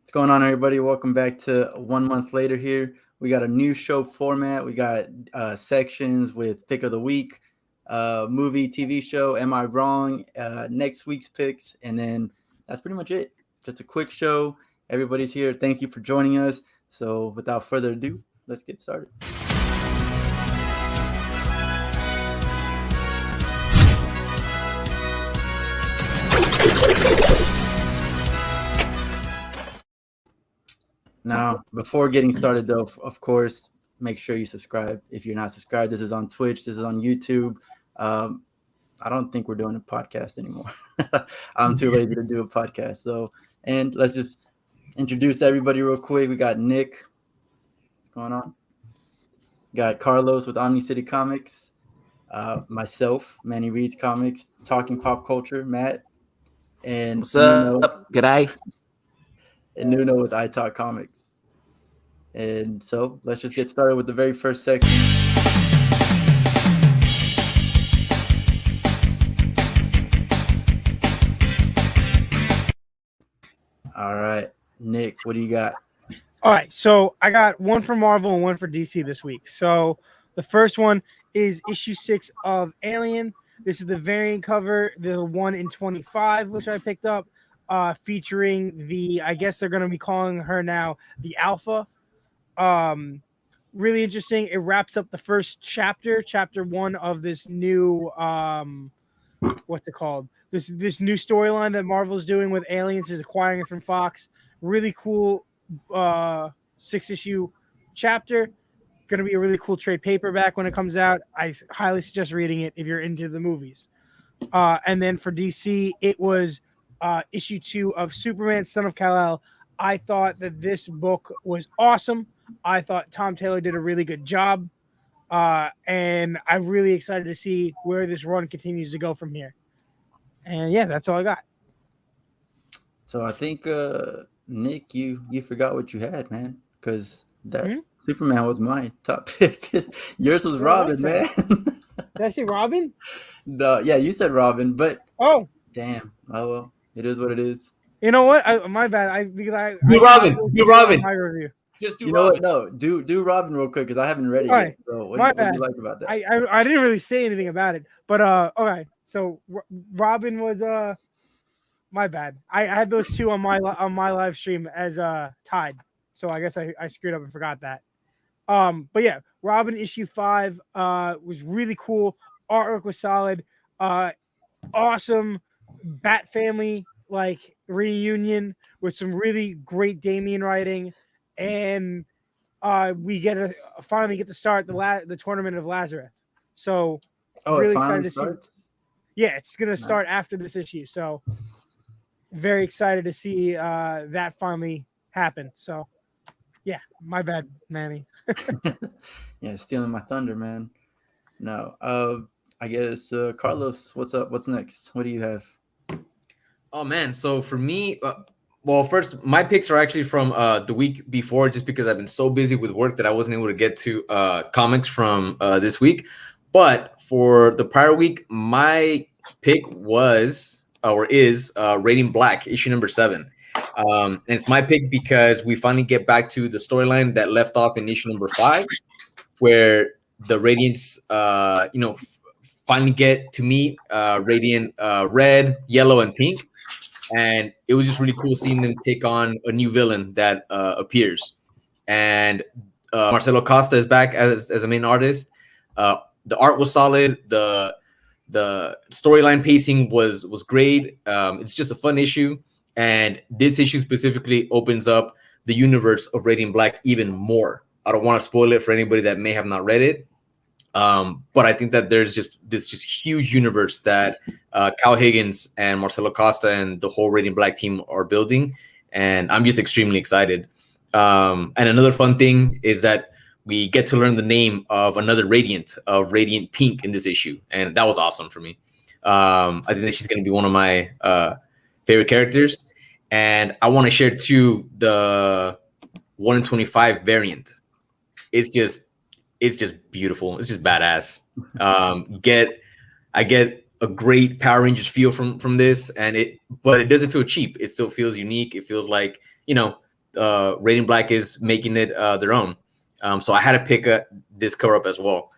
What's going on, everybody? Welcome back to 1 month later here. We got a new show format. We got sections with pick of the week, movie, TV show, am I wrong, next week's picks, and then that's pretty much it. Just a quick show. Everybody's here. Thank you for joining us. So without further ado, let's get started. Now, before getting started, though, of course, make sure you subscribe. If you're not subscribed, this is on Twitch. This is on YouTube. I don't think we're doing a podcast anymore. I'm too lazy to do a podcast. So, and let's just introduce everybody real quick. We got Nick. What's going on? We got Carlos with Omni City Comics. Myself, Manny Reads Comics, Talking Pop Culture, Matt. And what's up? G'day. And Nuno with I Talk Comics. And so let's just get started with the very first section. All right, Nick, what do you got? All right, so I got one for Marvel and one for DC this week. So the first one is issue 6 of Alien. This is the variant cover, the 1 in 25, which I picked up. Featuring I guess they're going to be calling her now the Alpha. Really interesting. It wraps up the first chapter 1 of this new, what's it called? This new storyline that Marvel's doing with Aliens, is acquiring it from Fox. Really cool 6-issue chapter. Going to be a really cool trade paperback when it comes out. I highly suggest reading it if you're into the movies. And then for DC, it was issue 2 of Superman, Son of Kal-El. I thought that this book was awesome. I thought Tom Taylor did a really good job. And I'm really excited to see where this run continues to go from here. And yeah, that's all I got. So I think, Nick, you forgot what you had, man, because that Superman was my top pick. Yours was Robin, man. Did I say Robin? No, yeah, you said Robin, but damn. Oh well. It is what it is. You know what? My bad. Do Robin. My review. Just do you Robin. Know what? No, do Robin real quick because I haven't read it yet. So what do you like about that? I didn't really say anything about it, but okay. So Robin was my bad. I had those two on my live stream as tied. So I guess I screwed up and forgot that. But yeah, Robin issue 5 was really cool. Artwork was solid. Awesome. Bat Family reunion with some really great Damian writing, and we finally get to start the tournament of Lazarus. So really excited to see. Yeah, it's gonna start after this issue. So very excited to see that finally happen. So yeah, my bad, Manny. Yeah, stealing my thunder, man. No, I guess Carlos, what's up? What's next? What do you have? Oh man, so for me, well, first my picks are actually from the week before, just because I've been so busy with work that I wasn't able to get to comics from this week. But for the prior week, my pick was or is Radiant Black, issue number 7. And it's my pick because we finally get back to the storyline that left off in issue number 5, where the Radiants, finally get to meet Radiant Red, Yellow, and Pink. And it was just really cool seeing them take on a new villain that appears. And Marcelo Costa is back as a main artist. The art was solid. The storyline pacing was great. It's just a fun issue. And this issue specifically opens up the universe of Radiant Black even more. I don't want to spoil it for anybody that may have not read it. But I think that there's just this huge universe that Kyle Higgins and Marcelo Costa and the whole Radiant Black team are building. And I'm just extremely excited. And another fun thing is that we get to learn the name of another Radiant, of Radiant Pink, in this issue. And that was awesome for me. I think that she's going to be one of my favorite characters. And I want to share too the 1 in 25 variant. It's just beautiful. It's just badass. I get a great Power Rangers feel from this, but it doesn't feel cheap. It still feels unique. It feels like, Radiant Black is making it their own. So I had to pick this cover up as well.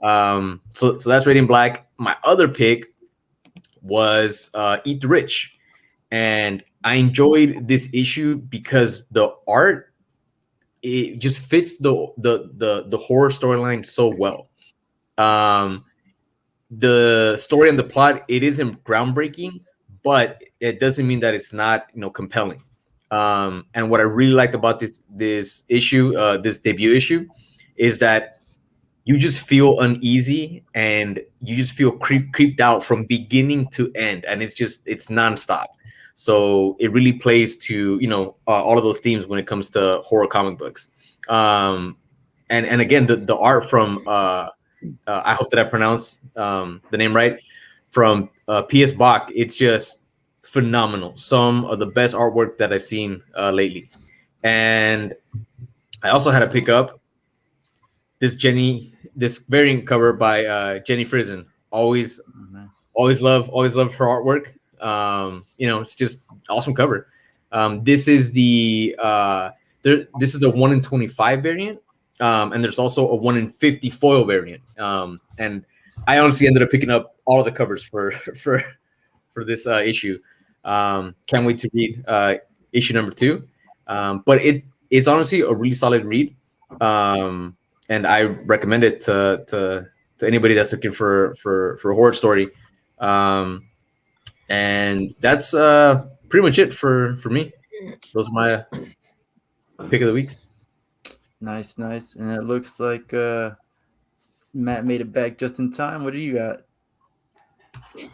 So that's Radiant Black. My other pick was Eat the Rich, and I enjoyed this issue because the art, it just fits the horror storyline so well. The story and the plot, it isn't groundbreaking, but it doesn't mean that it's not, compelling. And what I really liked about this issue, this debut issue, is that you just feel uneasy and you just feel creeped out from beginning to end, and it's nonstop. So it really plays to all of those themes when it comes to horror comic books. And again, the art from I hope that I pronounced the name right, from P.S. Bach. It's just phenomenal. Some of the best artwork that I've seen lately. And I also had to pick up this variant cover by Jenny Frison. Always love her artwork. It's just awesome cover. This is the 1 in 25 variant. And there's also a 1 in 50 foil variant. And I honestly ended up picking up all of the covers for this issue. Can't wait to read issue number 2. But it's honestly a really solid read. And I recommend it to anybody that's looking for a horror story. And that's pretty much it for me. Those are my pick of the weeks. Nice. And it looks like Matt made it back just in time. What do you got?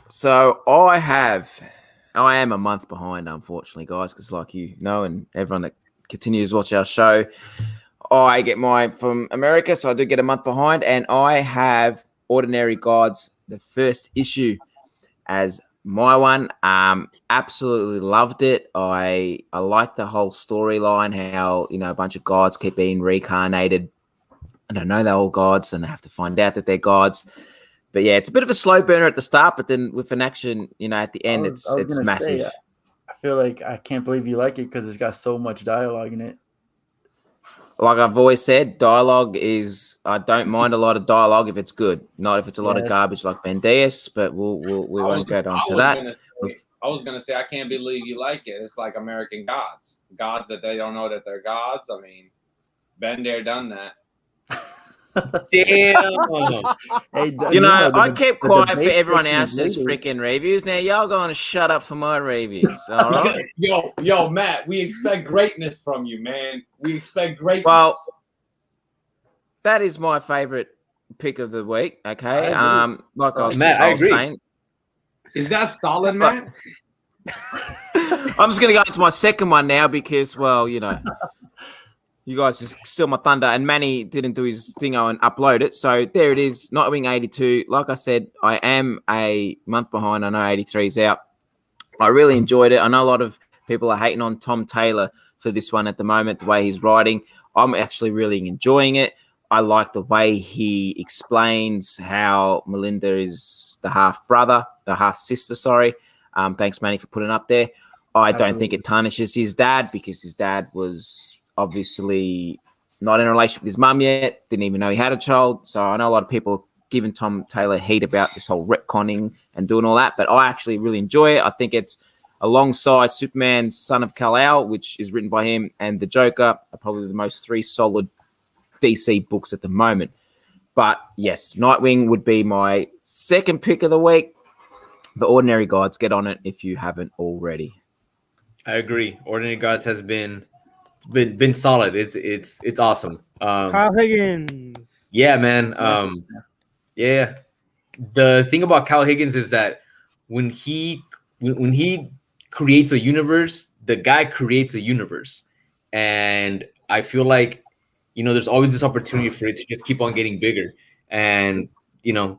So I am a month behind, unfortunately, guys, because like and everyone that continues to watch our show, I get mine from America, so I do get a month behind, and I have Ordinary Gods, the first issue, as my one. Absolutely loved it. I like the whole storyline, how a bunch of gods keep being reincarnated, and I know they're all gods, and they have to find out that they're gods. But yeah, it's a bit of a slow burner at the start, but then with an action, at the end, it's massive. I feel like I can't believe you like it because it's got so much dialogue in it. Like I've always said, dialogue is, I don't mind a lot of dialogue if it's good, not if it's a lot of garbage like Bandeas, but we won't get on to that. I was gonna say I can't believe you like it. It's like American Gods that they don't know that they're gods. I mean, been there, done that. Damn. Hey, I kept quiet for everyone else's freaking reviews. Now y'all going to shut up for my reviews, all right? yo, Matt, we expect greatness from you, man. We expect greatness. Well, that is my favorite pick of the week. Okay, like I was saying, is that Stalin, Matt? I'm just going to go into my second one now because, you guys just steal my thunder, and Manny didn't do his thing and upload it. So there it is, Nightwing 82. Like I said, I am a month behind. I know 83 is out. I really enjoyed it. I know a lot of people are hating on Tom Taylor for this one at the moment, the way he's writing. I'm actually really enjoying it. I like the way he explains how Melinda is the half-sister, sorry. Thanks, Manny, for putting it up there. I don't think it tarnishes his dad because his dad was obviously not in a relationship with his mum yet, didn't even know he had a child. So I know a lot of people giving Tom Taylor heat about this whole retconning and doing all that, but I actually really enjoy it. I think it's alongside Superman, Son of Kal-El, which is written by him, and The Joker are probably the most 3 solid DC books at the moment. But yes, Nightwing would be my second pick of the week. The Ordinary Gods, get on it if you haven't already. I agree. Ordinary Gods has been solid. It's awesome. Kyle Higgins. Yeah, man. Yeah. The thing about Kyle Higgins is that when he creates a universe, the guy creates a universe, and I feel like there's always this opportunity for it to just keep on getting bigger. And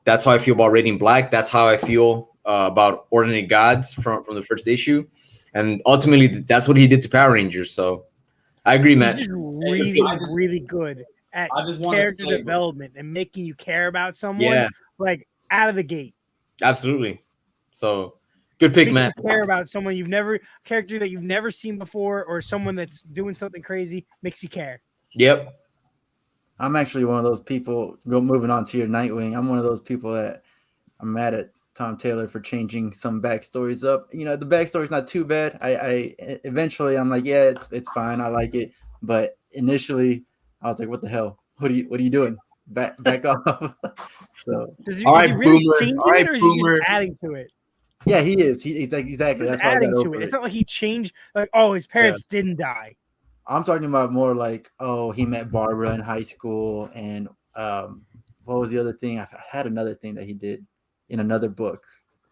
that's how I feel about Radiant Black. That's how I feel about Ordinary Gods from the first issue, and ultimately that's what he did to Power Rangers. So. I agree, Matt. He's just really good at character development and making you care about someone, like out of the gate. Absolutely. So, Good pick, makes Matt. you care about someone character that you've never seen before, or someone that's doing something crazy, makes you care. Yep. I'm actually one of those people. Moving on to your Nightwing, I'm one of those people that I'm mad at Tom Taylor for changing some backstories up. You know, the backstory's not too bad. I eventually I'm like, yeah, it's fine. I like it. But initially, I was like, what the hell? What are you doing? Back off. So All right, is he really Boomer. changing All right, it, or is he Boomer. just adding to it? yeah, he is. He's like He's exactly. just That's why I got adding to over it. it. It's not like he changed. Like, oh, his parents didn't die. I'm talking about more like, oh, he met Barbara in high school, and what was the other thing? I had another thing that he did in another book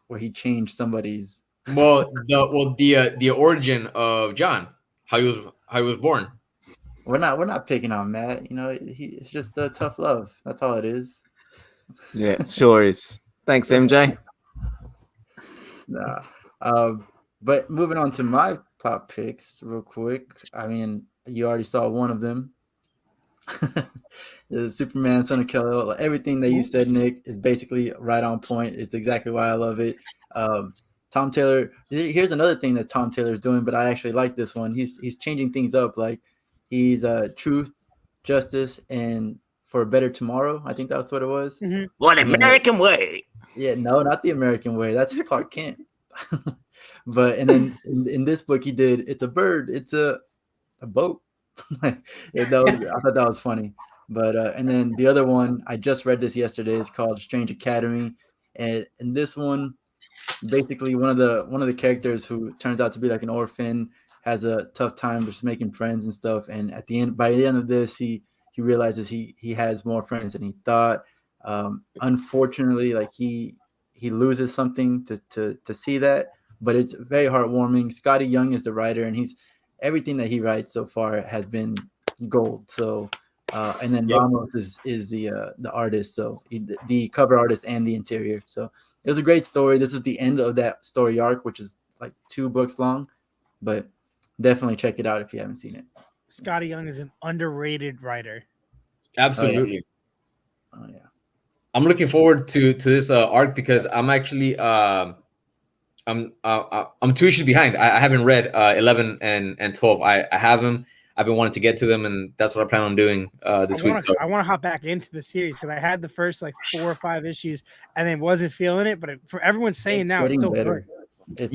where he changed somebody's. Well, the origin of John, how he was born. We're not picking on Matt. You know, it's just a tough love. That's all it is. Yeah, sure is. Thanks, MJ. Nah. But moving on to my top picks real quick. I mean, you already saw one of them. The Superman, Son of Kal-El. Everything that you said, Nick, is basically right on point. It's exactly why I love it. Tom Taylor. Here's another thing that Tom Taylor is doing, but I actually like this one. He's changing things up. Like he's truth, justice, and for a better tomorrow. I think that's what it was. Mm-hmm. What American way? Yeah, no, not the American way. That's Clark Kent. But and then in this book he did, it's a bird, it's a boat. I thought that was funny. But and then the other one, I just read this yesterday, is called Strange Academy. And in this one, basically one of the characters who turns out to be like an orphan has a tough time just making friends and stuff. And by the end of this, he realizes he has more friends than he thought. Unfortunately, like he loses something to see that, but it's very heartwarming. Scotty Young is the writer, and everything that he writes so far has been gold. So and then Ramos is the artist, so the cover artist and the interior. So it was a great story. This is the end of that story arc, which is like 2 books long, but definitely check it out if you haven't seen it. Scotty Young is an underrated writer. Absolutely. Oh yeah. I'm looking forward to this arc because I'm actually I'm 2 issues behind. I haven't read 11 and 12. I have them. I've been wanting to get to them, and that's what I plan on doing this week. So I want to hop back into the series because I had the first like 4 or 5 issues and then wasn't feeling it. But for everyone's saying now, it's so better. good.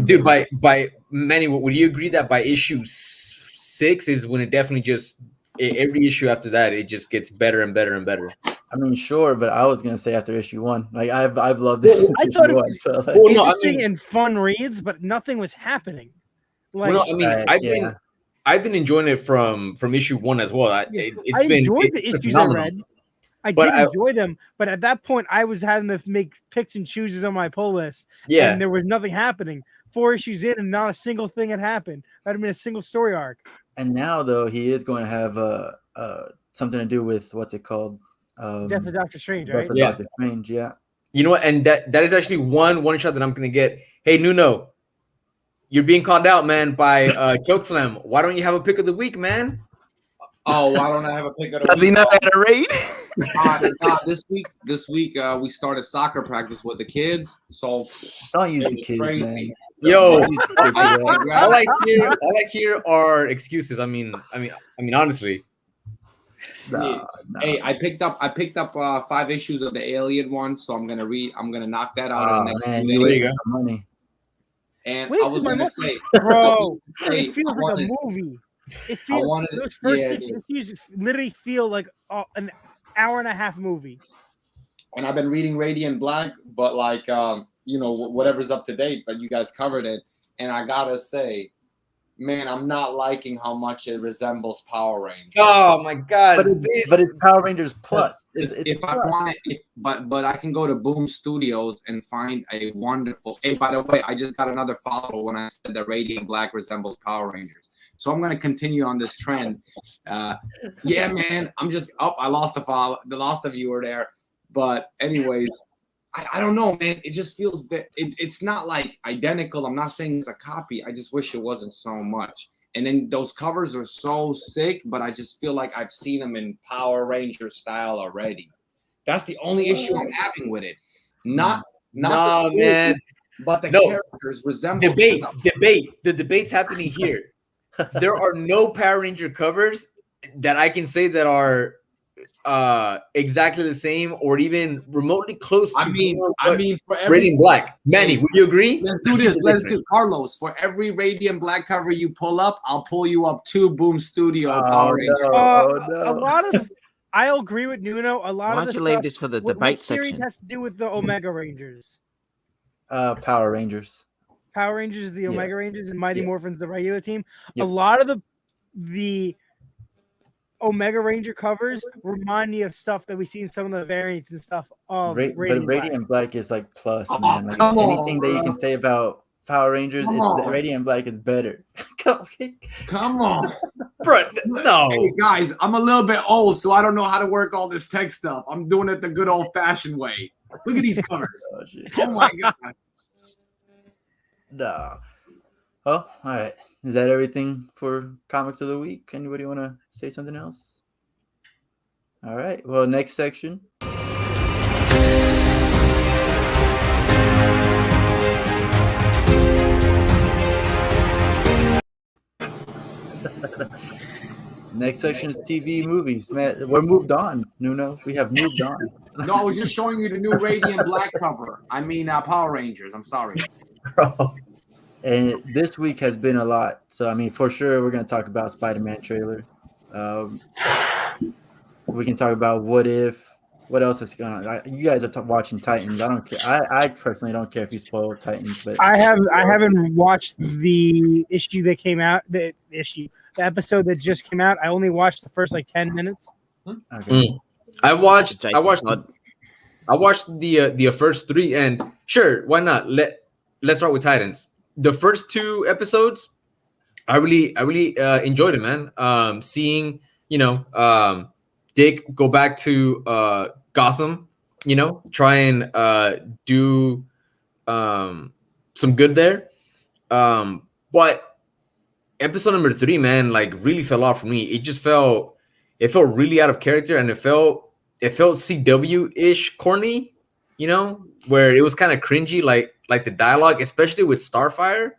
Dude, by Manny, would you agree that by issue 6 is when it definitely just every issue after that it just gets better and better and better? I mean, sure, but I was gonna say after issue 1, like I've loved this. I thought it was interesting and fun reads, but nothing was happening. Like, well, no, I mean, I've been enjoying it from issue 1 as well. I enjoyed the issues phenomenal. I read. I did enjoy them, but at that point, I was having to make picks and chooses on my pull list. Yeah, and there was nothing happening. 4 issues in, and not a single thing had happened. That'd have been a single story arc. And now, though, he is going to have something to do with what's it called? Death of Dr. Strange, right? Yeah. Dr. Strange, yeah. You know what? And that is actually one shot that I'm going to get. Hey, Nuno, you're being called out, man, by Chokeslam. Why don't you have a pick of the week, man? Oh, why don't I have a pick of the week? Does he know how to read? This week we started soccer practice with the kids. So don't use the kids, crazy. Man. Yo, all I hear are excuses. I mean, honestly. No. Hey, I picked up 5 issues of the Alien one, so I'm gonna knock that out in the next few days. You money. And I was gonna say, bro, it feels like a movie. It feels those first 6 issues literally feel like an hour and a half movie. And I've been reading Radiant Black, but like whatever's up to date, but you guys covered it. And I gotta say, man, I'm not liking how much it resembles Power Rangers. Oh my god! But it's Power Rangers Plus. If I want it, but I can go to Boom Studios and find a wonderful. Hey, by the way, I just got another follow when I said that Radiant Black resembles Power Rangers. So I'm gonna continue on this trend. Yeah, man, I'm just up. I lost a viewer there, but anyways. I don't know, man. It just feels it's not like identical. I'm not saying it's a copy. I just wish it wasn't so much. And then those covers are so sick, but I just feel like I've seen them in Power Ranger style already. That's the only issue I'm having with it. Not man. but the No. characters resemble Debate. The debate's happening here. There are no Power Ranger covers that I can say that are exactly the same or even remotely close to. I mean, for every Radiant Black. Manny, would you agree? Let's do this. Let's do Carlos. For every Radiant Black cover you pull up, I'll pull you up 2 Boom Studio Power Rangers. A lot of I'll agree with Nuno. A lot Why of the don't you stuff, leave this for the what debate series section? has to do with the Omega Rangers. Power Rangers. Power Rangers is the Yeah. Omega Rangers, and Mighty Yeah. Morphin's the regular team. Yep. A lot of the Omega Ranger covers remind me of stuff that we see in some of the variants and stuff of But Radiant Black. Radiant Black is like plus, Oh, man. Like come on, anything that you can say about Power Rangers, Come on. Radiant Black is better. Come on. Bro, no. Hey, guys, I'm a little bit old, so I don't know how to work all this tech stuff. I'm doing it the good old-fashioned way. Look at these covers. Oh, shit. Oh, my God. No. Oh, all right. Is that everything for comics of the week? Anybody want to say something else? All right. Well, next section. Next section is TV movies. Man, we're moved on, Nuno. We have moved on. No, I was just showing you the new Radiant Black cover. I mean, Power Rangers. I'm sorry. And this week has been a lot. So, I mean, for sure, we're going to talk about Spider-Man trailer. We can talk about What If. What else is going on? You guys are watching Titans. I don't care. I personally don't care if you spoil Titans, but I haven't watched the issue that came out. The episode that just came out. I only watched the first like 10 minutes. okay. I watched Jason Todd. the first 3, and sure, why not? Let's start with Titans. The first 2 episodes, I really enjoyed it, man. Seeing Dick go back to Gotham, try and do some good there. But episode number 3, man, like really fell off for me. It felt really out of character, and it felt CW-ish corny, where it was kind of cringy, like the dialogue, especially with Starfire,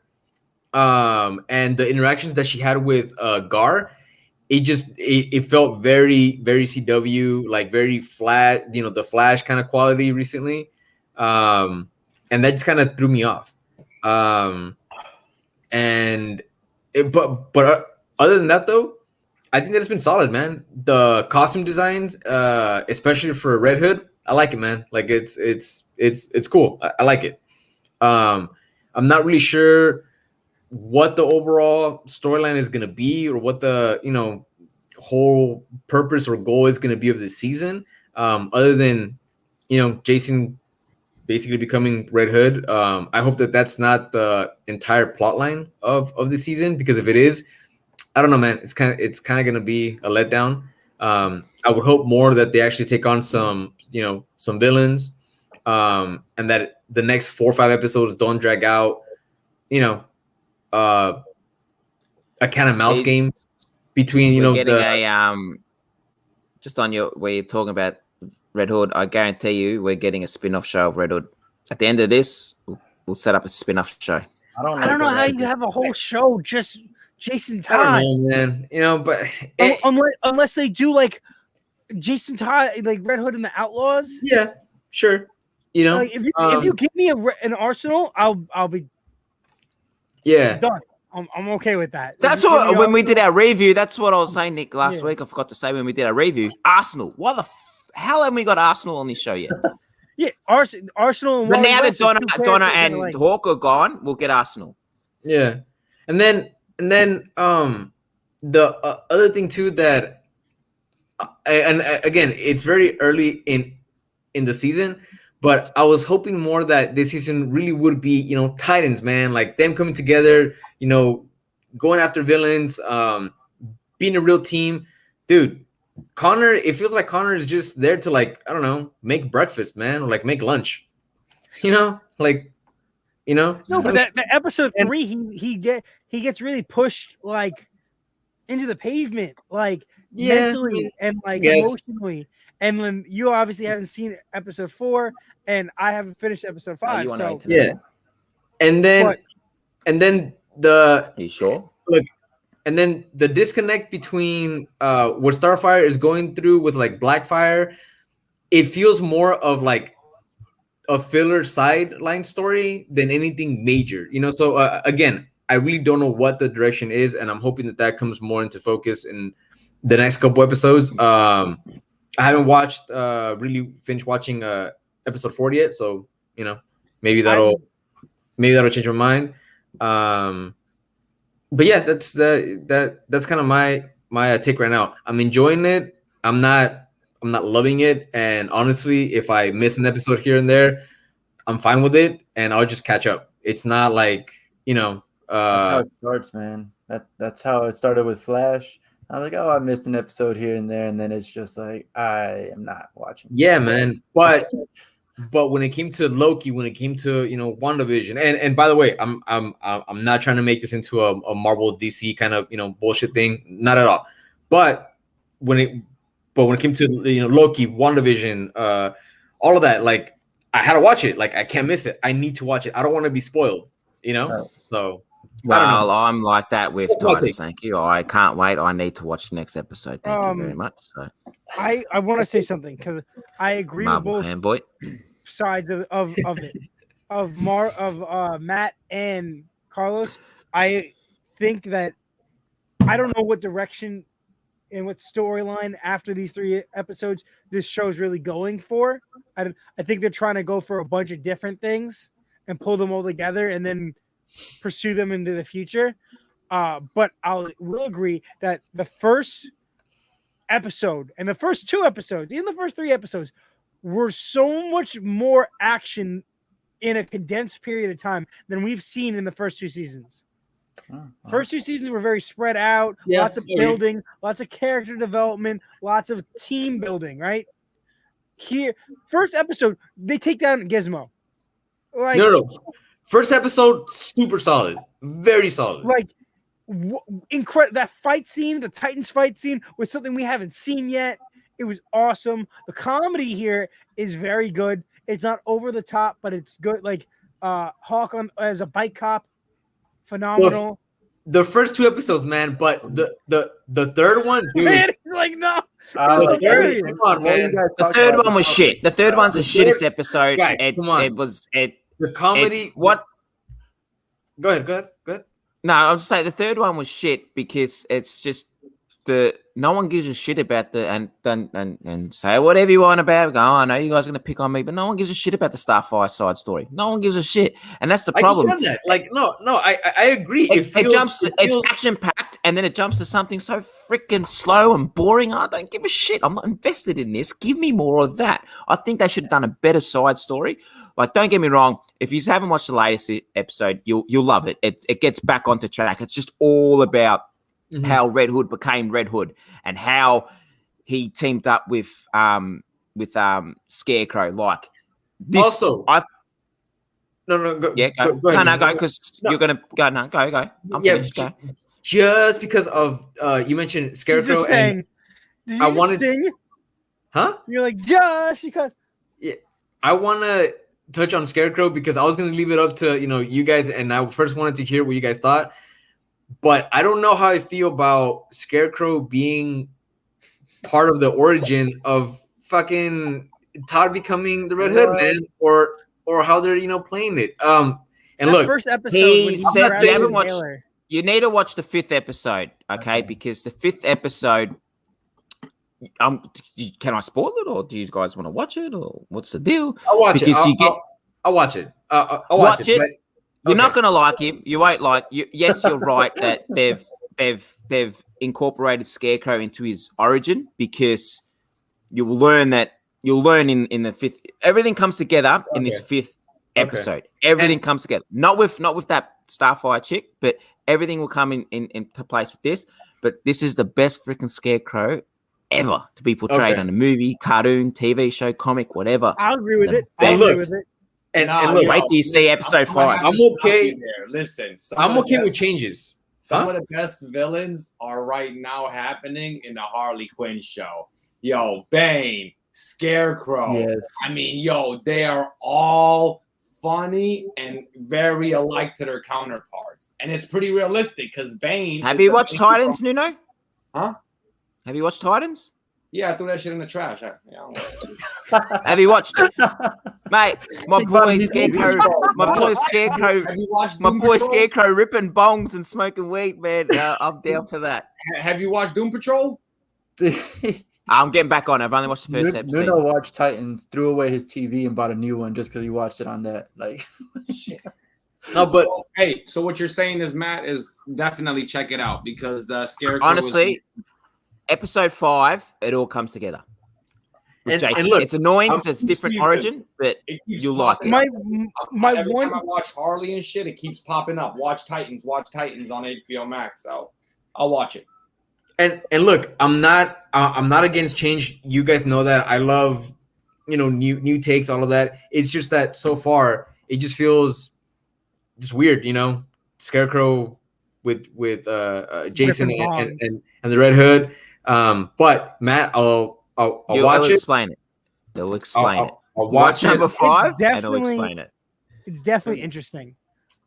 and the interactions that she had with Gar. It felt very, very CW, like very flat, the Flash kind of quality recently, and that just kind of threw me off. But other than that, though, I think that it's been solid, man. The costume designs, especially for Red Hood, I like it, man. Like it's cool. I like it. I'm not really sure what the overall storyline is going to be, or what the whole purpose or goal is going to be of this season, other than Jason basically becoming Red Hood. I hope that that's not the entire plot line of the season, because if it is, I don't know, man, it's kind of going to be a letdown. I would hope more that they actually take on some villains, and that the next 4 or 5 episodes don't drag out a cat and mouse game between We're getting just on where you're talking about Red Hood. I guarantee you we're getting a spin-off show of Red Hood. At the end of this, we'll set up a spin-off show. I don't know how you have a whole show just Jason Todd. I don't know, man. But unless they do like Jason Todd, like Red Hood and the Outlaws. Yeah, sure. Like if you give me an Arsenal, I'll be done. I'm okay with that. That's what when we did our review. That's what I was saying, Nick, last week. I forgot to say when we did our review. Arsenal. Why the hell haven't we got Arsenal on this show yet? Yeah, Arsenal. But now that Donna and Hawk are gone, we'll get Arsenal. Yeah, and then the other thing too that, and again, it's very early in the season, but I was hoping more that this season really would be Titans, man, like them coming together, going after villains, being a real team, dude. Connor, it feels like Connor is just there to, like, I don't know, make breakfast, man, or like make lunch, No, but that episode 3, he gets really pushed like into the pavement, like mentally and like emotionally. And then you obviously haven't seen episode 4, and I haven't finished episode 5. Yeah. And then What? and then the Are you sure? look, and then the disconnect between what Starfire is going through with like Blackfire, it feels more of like a filler sideline story than anything major, you know. So again, I really don't know what the direction is, and I'm hoping that that comes more into focus in the next couple episodes. I haven't watched really finished watching episode 4 yet, so you know, maybe that'll change my mind. But yeah, that's kind of my take right now. I'm enjoying it. I'm not loving it, and honestly, if I miss an episode here and there, I'm fine with it, and I'll just catch up. It's not like, you know, That's how it starts, man. That's how it started with Flash. I was like, oh, I missed an episode here and there, and then it's just like I am not watching. yeah, man. But when it came to Loki, when it came to, you know, WandaVision, and by the way, I'm not trying to make this into a Marvel DC kind of, you know, bullshit thing, not at all. But when it came to, you know, Loki, WandaVision, all of that, like I had to watch it. Like I can't miss it. I need to watch it. I don't want to be spoiled, you know. Right. So I don't know. Well, I'm like that with What's my Titus. take? Thank you. I can't wait. I need to watch the next episode. Thank you very much. So, I want to say something because I agree Marvel with both fanboy. sides of it of Matt and Carlos. I think that I don't know what direction and what storyline after these 3 episodes this show's really going for. I think they're trying to go for a bunch of different things and pull them all together and then pursue them into the future. But will agree that the first episode and the first 2 episodes, even the first 3 episodes, were so much more action in a condensed period of time than we've seen in the first 2 seasons. First 2 seasons were very spread out, lots of building, lots of character development, lots of team building, right? Here, first episode, they take down Gizmo. Like, No. First episode, super solid, very solid. Like, incredible. That fight scene, the Titans fight scene, was something we haven't seen yet. It was awesome. The comedy here is very good. It's not over the top, but it's good. Like Hawk as a bike cop, phenomenal. The first 2 episodes, man, but the third one, dude. Man, he's like, no. The third, come on, man. The third one was shit. The third one's the shittest episode. Guys, come on. It was the comedy. What? Go ahead. No, I'll just say the third one was shit because it's just no one gives a shit about and say whatever you want about it. Go, oh, I know you guys are gonna pick on me, but no one gives a shit about the Starfire side story. No one gives a shit, and that's the problem. I just said that. Like, no, I agree. It's action packed, and then it jumps to something so freaking slow and boring. I don't give a shit. I'm not invested in this. Give me more of that. I think they should have done a better side story. Like, don't get me wrong. If you haven't watched the latest episode, you'll love it. It gets back onto track. It's just all about how Red Hood became Red Hood and how he teamed up with Scarecrow. Like this. Also, go, go ahead. Go because you're gonna go. No, go. I'm finished. Go. Just because of you mentioned Scarecrow and I wanted sing. Huh? You're like just because. Yeah, I want to touch on Scarecrow because I was going to leave it up to, you know, you guys, and I first wanted to hear what you guys thought, but I don't know how I feel about Scarecrow being part of the origin of fucking Todd becoming the Red Hood, man, or how they're, you know, playing it. And that look, first episode he said you haven't watched. You need to watch the 5th episode, okay? Because the 5th episode. Can I spoil it, or do you guys want to watch it, or what's the deal? I'll watch it. I'll watch it. I'll watch it. But you're not gonna like him. You won't like. Yes, you're right that they've incorporated Scarecrow into his origin because you'll learn in the 5th. Everything comes together in this 5th episode. Everything comes together. Not with that Starfire chick, but everything will come into place with this. But this is the best freaking Scarecrow ever to be portrayed on a movie, cartoon, TV show, comic, whatever. I'll agree with it. And look, wait till you see episode 5. I'm okay. Listen, I'm okay with changes. Some of the best villains are right now happening in the Harley Quinn show. Yo, Bane, Scarecrow. Yes. I mean, they are all funny and very alike to their counterparts, and it's pretty realistic because Bane. Have is you the watched main Titans, from- Nuno? Huh? Have you watched Titans? Yeah, I threw that shit in the trash. Have you watched it, mate? My He bought a boy new Scarecrow, TV. my boy Scarecrow, Have you watched my Doom boy Patrol? Scarecrow ripping bongs and smoking weed, man. I'm down for that. Have you watched Doom Patrol? I'm getting back on. I've only watched the first Nuno episode. watched Titans, threw away his TV, and bought a new one just because he watched it on that. Like, No, but Hey, so what you're saying is, Matt, is definitely check it out because the Scarecrow. Honestly, episode 5, it all comes together. With And Jason. look, It's annoying because it's different confused. origin, but it keeps you'll like popping it. up. My Every one time I watch Harley and shit, it keeps popping up. Watch Titans on HBO Max. So I'll watch it. and look, I'm not against change. You guys know that I love, new takes, all of that. It's just that so far it just feels just weird, Scarecrow with Jason Ripping and the Red Hood. But Matt, I'll watch I'll it. explain it. They'll explain it. I'll Watch watch it. number 5 and they'll definitely- explain it. It's definitely interesting.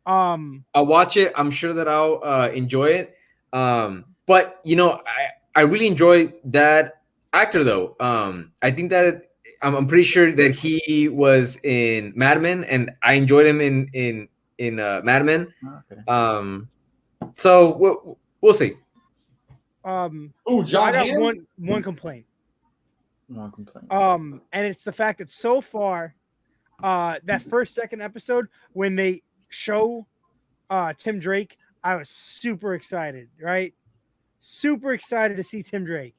I'll watch it. I'm sure that I'll enjoy it. But I really enjoy that actor though. I think that I'm pretty sure that he was in Mad Men, and I enjoyed him in Mad Men. okay. So we'll see. Oh, I John got Hamm? one complaint. One complaint. And it's the fact that so far, that second episode when they show Tim Drake, I was super excited, right? Super excited to see Tim Drake.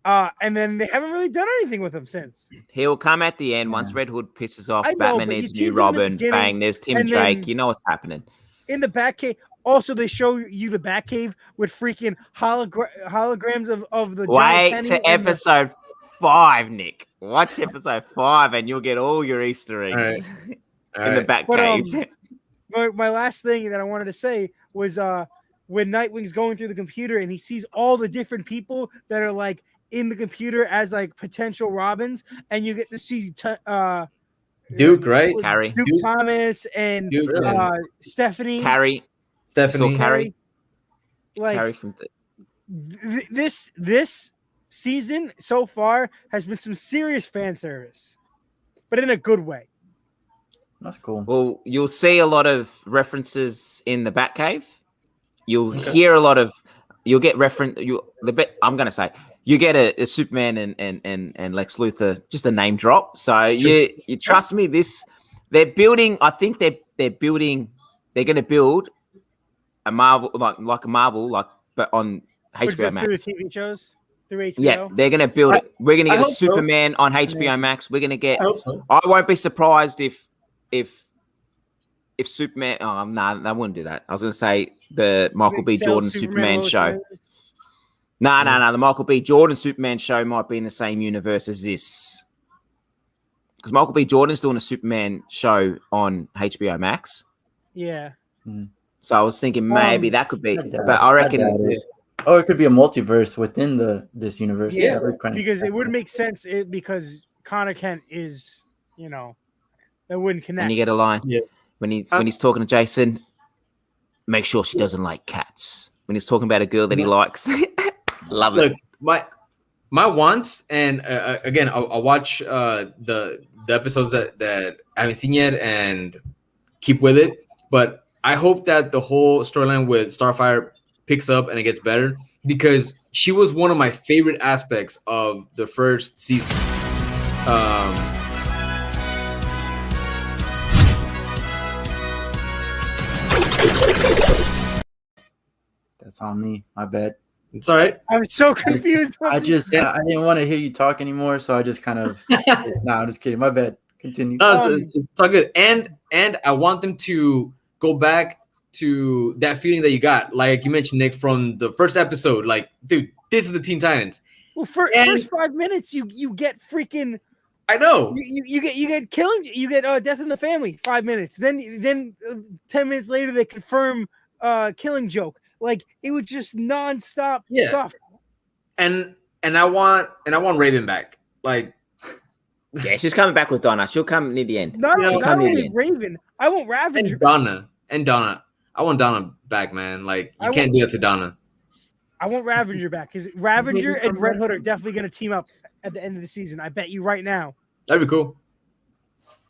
And then they haven't really done anything with him since. He'll come at the end once Yeah. Red Hood pisses off. I know, Batman but you needs tease new him in the Robin. beginning, Bang, there's Tim and Drake. then- You know what's happening. In the Batcave, also they show you the Batcave with freaking holograms of the John Wait Penny to and the- episode 5, Nick. Watch episode 5 and you'll get all your Easter eggs in the But, Batcave. my last thing that I wanted to say was when Nightwing's going through the computer and he sees all the different people that are like in the computer as like potential Robins, and you get to see Duke, right? Carrie. Duke Thomas and Duke, Stephanie. Carrie. Stephanie. So Carrie. Like Carrie from this season so far has been some serious fan service, but in a good way. That's cool. Well, you'll see a lot of references in the Batcave. You'll hear a lot of. You'll get reference. I'm going to say you get a Superman and Lex Luthor, just a name drop. So you trust me. They're building. I think they're building. They're going to build a Marvel like a Marvel but on HBO Max. Through the TV shows, through HBO. Yeah, they're going to build it. We're going to I get a hope so. Superman on HBO Max. We're going to get. I hope so. I won't be surprised if Superman. Oh no, I wouldn't do that. I was going to say the Michael B. Jordan Superman show. No. The Michael B. Jordan Superman show might be in the same universe as this, because Michael B. Jordan's doing a Superman show on HBO Max. Yeah. So I was thinking maybe that could be, I doubt but I reckon. it. Oh, it could be a multiverse within this universe. Yeah, That would kind of- because it would make sense because Connor Kent is, that wouldn't connect. And you get a line Yeah. when he's talking to Jason. Make sure she doesn't like cats. When he's talking about a girl that he likes. Love it. Look, my wants, and again, I'll watch the episodes that I haven't seen yet and keep with it. But I hope that the whole storyline with Starfire picks up and it gets better, because she was one of my favorite aspects of the first season. That's on me. My bad. It's all right. I'm so confused. I didn't want to hear you talk anymore, so I just kind of. I'm just kidding. My bad. Continue. No, it's all good. And I want them to go back to that feeling that you got, like you mentioned, Nick, from the first episode. Like, dude, this is the Teen Titans. Well, And- first 5 minutes, you get freaking. I know. You get killing. You get death in the family. 5 minutes. Then 10 minutes later they confirm Killing Joke. Like it was just nonstop stuff. And I want Raven back. Like Yeah, she's coming back with Donna. She'll come near the end. Not She'll come near the only end. Raven. I want Ravager. And Donna. I want Donna back, man. Like you can't do it to Donna. I want Ravager back because Ravager and Red Hood are definitely going to team up at the end of the season. I bet you right now. That'd be cool.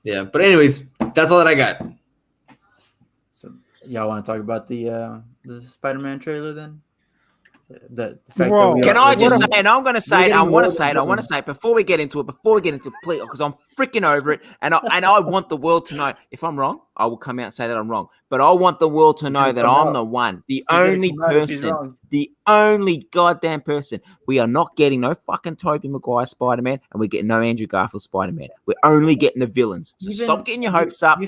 Yeah, but anyways, that's all that I got. So y'all want to talk about the Spider-Man trailer then? The fact Bro, that we Can are- I just say, and I'm going to say it, I getting want to more say it, than I want to say it before we get into it, please, because I'm freaking over it, and I want the world to know. If I'm wrong, I will come out and say that I'm wrong, but I want the world to know that I'm the one, the only person, the only goddamn person. We are not getting no fucking Tobey Maguire Spider-Man, and we're getting no Andrew Garfield Spider-Man. We're only getting the villains. So stop getting your hopes up.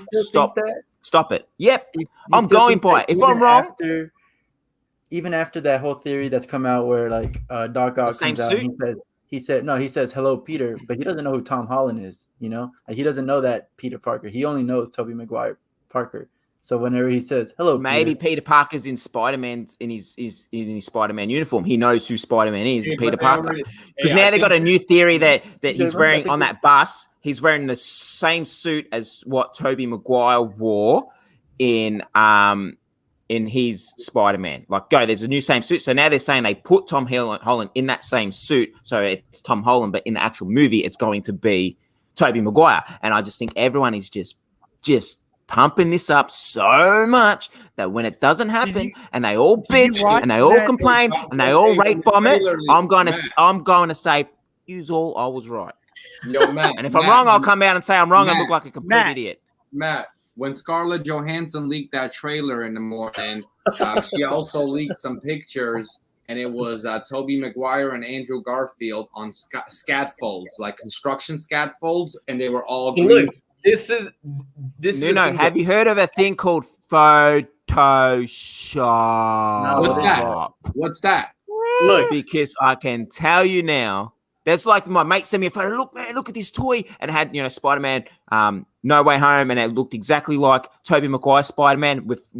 Stop it. Yep, I'm going by it. If I'm wrong. Even after that whole theory that's come out where like Doc Ock comes out, he says hello Peter, but he doesn't know who Tom Holland is. You know, like, he doesn't know that Peter Parker. He only knows Tobey Maguire Parker. So whenever he says hello, maybe Peter Parker's in Spider-Man in his Spider-Man uniform. He knows who Spider-Man is, Peter Parker. Because now they got a new theory that he's wearing on that bus. He's wearing the same suit as what Tobey Maguire wore in his Spider-Man. Like, there's a new same suit. So now they're saying they put Tom Holland in that same suit. So it's Tom Holland, but in the actual movie, it's going to be Tobey Maguire. And I just think everyone is just pumping this up so much that when it doesn't happen and they all bitch and they all complain and they all rate bomb it, I'm going to say, use all, I was right. Yo, Matt, and if I'm wrong, I'll come out and say I'm wrong and look like a complete idiot. Matt, when Scarlett Johansson leaked that trailer in the morning, she also leaked some pictures, and it was Tobey Maguire and Andrew Garfield on scaffolds, like construction scaffolds, and they were all green. Look, this is no. Have you heard of a thing called Photoshop? No, what's that? Look, because I can tell you now. That's like my mate sent me a photo. Look, man, look at this toy. And it had, Spider-Man, No Way Home, and it looked exactly like Tobey Maguire Spider-Man with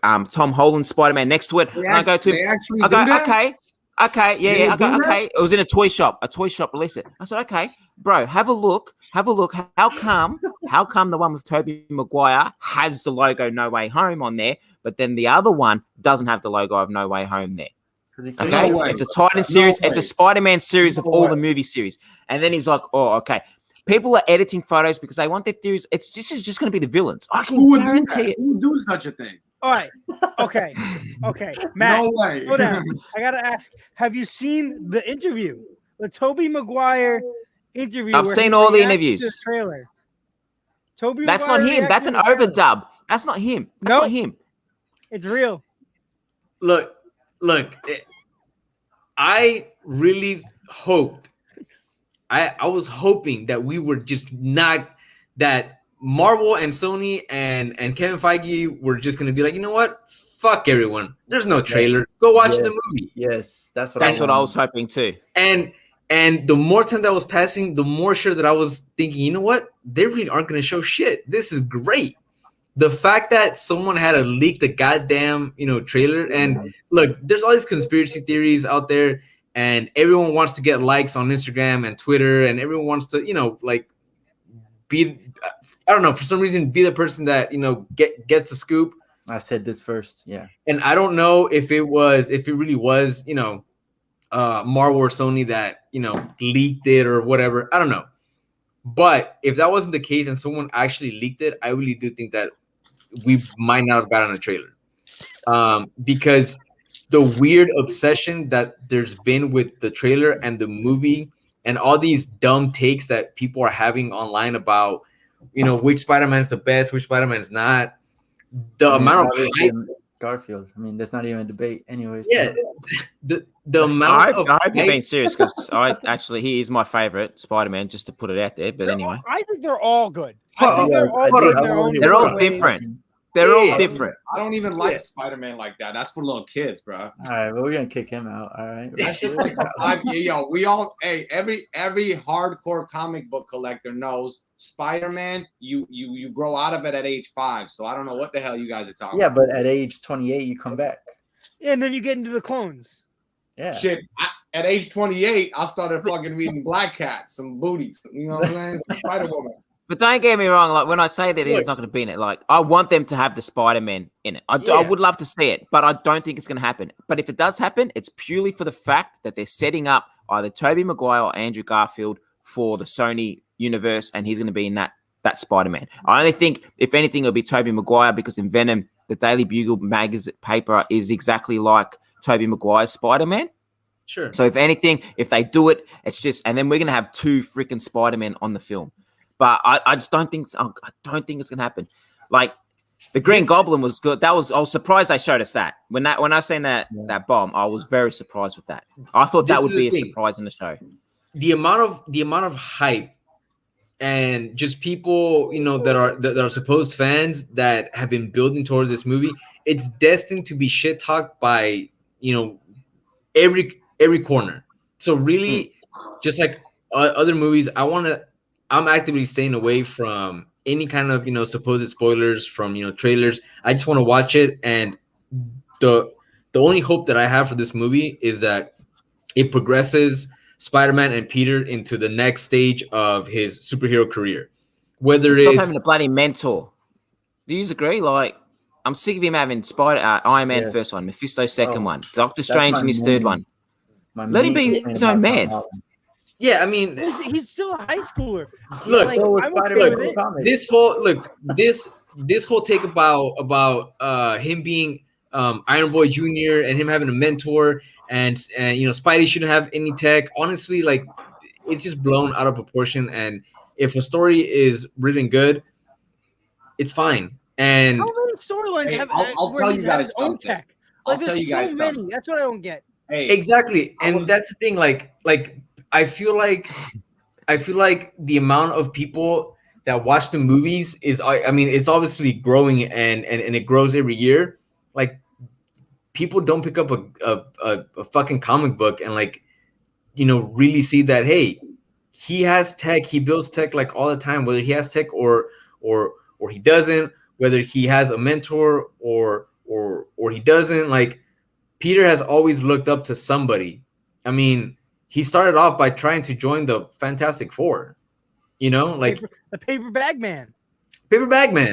Tom Holland Spider-Man next to it. And I go to him, okay, yeah. I go, okay. It was in a toy shop released it. I said, okay, bro, have a look. How come the one with Tobey Maguire has the logo No Way Home on there, but then the other one doesn't have the logo of No Way Home there? Okay, it's a Titan series. It's a Spider-Man series of all the movie series. And then he's like, "Oh, okay." People are editing photos because they want their theories. This is just going to be the villains. I can guarantee it. Who would do such a thing? All right. Okay. Matt, No way. slow down. I gotta ask: have you seen the interview, the Tobey Maguire interview? I've seen all the interviews. The trailer. Tobey. That's not him. That's an overdub. That's not him. That's not him. It's real. Look. I really hoped. I was hoping that we were just not that Marvel and Sony and Kevin Feige were just going to be like, you know what? Fuck everyone. There's no trailer. Go watch the movie. Yes, that's what I was hoping too. And the more time that was passing, the more sure that I was thinking, you know what? They really aren't going to show shit. This is great. The fact that someone had to leak the goddamn, trailer, and look, there's all these conspiracy theories out there, and everyone wants to get likes on Instagram and Twitter, and everyone wants to, be, I don't know, for some reason, be the person that, gets the scoop. I said this first, yeah. And I don't know if it really was, Marvel or Sony that, leaked it or whatever. I don't know. But if that wasn't the case and someone actually leaked it, I really do think that we might not have gotten a trailer. Because the weird obsession that there's been with the trailer and the movie and all these dumb takes that people are having online about, which Spider-Man is the best, which Spider-Man is not. The amount of hype. Garfield. I mean, that's not even a debate anyways. Yeah. The amount of I hope you're being serious because he is my favorite Spider-Man, just to put it out there. But anyway, I think they're all good. They're all different. They're all different. I don't even like Spider-Man like that. That's for little kids, bro. All right, well, we're gonna kick him out. All right. That's just like every hardcore comic book collector knows Spider-Man. You grow out of it at age 5. So I don't know what the hell you guys are talking. Yeah, but at age 28, you come back. And then you get into the clones. Yeah. Shit. at age 28, I started fucking reading Black Cat, some booties. You know what I'm saying? Some Spider Woman. But don't get me wrong. Like when I say that he's Look. not going to be in it, like I want them to have the Spider-Man in it. I Yeah. would love to see it, but I don't think it's going to happen. But if it does happen, it's purely for the fact that they're setting up either Tobey Maguire or Andrew Garfield for the Sony universe, and he's going to be in that Spider-Man. I only think, if anything, it'll be Tobey Maguire, because in Venom, the Daily Bugle magazine paper is exactly like Tobey Maguire's Spider-Man. Sure. So if anything, if they do it, it's just, and then we're going to have 2 freaking Spider-Men on the film. But I just don't think I don't think it's gonna happen. Like the Green Goblin was good. I was surprised they showed us that. When I seen that bomb, I was very surprised with that. I thought that would be a surprise in the show. The amount of hype and just people, that are supposed fans that have been building towards this movie, it's destined to be shit talked by every corner. So really, just like other movies, I'm actively staying away from any kind of supposed spoilers from trailers. I just want to watch it, and the only hope that I have for this movie is that it progresses Spider-Man and Peter into the next stage of his superhero career. Whether Stop it's having a bloody mentor. Do you agree? Like, I'm sick of him having Iron Man first one, Mephisto second one, Doctor Strange in his third one. Let him be his own man. Yeah, I mean, he's still a high schooler. Look, like, I'm okay with it. This whole take about him being Iron Boy Jr. and him having a mentor, and Spidey shouldn't have any tech. Honestly, like, it's just blown out of proportion. And if a story is written good, it's fine. And how many storylines have? I'll tell you guys something. Tech? I'll tell you guys many. something. That's what I don't get. Hey, exactly, and that's the thing. Like I feel like the amount of people that watch the movies is, I mean, it's obviously growing, and it grows every year. Like, people don't pick up a fucking comic book and really see that, hey, he has tech, he builds tech like all the time, whether he has tech or he doesn't, whether he has a mentor or he doesn't. Like, Peter has always looked up to somebody. I mean, he started off by trying to join the Fantastic Four, like the paper bag man.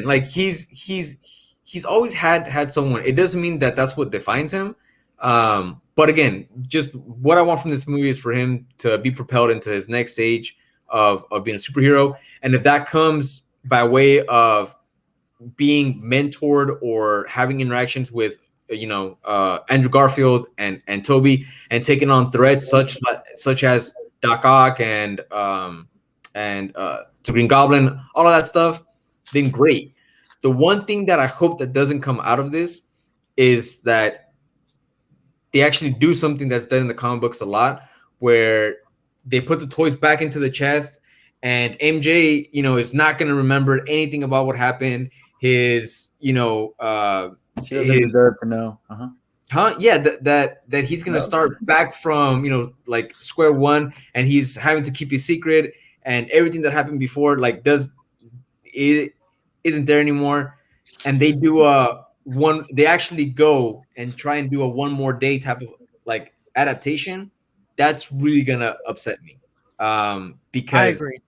Like, he's always had someone. It doesn't mean that that's what defines him. But again, just what I want from this movie is for him to be propelled into his next stage of being a superhero. And if that comes by way of being mentored or having interactions with Andrew Garfield and Toby, and taking on threats such as Doc Ock and the Green Goblin, all of that stuff, then great. The one thing that I hope that doesn't come out of this is that they actually do something that's done in the comic books a lot, where they put the toys back into the chest, and MJ, is not going to remember anything about what happened. His, she doesn't deserve to know. Yeah, that he's gonna start back from like square one, and he's having to keep his secret, and everything that happened before isn't there anymore. And they do they actually go and try and do a one more day type of like adaptation. That's really gonna upset me. Because I agree.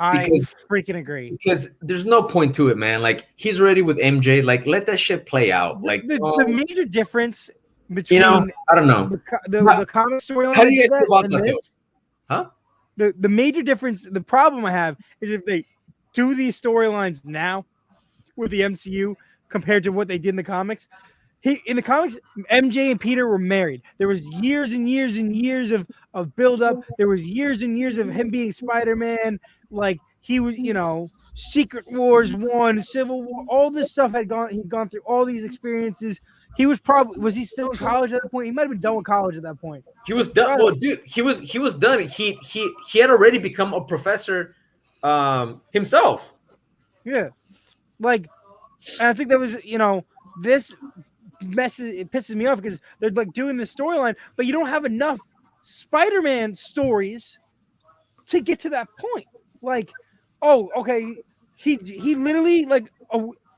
I freaking agree. Because there's no point to it, man. Like, he's already with MJ. Like, let that shit play out. Like, the major difference between I don't know the comic storyline. How do you guys feel about this? Huh? The major difference, the problem I have is if they do these storylines now with the MCU compared to what they did in the comics. In the comics, MJ and Peter were married. There was years and years and years of build-up. There was years and years of him being Spider-Man. Like, he was, Secret Wars 1, Civil War, all this stuff he'd gone through all these experiences. Was he still in college at that point? He might have been done with college at that point. He was done. Well, dude, he was done. He had already become a professor himself. Yeah. Like, and I think that was, this it pisses me off because they're like doing this storyline, but you don't have enough Spider-Man stories to get to that point. Like, oh, okay, he literally, like,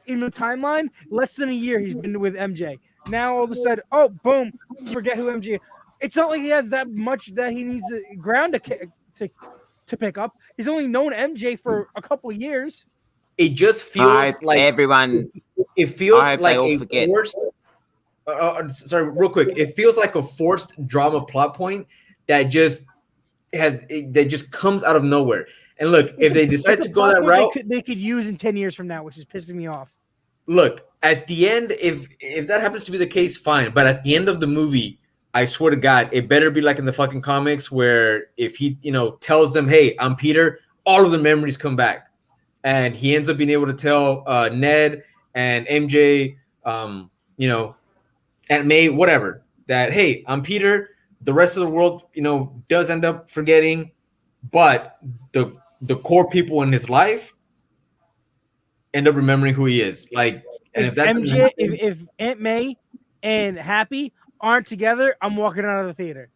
in the timeline, less than a year he's been with MJ. Now all of a sudden, oh, boom, forget who MJ. It's not like he has that much that he needs ground to pick up. He's only known MJ for a couple of years. It just I feels hope like everyone. it feels I hope like they all a forget. forced. Sorry, real quick. It feels like a forced drama plot point that just comes out of nowhere. And look, if they decide to go that route, they could use in 10 years from now, which is pissing me off. look, at the end, if that happens to be the case, fine. But at the end of the movie, I swear to God, it better be like in the fucking comics where if he, tells them, "Hey, I'm Peter," all of the memories come back, and he ends up being able to tell Ned and MJ, Aunt May, whatever, that, "Hey, I'm Peter." The rest of the world, does end up forgetting, but the core people in his life end up remembering who he is. Like, and if that doesn't MJ, happen, if Aunt May and Happy aren't together, I'm walking out of the theater.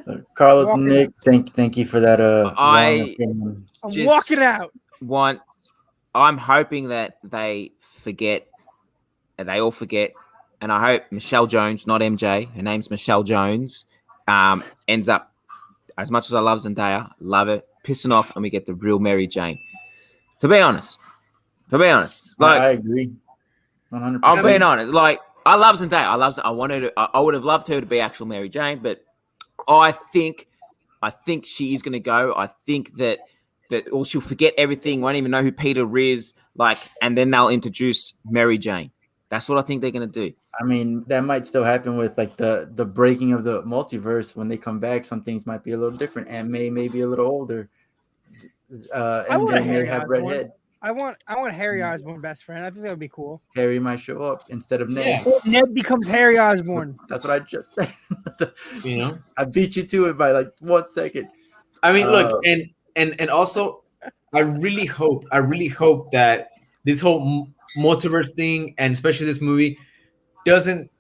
So Carlos, Walking Nick, thank you for that. Long I opinion. I'm just walking out. I'm hoping that they forget, and they all forget, and I hope Michelle Jones, not MJ, her name's Michelle Jones, ends up, as much as I love Zendaya, love her, pissing off, and we get the real Mary Jane. To be honest, like I agree, 100%. I'm being honest. Like, I love Zendaya. I would have loved her to be actual Mary Jane, but I think she is going to go. I think that or she'll forget everything, won't even know who Peter is, like, and then they'll introduce Mary Jane. That's what I think they're going to do. I mean, that might still happen with like the breaking of the multiverse. When they come back, some things might be a little different. And may be a little older. I want a MJ may Harry have red Osborn. head. I want Harry Osborn best friend. I think that would be cool. Harry might show up instead of Ned. Or Ned becomes Harry Osborn. That's what I just said. you know. I beat you to it by like 1 second. I mean, look, and also, I really hope that this whole multiverse thing, and especially this movie, doesn't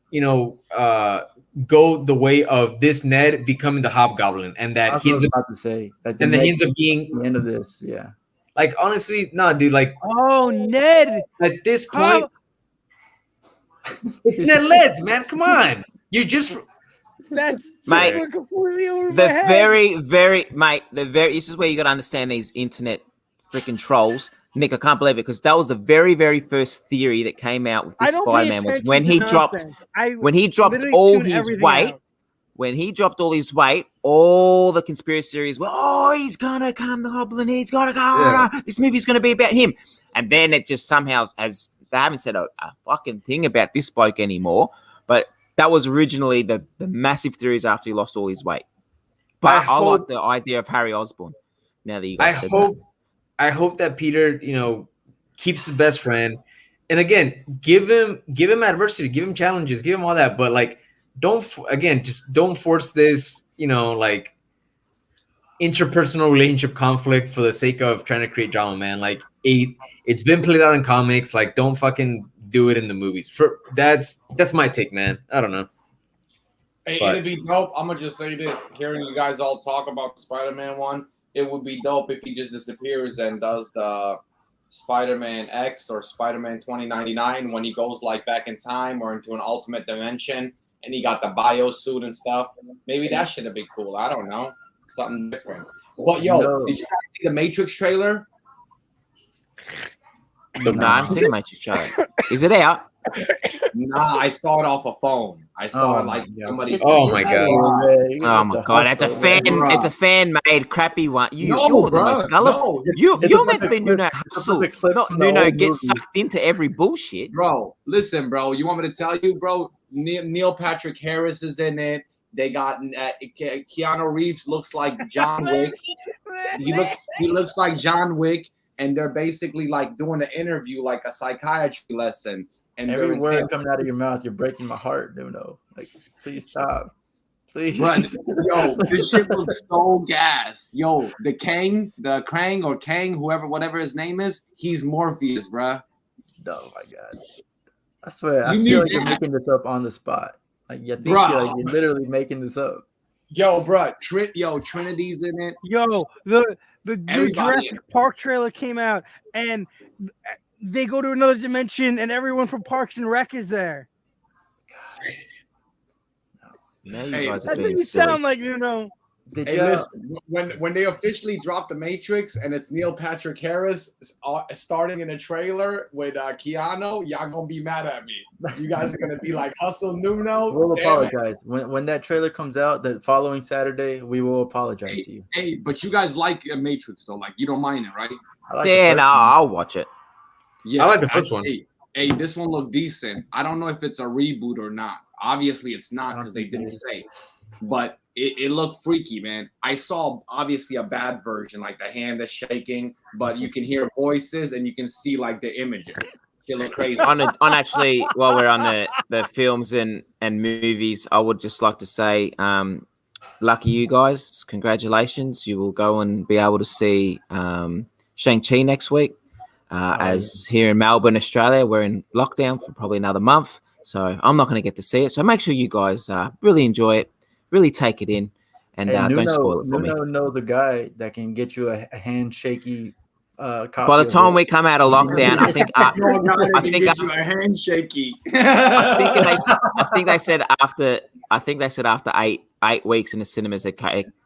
go the way of this Ned becoming the Hobgoblin, and that That's what I was about to say. Like he ends up being the end of this. Yeah. like, honestly, no, dude. Like, Oh, Ned! at this point, it's Ned Leeds, man. Come on, you just. That's Mate, completely over The my head. this is where you got to understand these internet freaking trolls. Nick, I can't believe it, because that was the very, very first theory that came out with I this don't pay Spider-Man, was attention when to he dropped nonsense. I when he dropped literally all tune his everything weight. out. When he dropped all his weight, all the conspiracy theories were, "Oh, he's gonna come the Goblin. He's gonna go. This movie's gonna be about him." And then it just somehow has. They haven't said a fucking thing about this bloke anymore. But that was originally the massive theories after he lost all his weight. But I like the idea of Harry Osborn. Now that you guys said that. I hope that Peter, keeps his best friend, and again, give him adversity, give him challenges, give him all that. But like, don't force this, like, interpersonal relationship conflict for the sake of trying to create drama, man. Like, it's been played out in comics. Like, don't fucking do it in the movies. That's my take, man. I don't know. Hey, But- it'd be dope. I'm gonna just say this: hearing you guys all talk about the Spider-Man one, it would be dope if he just disappears and does the Spider-Man X or Spider-Man 2099 when he goes like back in time or into an alternate dimension, and he got the bio suit and stuff. Maybe that should have been cool. I don't know, something different. But yo, No. did you guys see the Matrix trailer? No, I haven't seen the Matrix trailer. Is it out? Nah, I saw it off a phone. I saw Oh it like my God. somebody. Oh my Get out of God. here, man. You Oh got my the god, it's a hustle, fan. man. Bruh. It's a fan-made crappy one. You're No, the most bruh, gullible. no. It's You're a meant to be perfect Nuno clip. It's a Hustle, perfect clip not from the Nuno old gets movie. sucked into every bullshit. Bro, listen, bro. You want me to tell you, bro? Neil Patrick Harris is in it. They got Keanu Reeves looks like John Wick. He looks like John Wick, and they're basically like doing an interview, like a psychiatry lesson. And Every they're in word San- coming out of your mouth, you're breaking my heart, Nuno. Like, please stop. Please. Run. Yo, this shit was so gas. Yo, the Krang, whatever his name is, he's Morpheus, bruh. Oh my god. I swear, I You feel need like you're that. making this up on the spot. Like, you think Bruh. you're literally making this up. Yo, bruh. Trinity's in it. Yo, the new Everybody in Jurassic Park trailer came out, and they go to another dimension, and everyone from Parks and Rec is there. Now you Hey, guys are That's what being you silly. sound like, you know. Did Hey, you? listen, when they officially drop the Matrix and it's Neil Patrick Harris starting in a trailer with Keanu, y'all gonna be mad at me. You guys are gonna be like, Hustle Nuno. We'll Damn it. apologize when that trailer comes out. The following Saturday, we will apologize to you. Hey, but you guys like Matrix though, like you don't mind it, right? I like the Yeah, first no, one. I'll watch it. Yeah, I like the first one. Hey, this one looked decent. I don't know if it's a reboot or not. Obviously, it's I not don't because they think it didn't is. say. But it looked freaky, man. I saw obviously a bad version, like the hand is shaking, but you can hear voices and you can see like the images. It look crazy. On actually, while we're on the films and movies, I would just like to say, lucky you guys, congratulations. You will go and be able to see Shang-Chi next week. As here in Melbourne, Australia, we're in lockdown for probably another month. So I'm not going to get to see it. So make sure you guys really enjoy it, really take it in, and don't spoil it for me. Nuno knows a guy that can get you a handshaky copy. By the time of it. we come out of lockdown, I think No guy that I can think get you a handshaky. I think they said after 8 weeks in the cinemas, it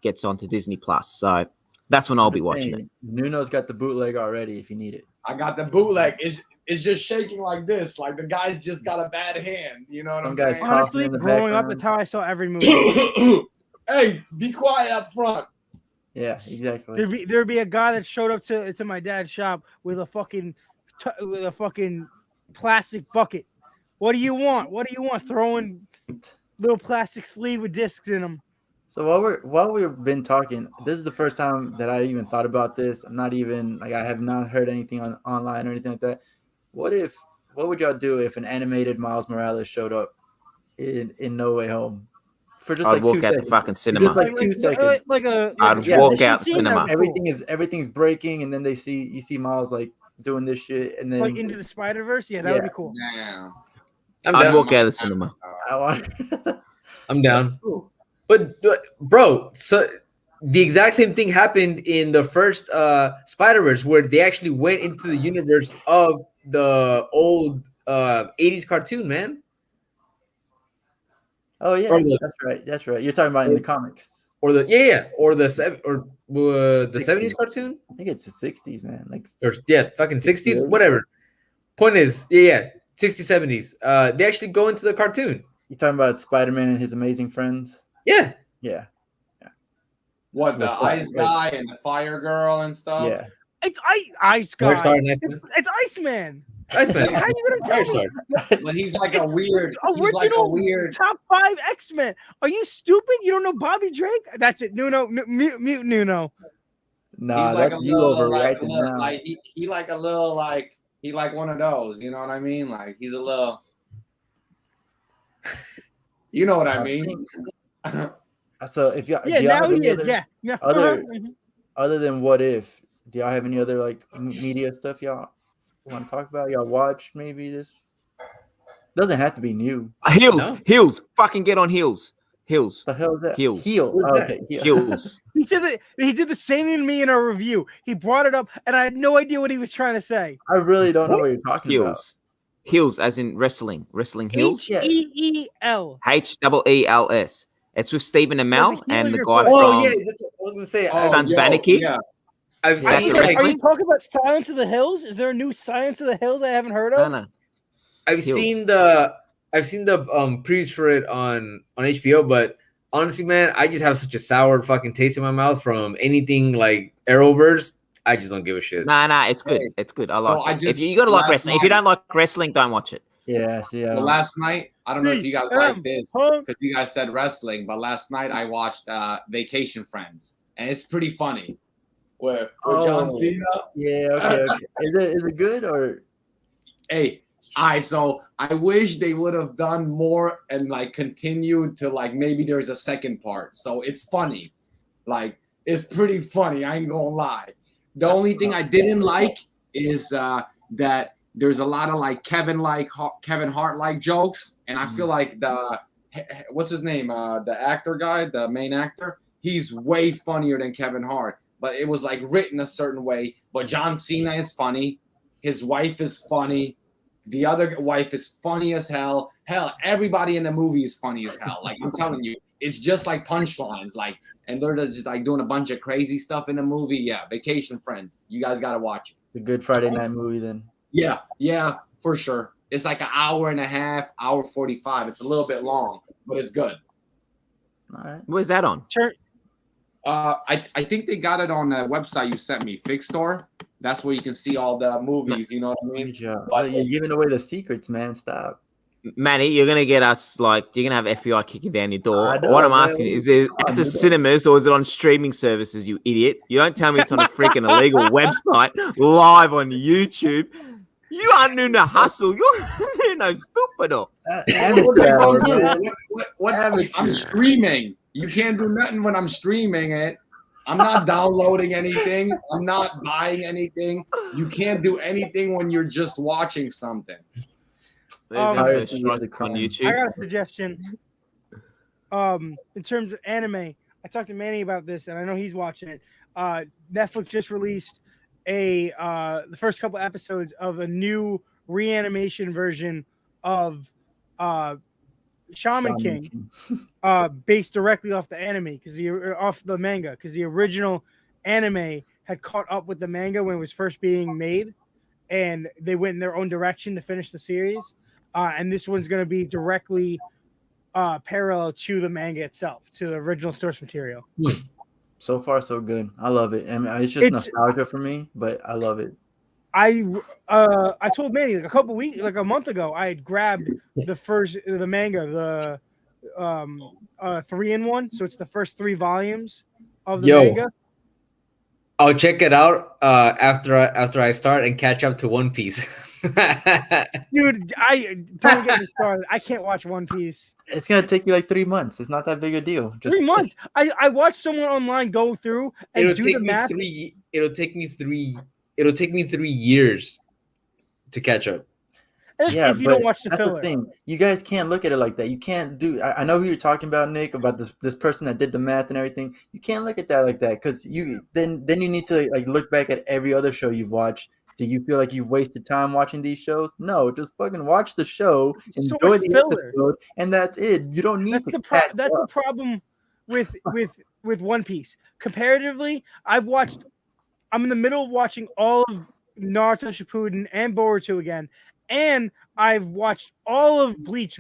gets onto Disney Plus. So that's when I'll be watching it. Nuno's got the bootleg already if you need it. I got the bootleg. It's just shaking like this. Like the guy's just got a bad hand. You know what Some I'm guy's saying? Honestly, in the growing up, background. that's how I saw every movie. Hey, be quiet up front. Yeah, exactly. There'd be a guy that showed up to my dad's shop with a fucking plastic bucket. What do you want? What do you want? Throwing little plastic sleeve with discs in them. So while we've been talking, this is the first time that I even thought about this. I'm not even like I have not heard anything online or anything like that. What would y'all do if an animated Miles Morales showed up in No Way Home? For just I'd like walk 2 out the seconds. fucking For cinema. just like 2 seconds. I'd yeah, walk this out the scene, cinema. that would be cool. Everything's breaking, and then you see Miles like doing this shit, and then Like into the Spider-Verse. Yeah, that would be cool. Yeah. I'd walk out of the cinema. I want. I'm down. Cool. But bro, so the exact same thing happened in the first Spider-Verse, where they actually went into the universe of the old 80s cartoon, man. Oh yeah, Or the- that's right. That's right. You're talking about in the comics. Or the the 70s cartoon? I think it's the 60s, man. Like Or fucking 60s, 68. whatever. Point is, 60s, 70s. They actually go into the cartoon. you talking about Spider-Man and his amazing friends? Yeah. Yeah. What, the What's that? ice guy and the fire girl and stuff? Yeah. It's Ice Guy. Firestar and Iceman. It's Iceman. Iceman. How you gonna tell me? Firestar. But he's like a It's weird. He's like a Original weird. top 5 X-Men. Are you stupid? You don't know Bobby Drake? That's it. Nuno, mute Nuno. Nah, He's like a that's you little, overreacting now. like he like a little like he like one of those. You know what I mean? Like he's a little. You know what I mean? So if y'all, Yeah, do y'all now have he any is. other, Yeah. other than What If, do y'all have any other like media stuff y'all want to talk about? Y'all watch maybe this? Doesn't have to be new. Heels. Fucking get on Heels. The hell is that? Heels. Heel. What's that? Okay. Heel. Heels. He said that he did the same to me in our review. He brought it up, and I had no idea what he was trying to say. I really don't know what you're talking about. Heels, as in wrestling. Wrestling Heels. HEEL. HEELS. It's with Stephen Amell heel and of the your guy foot. Oh, from yeah. I was going to say, Sons yo, Bannicky. Yeah. I've Yeah, seen the Are wrestling. you talking about Silence of the Hills? Is there a new Silence of the Hills I haven't heard of? No. I've Heels. seen the previews for it on HBO, but honestly, man, I just have such a sour fucking taste in my mouth from anything like Arrowverse. I just don't give a shit. Nah, it's good. It's good. I So like I it. just- If you gotta like last wrestling. If you night- don't like wrestling, don't watch it. Yeah. See. Well, last night, I don't know if you guys Hey, like this huh? because you guys said wrestling, but last night I watched Vacation Friends, and it's pretty funny. With John Oh. Cena. Yeah. Okay. Is it good or? Hey, so I wish they would have done more and like continued to like maybe there's a second part. So it's funny. Like it's pretty funny. I ain't gonna lie. The only thing I didn't like is that there's a lot of like Kevin Hart like jokes, and I feel like what's his name? The actor guy, the main actor, he's way funnier than Kevin Hart. But it was like written a certain way. But John Cena is funny. His wife is funny. The other wife is funny as hell. Hell, everybody in the movie is funny as hell. Like I'm telling you, it's just like punchlines. Like, and they're just like doing a bunch of crazy stuff in the movie. Yeah, Vacation Friends. You guys gotta watch it. It's a good Friday night movie then. Yeah, for sure. It's like an hour and a half, hour 45. It's a little bit long, but it's good. All right. Where's that on? Sure. I think they got it on the website you sent me, Fix Store. That's where you can see all the movies. You know what I mean? Good job. You're giving away the secrets, man. Stop. Manny, you're gonna get us like you're gonna have FBI kicking down your door. I know, What I'm man. asking is it at the cinemas or is it on streaming services, you idiot? You don't tell me it's on a freaking illegal website live on YouTube. You aren't doing the hustle. You're no stupido. What I'm streaming. You can't do nothing when I'm streaming it. I'm not downloading anything. I'm not buying anything. You can't do anything when you're just watching something. On YouTube. I got a suggestion. In terms of anime, I talked to Manny about this, and I know he's watching it. Netflix just released the first couple episodes of a new reanimation version of Shaman King, based directly off the anime off the manga, because the original anime had caught up with the manga when it was first being made, and they went in their own direction to finish the series. And this one's going to be directly parallel to the manga itself, to the original source material. So far, so good. I love it. I mean, it's just nostalgia for me, but I love it. I told Manny like a month ago, I had grabbed the manga, the 3-in-1. So it's the first 3 volumes of the manga. I'll check it out after I start and catch up to One Piece. Dude, don't get me started. I can't watch One Piece. It's gonna take you like 3 months. It's not that big a deal. 3 months. I watched someone online go through and do the math. It'll take me 3 years to catch up. Yeah, if you don't watch the that's filler. the thing. You guys can't look at it like that. You can't do. I know who you're talking about, Nick, about this person that did the math and everything. You can't look at that like that because then you need to like look back at every other show you've watched. Do you feel like you've wasted time watching these shows? No, just fucking watch the show, enjoy the episode, and that's it. You don't need to. That's the problem with One Piece. Comparatively, I'm in the middle of watching all of Naruto Shippuden and Boruto again, and I've watched all of Bleach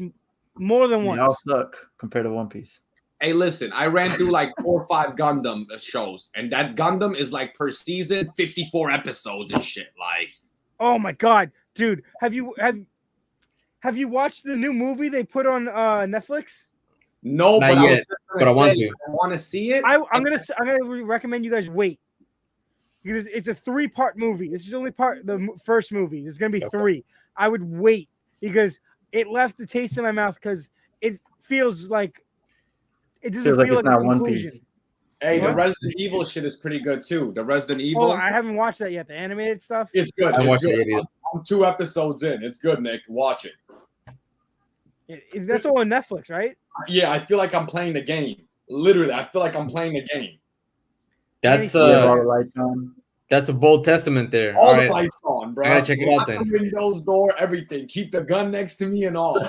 more than once. They all suck compared to One Piece. Hey, listen, I ran through like 4 or 5 Gundam shows, and that Gundam is like per season 54 episodes and shit. Like, oh my god, dude, have you watched the new movie they put on Netflix? No, not yet, but I want to. I want to see it. I'm gonna recommend you guys wait, because it's a 3-part movie. This is only the first movie. There's gonna be 3. I would wait because it left the taste in my mouth because it feels like. It doesn't feel like it's not One Piece. Hey, the Resident Evil shit is pretty good too. The Resident Evil. Oh, I haven't watched that yet. The animated stuff. It's good. I watched it. I'm 2 episodes in. It's good, Nick. Watch it. That's all on Netflix, right? Yeah, I feel like I'm playing the game. Literally, I feel like I'm playing the game. That's all the lights on. That's a bold testament there. All the lights on, bro. I gotta check it out then. The windows, door, everything. Keep the gun next to me and all.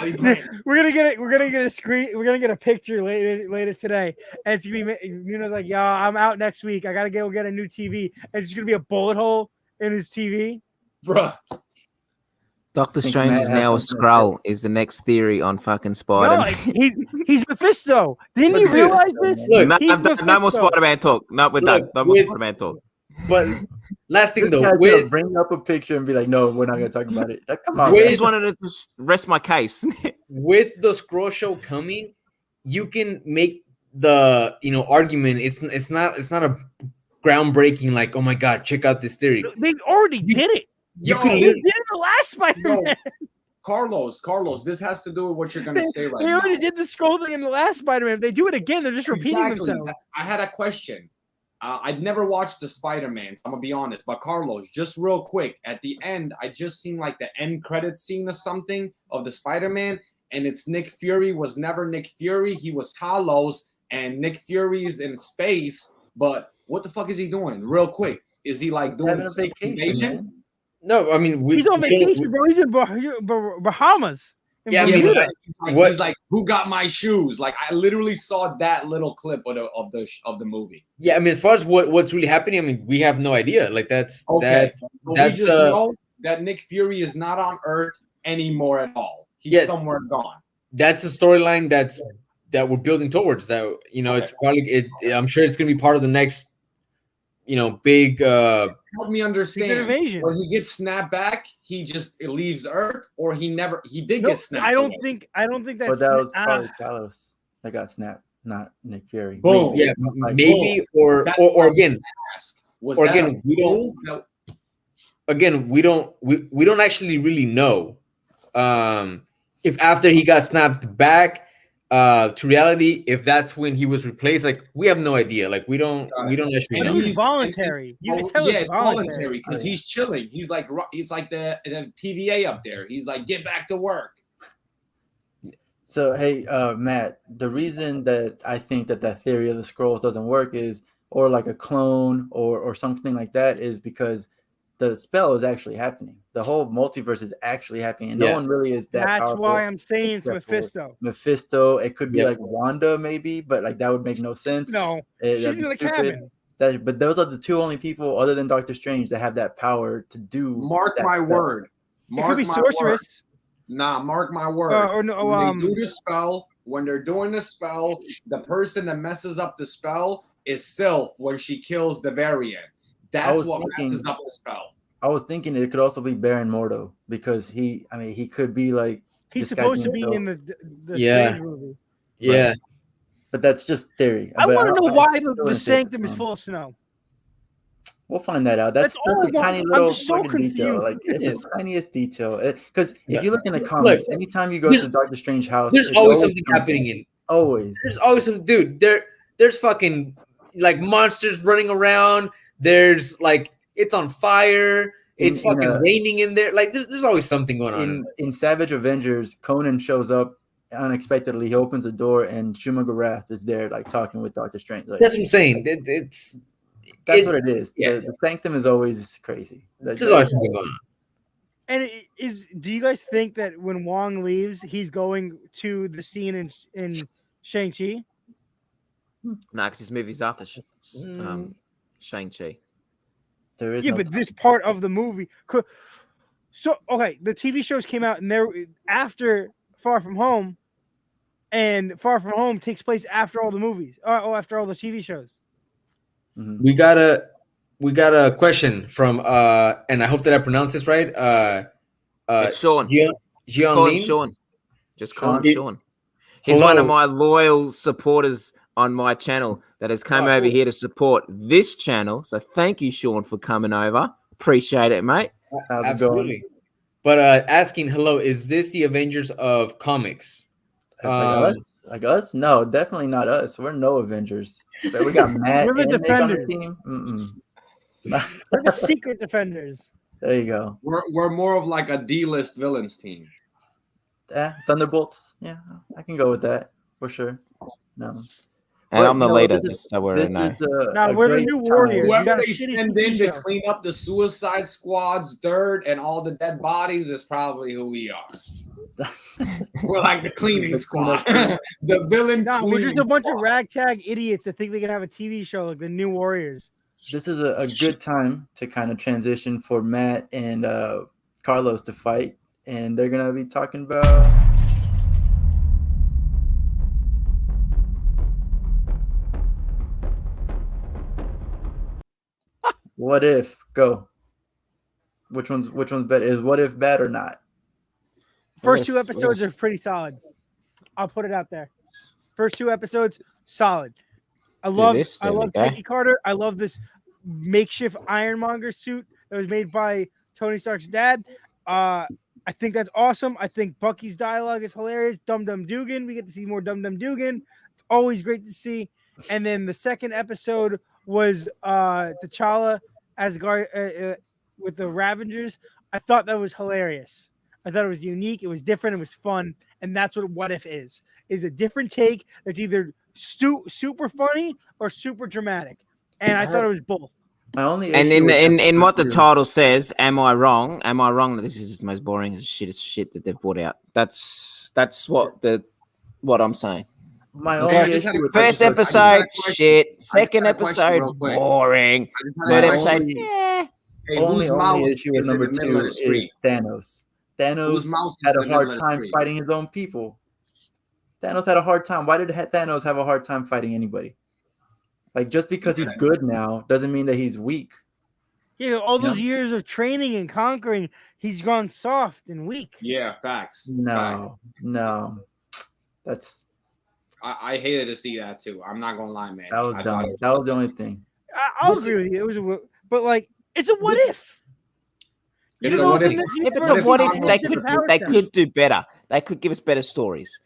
We're gonna get a screen. We're gonna get a picture later today, and it's gonna be like, "Yo, I'm out next week. I gotta go get a new TV." And it's gonna be a bullet hole in his TV, bruh. Doctor Strange is now a Skrull. Is the next theory on fucking Spider? No, like, he's Mephisto. Didn't you realize this? Look, no more Spider-Man talk. No, we're done. No more Spider-Man talk. But last thing though, bring up a picture and be like, "No, we're not gonna talk about it." Come on, I just wanted to just rest my case. With the Skrull show coming, you can make the argument. It's not a groundbreaking like, oh my god, check out this theory. They already did it. They did it in the last Spider-Man. Carlos, this has to do with what you're gonna say right now. They already did the Skrull thing in the last Spider-Man. If they do it again, they're just repeating themselves. I had a question. I'd never watched the Spider-Man. I'm gonna be honest, but Carlos, just real quick, at the end, I just seen like the end credit scene or something of the Spider-Man, and it's Nick Fury was never Nick Fury. He was Talos, and Nick Fury's in space. But what the fuck is he doing? Real quick, is he like doing having a vacation? No, I mean He's on vacation, bro. He's in Bahamas. In Yeah, I mean, Bermuda. He's like, who got my shoes? Like, I literally saw that little clip of the movie. Yeah, I mean, as far as what's really happening, I mean, we have no idea. Like that's Okay, that's so that's we just know that Nick Fury is not on Earth anymore at all. He's somewhere gone. That's a storyline that we're building towards. That it's probably I'm sure it's gonna be part of the next big. Help me understand. Invasion. When he gets snapped back, he just leaves Earth, or he did No, get snapped. I don't think that's. But that was probably Talos that got snapped, not Nick Fury. Boom. Yeah, Like, maybe or again, or again we don't. Again, we don't actually really know if after he got snapped back to reality, if that's when he was replaced. Like we have no idea. Like we don't actually But know. it was voluntary. You can tell it's voluntary because he's chilling. He's like the TVA up there. He's like, get back to work. So hey, Matt, the reason that I think that theory of the scrolls doesn't work is, or like a clone or something like that, is because the spell is actually happening. The whole multiverse is actually happening, and no one really is that. That's powerful why I'm saying it's Mephisto. Mephisto. It could be like Wanda, maybe, but like that would make no sense. No, she's in the cabin. But those are the two only people, other than Doctor Strange, that have that power to do. Mark my word. It could be sorceress. Nah, mark my word. Or no, when they do the spell, when they're doing the spell, the person that messes up the spell is Sylph when she kills the variant. That's what messes up the spell. I was thinking it could also be Baron Mordo because he could be like he's supposed to be in the Strange movie. Yeah, right. But that's just theory. I want to know why the Sanctum is full of snow. We'll find that out. That's a tiny little detail. Like it's the tiniest detail. Because if you look in the comics, anytime you go to Doctor Strange house, there's always something happening in. Always. There's always some dude. There's fucking like monsters running around. There's like it's on fire. It's fucking raining in there. Like there's always something going on. In Savage Avengers, Conan shows up unexpectedly. He opens the door and Shuma Gorath is there, like talking with Doctor Strange. Like, that's what I'm saying. That's what it is. Yeah. The Sanctum is always crazy. There's always something going on. And do you guys think that when Wong leaves, he's going to the scene in Shang-Chi? No, because his movie's after Shang-Chi. There is but this part of the movie. So, okay, the TV shows came out and they're after Far From Home, and Far From Home takes place after all the movies, after all the TV shows. Mm-hmm. We got a question from and I hope that I pronounce this right. It's Sean. Sean. Just call him Sean. He's one of my loyal supporters on my channel that has come over here to support this channel. So thank you, Sean, for coming over. Appreciate it, mate. Absolutely. But asking, hello, is this the Avengers of comics? Like us? No, definitely not us. We're no Avengers. We got Matt We're the and Defenders. Nick on the team. We're the Secret Defenders. There you go. We're more of like a D-list villains team. Thunderbolts. Yeah, I can go with that for sure. No. And I'm the leader, so we're we're the new Warriors. Whoever they send in to clean up the Suicide Squad's dirt and all the dead bodies is probably who we are. We're like the cleaning squad. The villain. No, we're just a bunch of ragtag idiots that think they can have a TV show like the New Warriors. This is a good time to kind of transition for Matt and Carlos to fight, and they're gonna be talking about. What if? Go. Which one's better? Is What If bad or not? First two episodes are pretty solid. I'll put it out there. First two episodes, solid. I love Peggy Carter. I love this makeshift Ironmonger suit that was made by Tony Stark's dad. I think that's awesome. I think Bucky's dialogue is hilarious. Dum Dum Dugan. We get to see more Dum Dum Dugan. It's always great to see. And then the second episode was T'Challa as with the Ravengers. I thought that was hilarious. I thought it was unique. It was different. It was fun. And that's what If is a different take that's either super funny or super dramatic. And I thought it was both. My only And issue with in what the episode two- title says, am I wrong? Am I wrong that this is the most boring shit that they've brought out? That's what I'm saying. my Okay, I only just had issue a with First question. episode I just had episode, a question. shit. I just Second had a question episode, real quick. boring. I just had Third a episode, question. yeah. Hey, only whose mouse issue with is in number the middle of two the is street? Thanos. Thanos Whose mouse is had in a the middle hard of the time street? fighting his own people. Thanos had a hard time. Why did Thanos have a hard time fighting anybody? Like, just because he's Okay. good now doesn't mean that he's weak. Yeah, all those Yeah. years of training and conquering, he's gone soft and weak. Yeah, facts. Facts. No, that's I hated to see that too. I'm not gonna lie, man. that was I dumb. thought it That was the only thing. I'll This agree with you. It was but like, it's a what if. It's You a know, what if. in this Yeah, but universe, what he's if got they different could power they sets. could do better? They could give us better stories.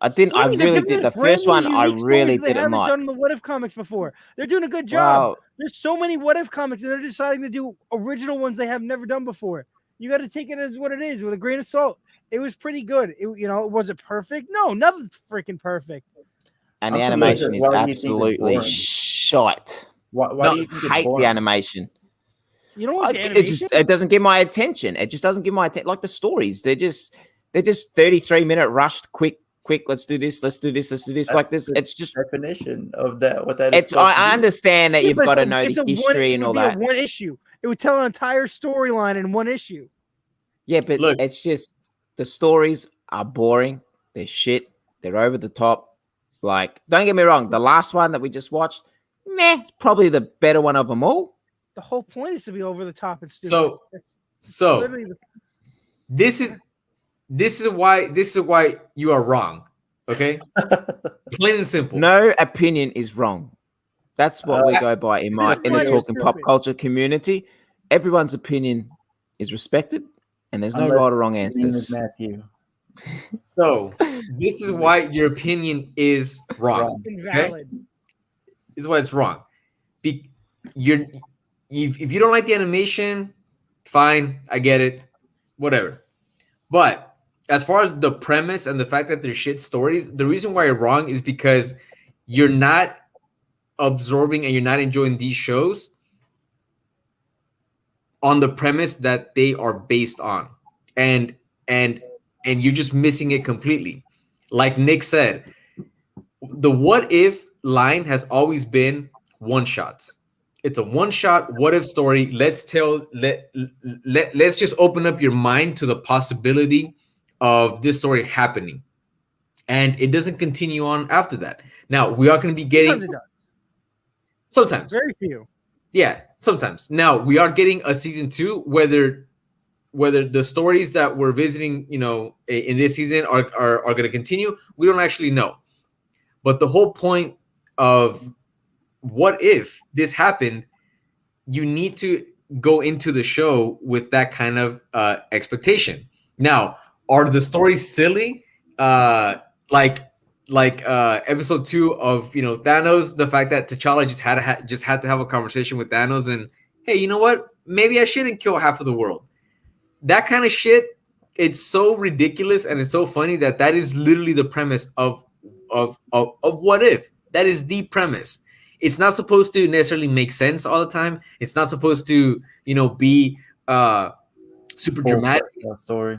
I didn't. I What do you mean? They're really giving did. us The first brand one, new I unique really stories they didn't haven't like. done in the What If comics before. They're doing a good job. Wow. There's so many What If comics, and they're deciding to do original ones they have never done before. You got to take it as what it is with a grain of salt. It was pretty good. Was it perfect? No, nothing's freaking perfect. And the I'm animation confused. is Why do you think it's absolutely boring? shite. Why No, do you think I it's hate boring? the animation. You know what? The It animation? just it doesn't get my attention. It just doesn't get my attention. Like the stories, they're just 33-minute rushed, quick. Let's do this. Let's do this. Let's do this. That's like this. the It's just. definition of that. What that is. It's. supposed to I be. understand that Yeah, you've but got to it's know it's the a one- history it and would all be that. a one issue. It would tell an entire storyline in one issue. Yeah, but Look. it's just the stories are boring. They're shit. They're over the top. Like, don't get me wrong. The last one that we just watched, it's probably the better one of them all. The whole point is to be over the top and stupid. So- That's So literally the- this is why you are wrong. Okay, plain and simple. No opinion is wrong. That's what we go by in This is the why you're talking pop stupid. culture community. Everyone's opinion is respected, and there's no Unless right or wrong his name is answers. Matthew. So this is why your opinion is wrong. invalid. This is why it's wrong. If you don't like the animation, fine, I get it, whatever. But as far as the premise and the fact that they're shit stories, the reason why you're wrong is because you're not absorbing and you're not enjoying these shows on the premise that they are based on, and you're just missing it completely. Like Nick said, the what if line has always been one shots. It's a one shot what if story. Let's just open up your mind to the possibility of this story happening, and it doesn't continue on after that. Now we are going to be getting Sometimes it does. sometimes, Very few. yeah, sometimes. Now we are getting a season 2, whether the stories that we're visiting, in this season are going to continue, we don't actually know. But the whole point of what if this happened, you need to go into the show with that kind of expectation. Now, are the stories silly? Like episode 2 of Thanos, the fact that T'Challa just had to have a conversation with Thanos, and hey, you know what? Maybe I shouldn't kill half of the world. That kind of shit, it's so ridiculous and it's so funny that is literally the premise of what if. That is the premise. It's not supposed to necessarily make sense all the time. It's not supposed to, be super dramatic. Story.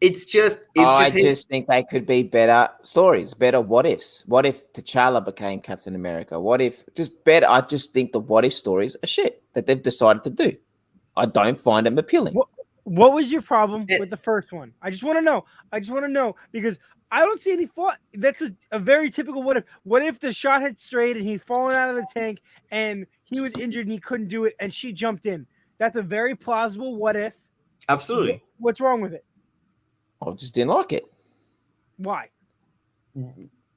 It's just I just think they could be better stories, better what ifs. What if T'Challa became Captain America? What if just better? I just think the what if stories are shit that they've decided to do. I don't find them appealing. What was your problem with the first one? I just want to know because I don't see any flaw. That's a very typical what if. What if the shot had strayed and he'd fallen out of the tank and he was injured and he couldn't do it and she jumped in? That's a very plausible what if. absolutely. What's wrong with it? I just didn't like it. Why?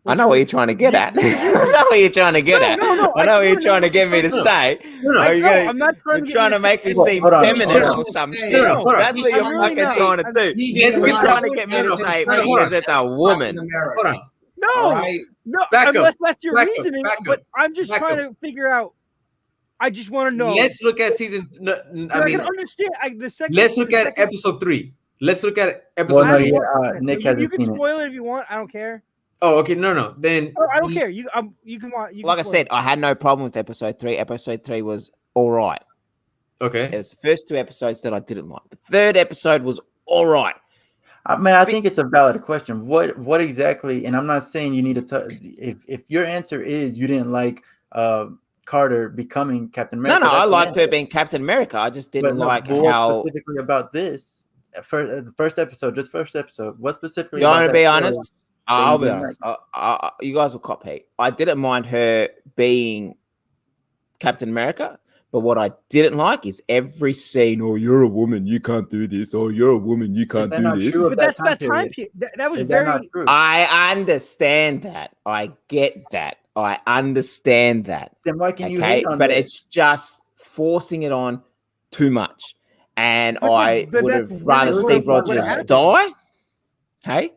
I know what you're trying to get at. I know what you're trying to get at. No, I know what you're trying to get me to say. I'm not You're trying to make me Hold seem on. feminist Hold or some shit. No, That's what you're I'm really fucking not. trying to do. You're trying to get me to say because it's a woman. Hold on. No, All right. no, Back up. unless that's your Back up. reasoning. Back But up. I'm just Back trying to figure out. I just want to know. Let's look at season. I can understand. The second. Let's look the at second- episode 3. Let's look at episode. Well, no, I don't yeah, want- Nick you hasn't can seen it. spoil it if you want. I don't care. Oh, okay. No. Then Oh, I don't care. You can watch. You can Like I spoil said, it. I had no problem with episode 3. Episode 3 was all right. Okay. It's the first 2 episodes that I didn't like. The 3rd episode was all right. I mean, I think it's a valid question. What exactly? And I'm not saying you need to. If your answer is you didn't like Carter becoming Captain No, America, no, I that's the liked her answer. being Captain America. I just didn't But no, like but what how. specifically about this? The first episode, just first episode. What specifically You about want to that be show honest? that you I'll be didn't honest. like? You guys will cop hate. I didn't mind her being Captain America, but what I didn't like is every scene. Oh, you're a woman, you can't do this. Oh, you're a woman, you Is can't that do not this. true of But that that's time that time period? period. That was Is that not very. true? I understand that. I get that. I understand that. Then why can you Okay, hate on but that? it's just forcing it on too much. And But I that's would have really rather what- Steve what Rogers happened. die. Hey,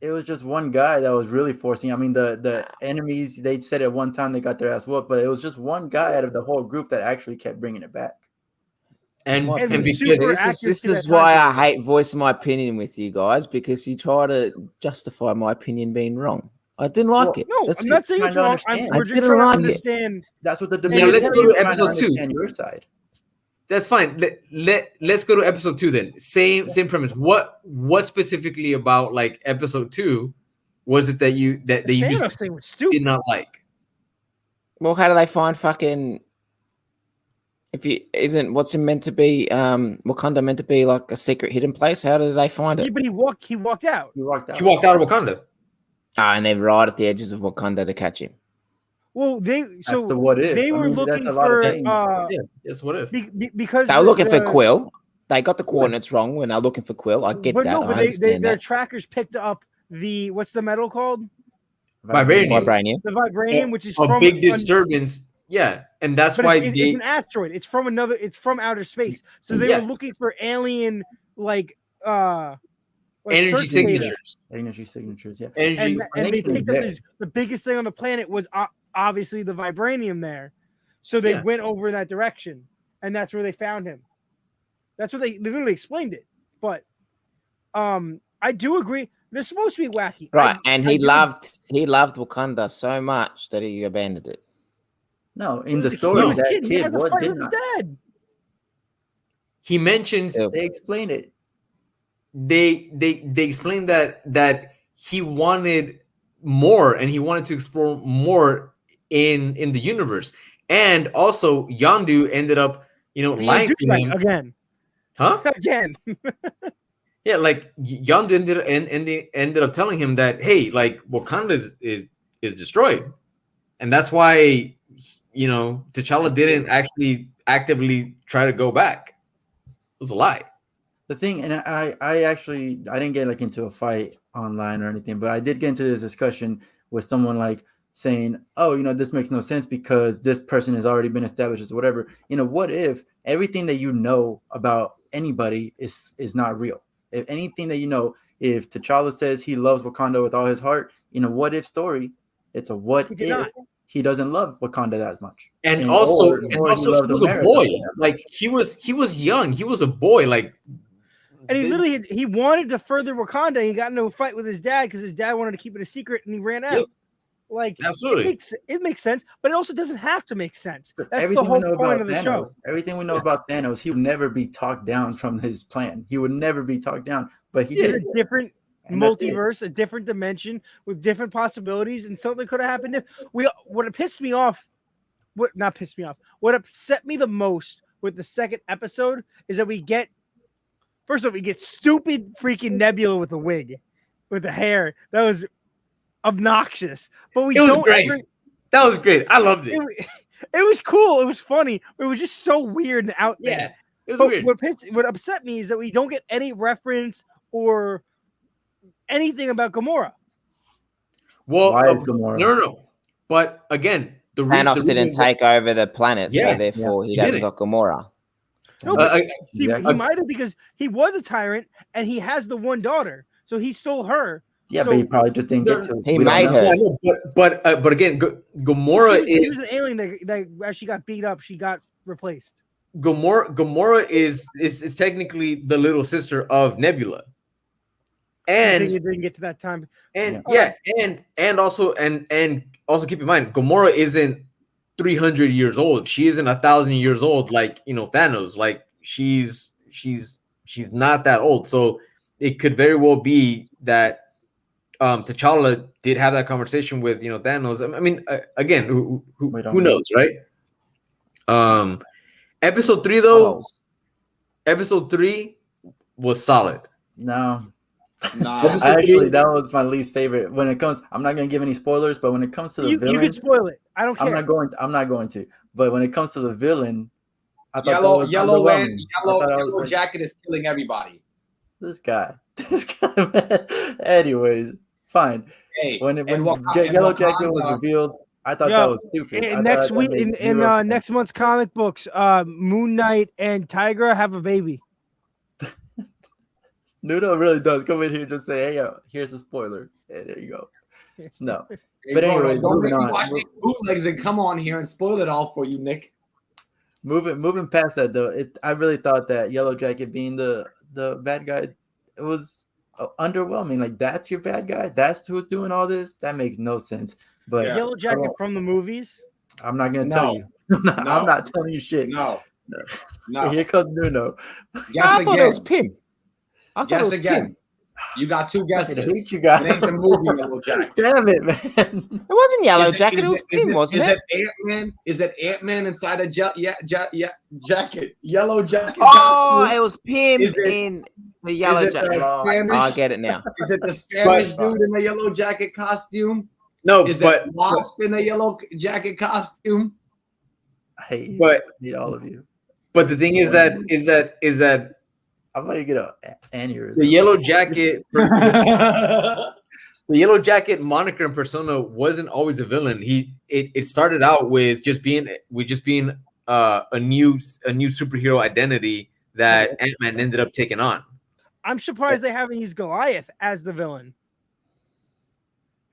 It was just one guy that was really forcing. I mean, the enemies, they said at one time they got their ass whooped, but it was just one guy out of the whole group that actually kept bringing it back. And my And and he's because super this accurate is to that this is why I time period. hate voicing my opinion with you guys, because you try to justify my opinion being wrong. I didn't like Well, it. No, That's I'm not it. saying Trying it's to wrong. understand. We're I just didn't trying to like it. understand. That's what the Now, debate let's is. go to We're trying episode two. understand your side. that's fine. Let's go to episode 2 then. Same premise. What specifically about like episode 2 was it that you The you Thanos just thing was did stupid. not like? Well, how do they find fucking? If you isn't what's it meant to be? Wakanda meant to be like a secret hidden place. How did they find Yeah, it? but he walked out. You walked out. He walked out of Wakanda. And they're right at the edges of Wakanda to catch him. Well, they That's the what if. they I were mean, looking that's a lot of for things. Yeah. Yes. What if? because They were looking for the- Quill. They got the coordinates wrong when they're looking for Quill. I get But that. no, I but understand their that. trackers picked up the what's the metal called? Vibranium. Vibranium. The vibranium, which is A from big disturbance. Yeah, and that's but why it's an asteroid. It's from another. It's from outer space. So they Yeah. were looking for alien like energy search data. signatures. Energy signatures, yeah. Energy. And they Connection is picked up there. the biggest thing on the planet was obviously the vibranium there. So they Yeah. went over that direction, and that's where they found him. That's what they literally explained it. But I do agree. They're supposed to be wacky, Right, and I he do- loved Wakanda so much that he abandoned it. No, in the He story, was that kidding. He kid had to what fight did with his not. dad. He mentions Still. They explained it. they explained that he wanted more and he wanted to explore more in the universe, and also Yondu ended up Being a lying to douchebag him, again. huh? Again. Yeah, like Yondu ended up telling him that, hey, like Wakanda is destroyed, and that's why T'Challa didn't actually actively try to go back. It was a lie. The thing, and I actually I didn't get like into a fight online or anything, but I did get into this discussion with someone like saying, oh, this makes no sense because this person has already been established as whatever. What if everything that you know about anybody is not real? If anything that if T'Challa says he loves Wakanda with all his heart, what if story, it's a what He did if not. he doesn't love Wakanda that much. And And also, or he loves he was a America boy. that much. Like he was young. He was a boy. Like, And he literally he wanted to further Wakanda. He got into a fight with his dad because his dad wanted to keep it a secret, and he ran out. Yep. Like absolutely. it makes sense, but it also doesn't have to make sense. That's the Everything whole we know point about of the Thanos, show. everything we know about Thanos, he would never be talked down from his plan. He would never be talked down, but he It's did. a different And that's it. multiverse, a different dimension with different possibilities, and something could have happened. What pissed me off, what upset me the most with the second episode is that we get stupid freaking Nebula with a wig, with the hair that was obnoxious. But It was great. That was great. I loved it. It was cool. It was funny. But it was just so weird and out there. Yeah, it was But weird. what upset me is that we don't get any reference or anything about Gamora. Well, Why is Gamora? no. But again, the Thanos didn't take over the planet, Yeah, so therefore he he doesn't didn't. got Gamora. No, but he Exactly. might have because he was a tyrant and he has the one daughter, so he stole her. Yeah, So but he probably just didn't get to it. He We don't made know. her. Yeah, I know, but again, Gamora she is was an alien that as she got beat up, she got replaced. Gamora is technically the little sister of Nebula, I think and it didn't get to that time. and also keep in mind, Gamora isn't 300 years old. She isn't 1,000 years old like, you know, Thanos. Like she's not that old. So it could very well be that T'Challa did have that conversation with, you know, Thanos. I mean, again, who knows, right? Episode 3 though, episode 3 was solid. No. Actually, that was my least favorite. When it comes, I'm not gonna give any spoilers, but when it comes to the villain, you can spoil it. I don't care. I'm not going to. But when it comes to the villain, I Yellow thought Jacket is killing everybody. This guy, man. Anyways, fine. Hey, when Yellow Jacket was revealed, I thought that was stupid. And next week, in next month's comic books, Moon Knight and Tigra have a baby. Nuno really does come in here and just say, "Hey, yo, here's a spoiler." Hey, there you go. No, hey, but anyway, moving on. Watch these bootlegs and come on here and spoil it all for you, Nick. Moving past that though, I really thought that Yellow Jacket being the bad guy, it was underwhelming. Like, that's your bad guy? That's who's doing all this? That makes no sense. But Yellow Jacket from the movies? I'm not gonna tell you. I'm not telling you shit. No. Here comes Nuno. I thought it was Pim. Guess again. You got two guesses. I hate you guys. It ain't the movie Yellow Jacket. Damn it, man. It wasn't Yellow Jacket. It was Pim, wasn't it? Ant-Man? Is it Ant-Man inside a jacket? Yellow Jacket. Oh, costume? it was Pim in the Yellow Jacket. I get it now. Is it the Spanish dude in the Yellow Jacket costume? No, Is it Wasp in a Yellow Jacket costume? I hate you. But I hate all of you. But the thing is that I'm gonna get an aneurysm. the Yellow Jacket, the Yellow Jacket moniker and persona wasn't always a villain. It started out with just being a new superhero identity that Ant-Man ended up taking on. I'm surprised they haven't used Goliath as the villain.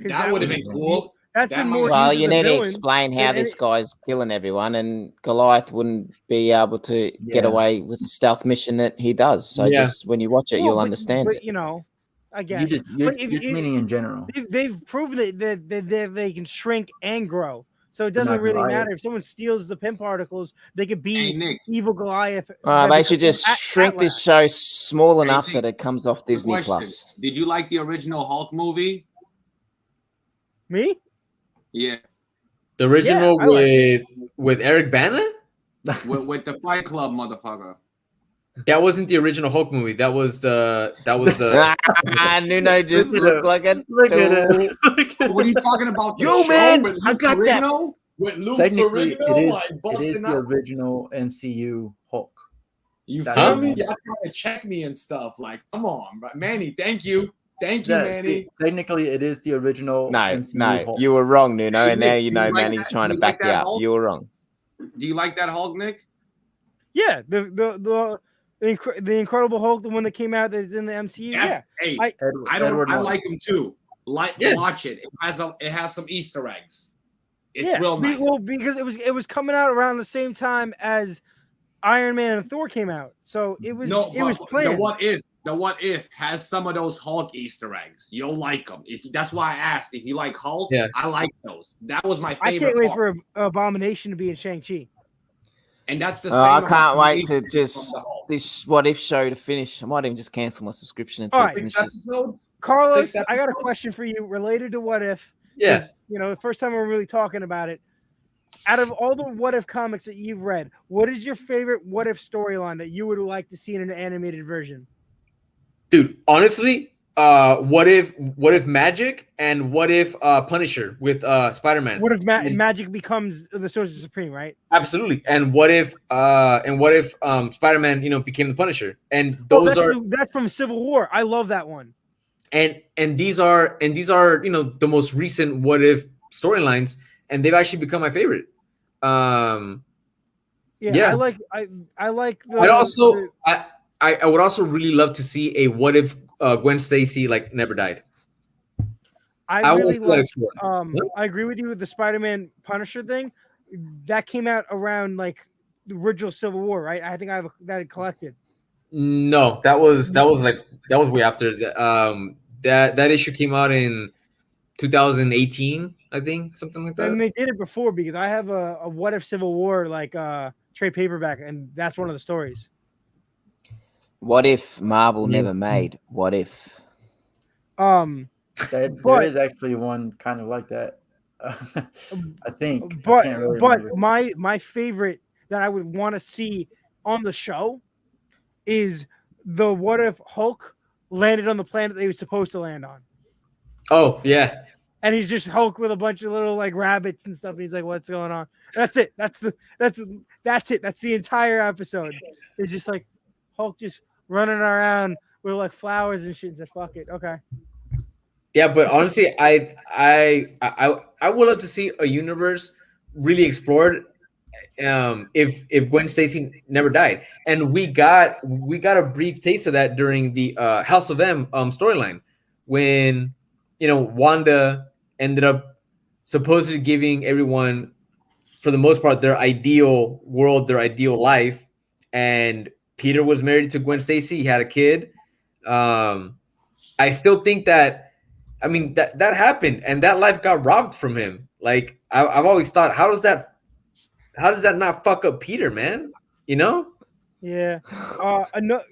That would have been cool. That's been more. Well, you need to explain how this guy's killing everyone, and Goliath wouldn't be able to get away with the stealth mission that he does. So just when you watch it, you'll understand it. You know, again, you're meaning in general. They've proven that they can shrink and grow. So it doesn't really matter if someone steals the Pym particles. They could be evil Goliath. They should just shrink this show small enough that it comes off Disney Plus. Did you like the original Hulk movie? Me? Yeah. The original with Eric Bana? with the Fight Club motherfucker. That wasn't the original Hulk movie. That was the Nuno just looked like a look at it. What are you talking about? Yo, man, I got that. With Luke Technically, Ferrigno, it is the original MCU Hulk. You feel me? Y'all trying to check me and stuff. Like, come on, Manny. Thank you, Manny. Technically, it is the original. MCU Hulk. You were wrong, Nuno, and now you know Manny's trying to back you up. You were wrong. Do you like that Hulk, Nick? Yeah, the Incredible Hulk, the one that came out that's in the MCU. Yeah. Hey, I like him too. Watch it. It has some Easter eggs. It's real nice. Well, because it was coming out around the same time as Iron Man and Thor came out, so it was planned. The what if has some of those Hulk Easter eggs. You'll like them. That's why I asked if you like Hulk. Yeah, I like those. That was my favorite. I can't wait for Abomination to be in Shang-Chi. And that's the same. I can't wait to just this what if show to finish. I might even just cancel my subscription until it finishes. Carlos, I got a question for you related to what if. Yeah. You know, the first time we're really talking about it. Out of all the what if comics that you've read, what is your favorite what if storyline that you would like to see in an animated version? Dude, honestly, what if Magic and what if Punisher with Spider-Man? What if Magic becomes the Sorcerer Supreme, right? Absolutely. And what if Spider-Man, became the Punisher? And that's from Civil War. I love that one. And these are the most recent what if storylines, and they've actually become my favorite. I like I would also really love to see a what if Gwen Stacy never died. I agree with you with the Spider-Man Punisher thing. That came out around the original Civil War, right? I think I have that collected. No, that was way after. That issue came out in 2018, I think, something like And that. they did it before because I have a What If Civil War like trade paperback, and that's one of the stories. What if Marvel never made What If? There But is actually one kind of like that. I think I but can't really but remember. my favorite that I would want to see on the show is the What If Hulk landed on the planet that he was supposed to land on. Oh yeah, And he's just Hulk with a bunch of little like rabbits and stuff. And he's like, "What's going on?" That's it. That's it. That's the entire episode. It's just like Hulk just running around with like flowers and shit. And said, "Fuck it, okay." yeah. But honestly, I would love to see a universe really explored. If Gwen Stacy never died, and we got a brief taste of that during the House of M storyline, when Wanda ended up supposedly giving everyone, for the most part, their ideal world, their ideal life, and Peter was married to Gwen Stacy. He had a kid. I still think that, I mean, that happened, and that life got robbed from him. Like I've always thought, how does that not fuck up Peter, man? You know? Yeah.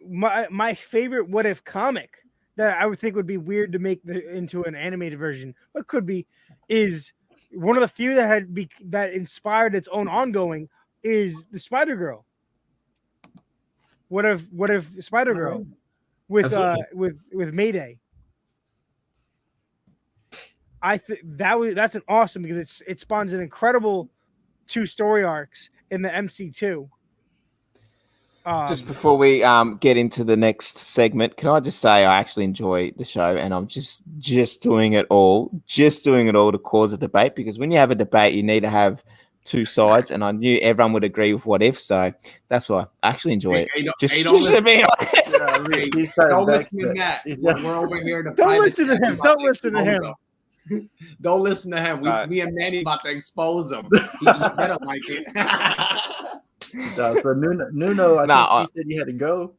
My favorite What If comic that I would think would be weird to make into an animated version, but could be, is one of the few that inspired its own ongoing is the Spider Girl. What if Spider Girl with Absolutely. with Mayday? I think that's an awesome, because it spawns an incredible 2 story arcs in the MC2. Just before we get into the next segment, can I just say I actually enjoy the show, and I'm just doing it all to cause a debate, because when you have a debate, you need to have two sides, and I knew everyone would agree with What If, so that's why I actually enjoy it. Just to be honest. Don't listen to Matt. We're over here to Don't listen to him. Don't listen to him. Don't listen to him. Me and Manny about to expose him. He better like it. So Nuno, I think he said you had to go.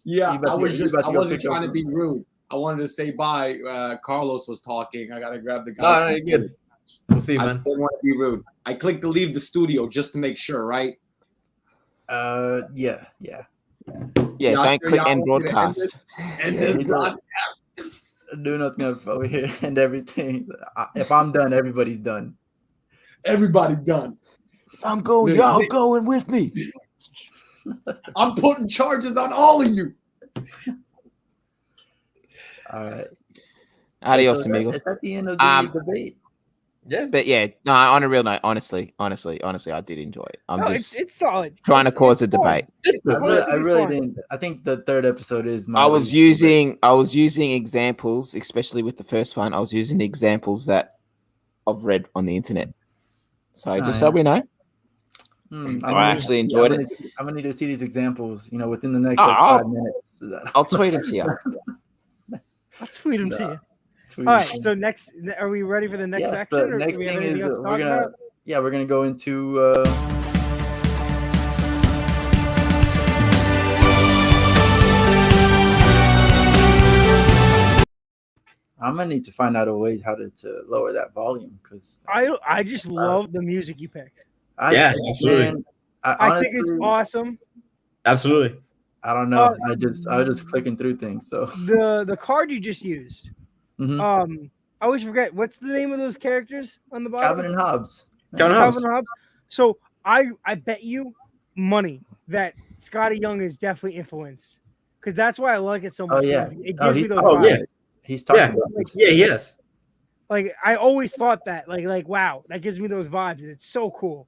Yeah, I wasn't trying to be rude. I wanted to say bye. Carlos was talking. I gotta grab the guy. No, you're good. We'll see, man. I didn't want to be rude. I clicked to leave the studio just to make sure, right? Yeah. Don't click end broadcast. End this broadcast. Nuno's gonna over here and everything. If I'm done, everybody's done. Everybody done. If I'm going, y'all going with me. I'm putting charges on all of you. All right. Adios, amigos. It's at the end of the debate. Yeah, but yeah, no. On a real note, honestly, I did enjoy it. It's solid. Trying to cause a debate. I really didn't. I think the third episode is my. I was using examples, especially with the first one. I was using examples that I've read on the internet. So so we know. I actually enjoyed it. I'm gonna need to see these examples, within the next 5 minutes. I'll tweet them to you. I'll tweet them to you. All right. So next, are we ready for the next section? The next thing is we're gonna go into. I'm gonna need to find out a way how to lower that volume, because I just love the music you picked. Absolutely. I think it's awesome. Absolutely. I don't know. I was just clicking through things. So the card you just used. Mm-hmm. I always forget, what's the name of those characters on the bottom? Calvin and Hobbes. Calvin and Hobbes. So I bet you money that Scotty Young is definitely influenced, because that's why I like it so much. Oh yeah. It gives me those vibes. Yeah. He's talking about this. Yeah, yes. Like I always thought that. Like wow, that gives me those vibes, and it's so cool.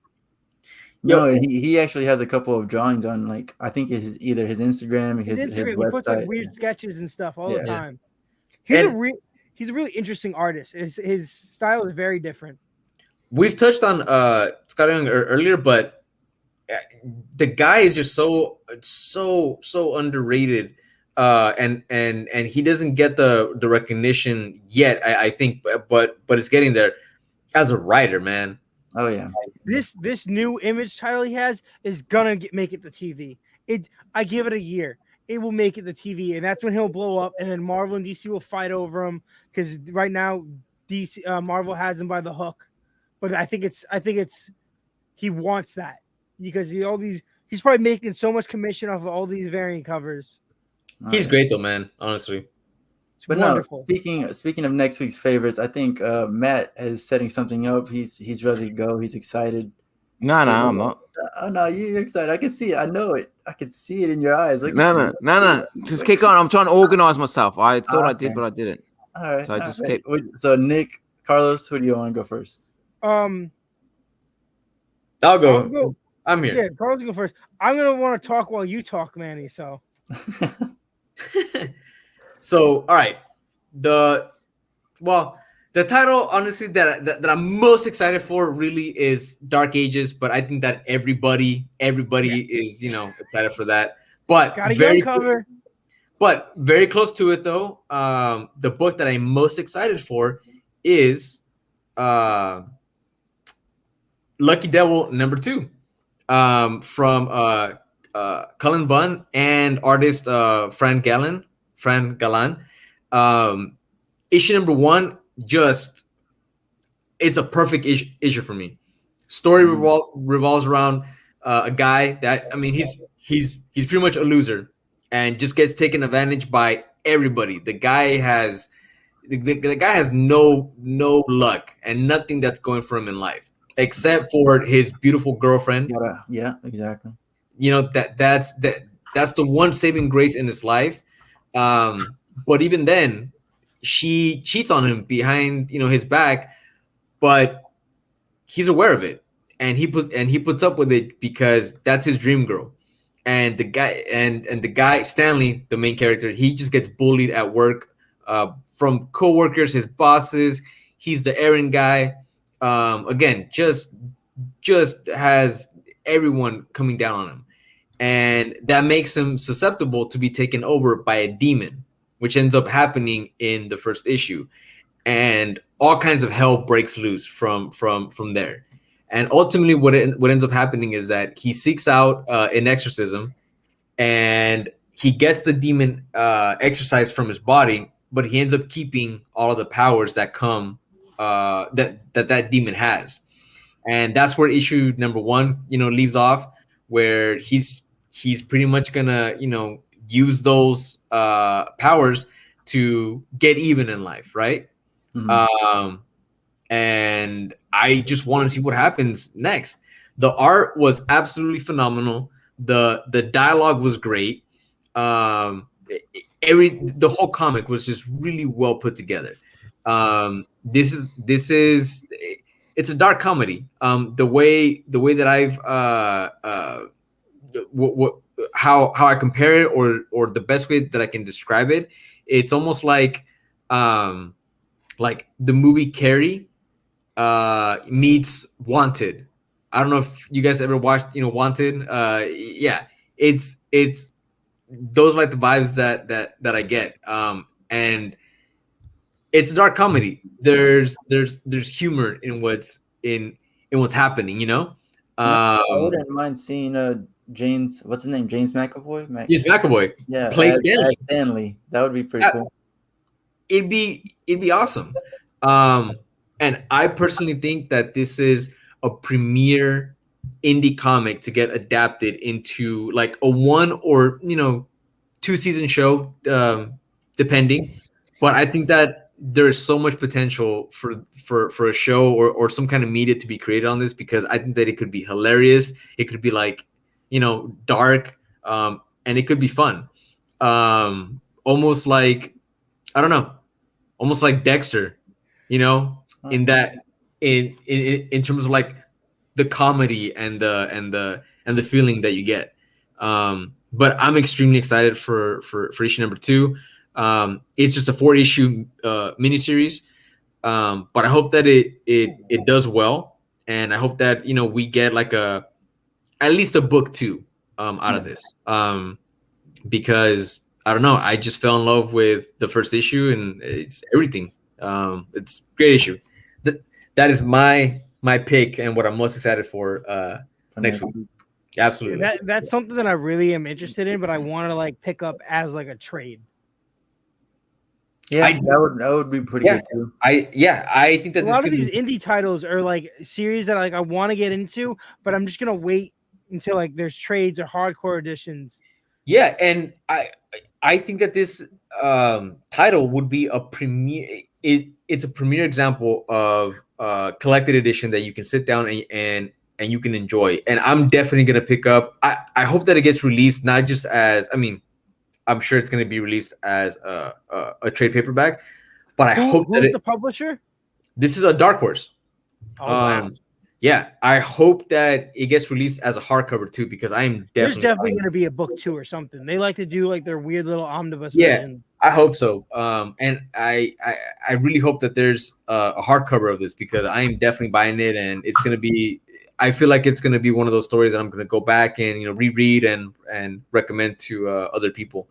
No, he actually has a couple of drawings on, like, I think it's either his Instagram, his Instagram. He puts like weird sketches and stuff all the time. He's a really interesting artist. His style is very different. We've touched on Scott Young earlier, but the guy is just so underrated, and he doesn't get the recognition yet. I think, but it's getting there as a writer, man. Oh yeah. This new Image title he has is gonna make it to TV. I give it a year. It will make it to TV, and that's when he'll blow up, and then Marvel and DC will fight over him, because right now DC Marvel has him by the hook, but I think it's he wants that because he's probably making so much commission off of all these variant covers. He's great though, man. Honestly. It's But wonderful. no, speaking of next week's favorites, I think Matt is setting something up. He's ready to go. He's excited. No, I'm not. Oh no, you're excited. I can see it. I know it. I can see it in your eyes. No. Just keep going. I'm trying to organize myself. I thought I did, but I didn't. All right. So I just keep. So Nick, Carlos, who do you want to go first? I'll go. I'm here. Yeah, Carlos, go first. I'm gonna want to talk while you talk, Manny. So. So, all right. The title, honestly, that I'm most excited for really is Dark Ages, but I think that everybody is, excited for that. But it's got a young cover. But very close to it though. The book that I'm most excited for is Lucky Devil #2. From Cullen Bunn and artist Fran Gallan. Issue #1, it's a perfect issue for me. Story revolves around a guy that he's pretty much a loser and just gets taken advantage by everybody. The guy has no luck and nothing that's going for him in life except for his beautiful girlfriend. Yeah, exactly. That's the one saving grace in his life. But even then, she cheats on him behind his back, but he's aware of it, and he puts up with it because that's his dream girl. And the guy Stanley, the main character, he just gets bullied at work from coworkers, his bosses. He's the errand guy. Again, just has everyone coming down on him, and that makes him susceptible to be taken over by a demon, which ends up happening in the first issue, and all kinds of hell breaks loose from there. And ultimately, what ends up happening is that he seeks out an exorcism, and he gets the demon exorcised from his body, but he ends up keeping all of the powers that come that demon has. And that's where issue #1 leaves off, where he's pretty much gonna use those powers to get even in life, right? And I just want to see what happens next. The art was absolutely phenomenal. The dialogue was great. The whole comic was just really well put together. This is it's a dark comedy. The way that I've how I compare it, or the best way that I can describe it, it's almost like the movie Carrie meets Wanted. I don't know if you guys ever watched Wanted. Yeah, it's those are like the vibes that I get. And it's a dark comedy. There's humor in what's happening, I wouldn't mind seeing James, what's his name? James McAvoy? James McAvoy. Yeah, play as Stanley. That would be pretty cool. It'd be awesome. And I personally think that this is a premier indie comic to get adapted into like a 1 or 2 season show, depending. But I think that there's so much potential for a show or some kind of media to be created on this, because I think that it could be hilarious. It could be like, dark, and it could be fun. Almost like, I don't know, almost like Dexter, in that, in terms of like the comedy and the feeling that you get. But I'm extremely excited for issue #2. It's just a 4-issue miniseries, but I hope that it does well, and I hope that we get like at least a book 2 out of this, because I don't know, I just fell in love with the first issue, and it's everything. It's a great issue. That is my pick and what I'm most excited for next week. Absolutely. That's something that I really am interested in, but I want to like pick up as like a trade. Yeah, I- that would be pretty Yeah. good too. I think that A this lot of could these be, indie titles are like series that like I want to get into, but I'm just gonna wait until like there's trades or hardcore editions. yeah, and I think that this title would be a premier. It's a premier example of collected edition that you can sit down and you can enjoy. And I'm definitely gonna pick up. I hope that it gets released not just as, I mean, I'm sure it's gonna be released as a trade paperback, but I hope that Who's the publisher? this is a Dark Horse. Oh wow. Yeah, I hope that it gets released as a hardcover too, because I am There's definitely definitely going to be a book 2 or something. They like to do like their weird little omnibus Yeah. version. I hope so. And I really hope that there's a hardcover of this, because I am definitely buying it, and it's gonna be. I feel like it's gonna be one of those stories that I'm gonna go back and reread and recommend to other people.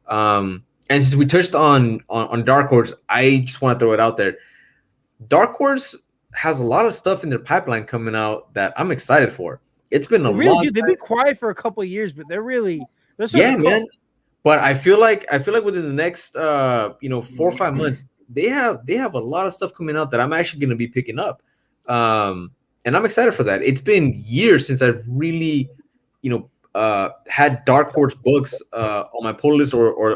And since we touched on Dark Horse, I just want to throw it out there. Dark Horse has a lot of stuff in their pipeline coming out that I'm excited for. It's been a They really long do. They've been quiet for a couple of years, but they're starting yeah, to cook. man. But I feel like within the next 4 or 5 months, they have a lot of stuff coming out that I'm actually going to be picking up, and I'm excited for that. It's been years since I've really had Dark Horse books on my pull list or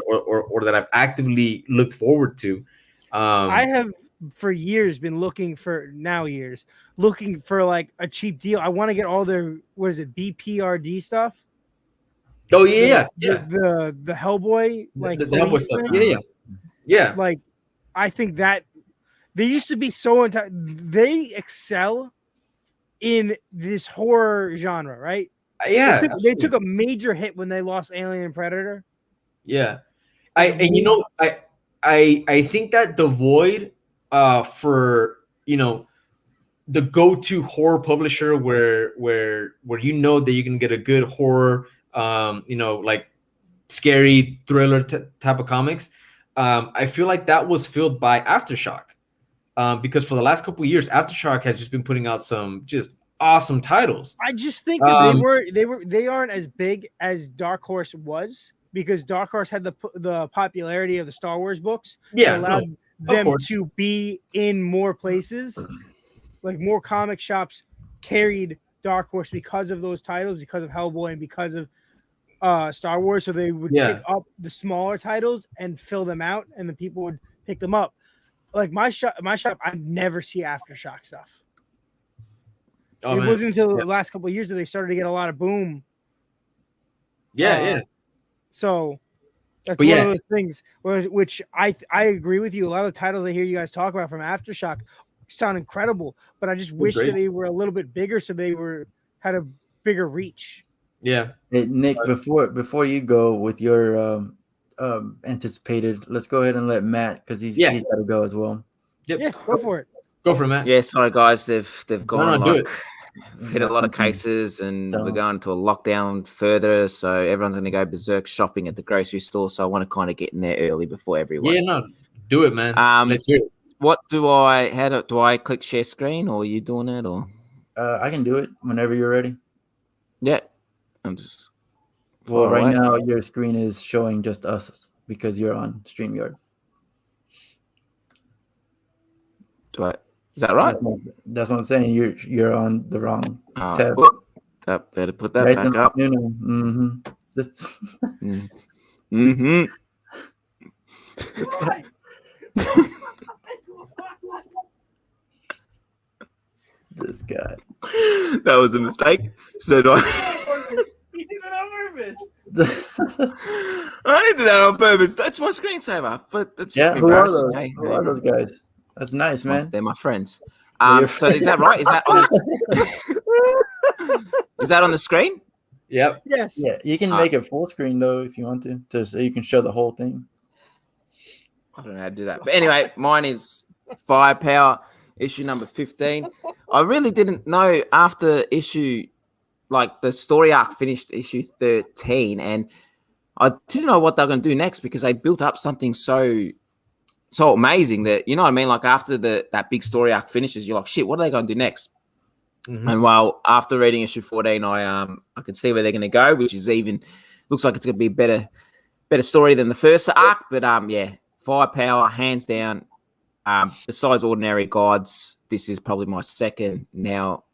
that I've actively looked forward to. I have for years been looking for like a cheap deal. I want to get all their BPRD stuff. Oh yeah. The Hellboy like the Hellboy police stuff. thing. Yeah. Like I think that they used to be so they excel in this horror genre, right? Yeah. They took a major hit when they lost Alien and Predator. Yeah. I think that the void for the go-to horror publisher where that you can get a good horror like scary thriller type of comics, I feel like that was filled by Aftershock, because for the last couple of years Aftershock has just been putting out some just awesome titles. I just think that they aren't as big as Dark Horse was, because Dark Horse had the popularity of the Star Wars books that allowed them to be in more places. Like more comic shops carried Dark Horse because of those titles, because of Hellboy and because of Star Wars. So they would pick up the smaller titles and fill them out, and the people would pick them up. Like my shop, I never see Aftershock stuff. It wasn't until the last couple of years that they started to get a lot of boom. So that's one of those things which I agree with you. A lot of the titles I hear you guys talk about from Aftershock sound incredible, but I just wish that they were a little bit bigger, so they had a bigger reach. Yeah. Hey, Nick, before you go with your anticipated, let's go ahead and let Matt, because he's got to go as well. Yep. Yeah, go for it. Go for it, Matt. Yeah, sorry guys, they've gone do it. hit a lot of cases, and we're going to a lockdown further, so everyone's going to go berserk shopping at the grocery store. So I want to kind of get in there early before everyone. Yeah, no, do it, man. Let's hear it. What do I click share screen, or are you doing it, or? I can do it whenever you're ready. Yeah, I'm just. Well, right now your screen is showing just us because you're on StreamYard. Is that right? That's what I'm saying. You're on the wrong tab. Better put that back up. Mm-hmm. This guy. That was a mistake. So do I. He did that on purpose. I didn't do that on purpose. That's my screensaver. But that's just who are embarrassing. those? Who are those guys? That's nice, man. They're my friends. So is that right? Is that on is that on the screen? Yep. Yes. Yeah, you can make it full screen though if you want to, so you can show the whole thing. I don't know how to do that. But anyway, mine is Firepower, issue number 15. I really didn't know after issue, like the story arc finished issue 13, and I didn't know what they're going to do next, because they built up something so amazing that, you know what I mean? Like after that big story arc finishes, you're like, shit, what are they going to do next? Mm-hmm. And while after reading issue 14, I can see where they're going to go, which is looks like it's going to be a better story than the first arc. But Firepower, hands down. Besides Ordinary Gods, this is probably my second now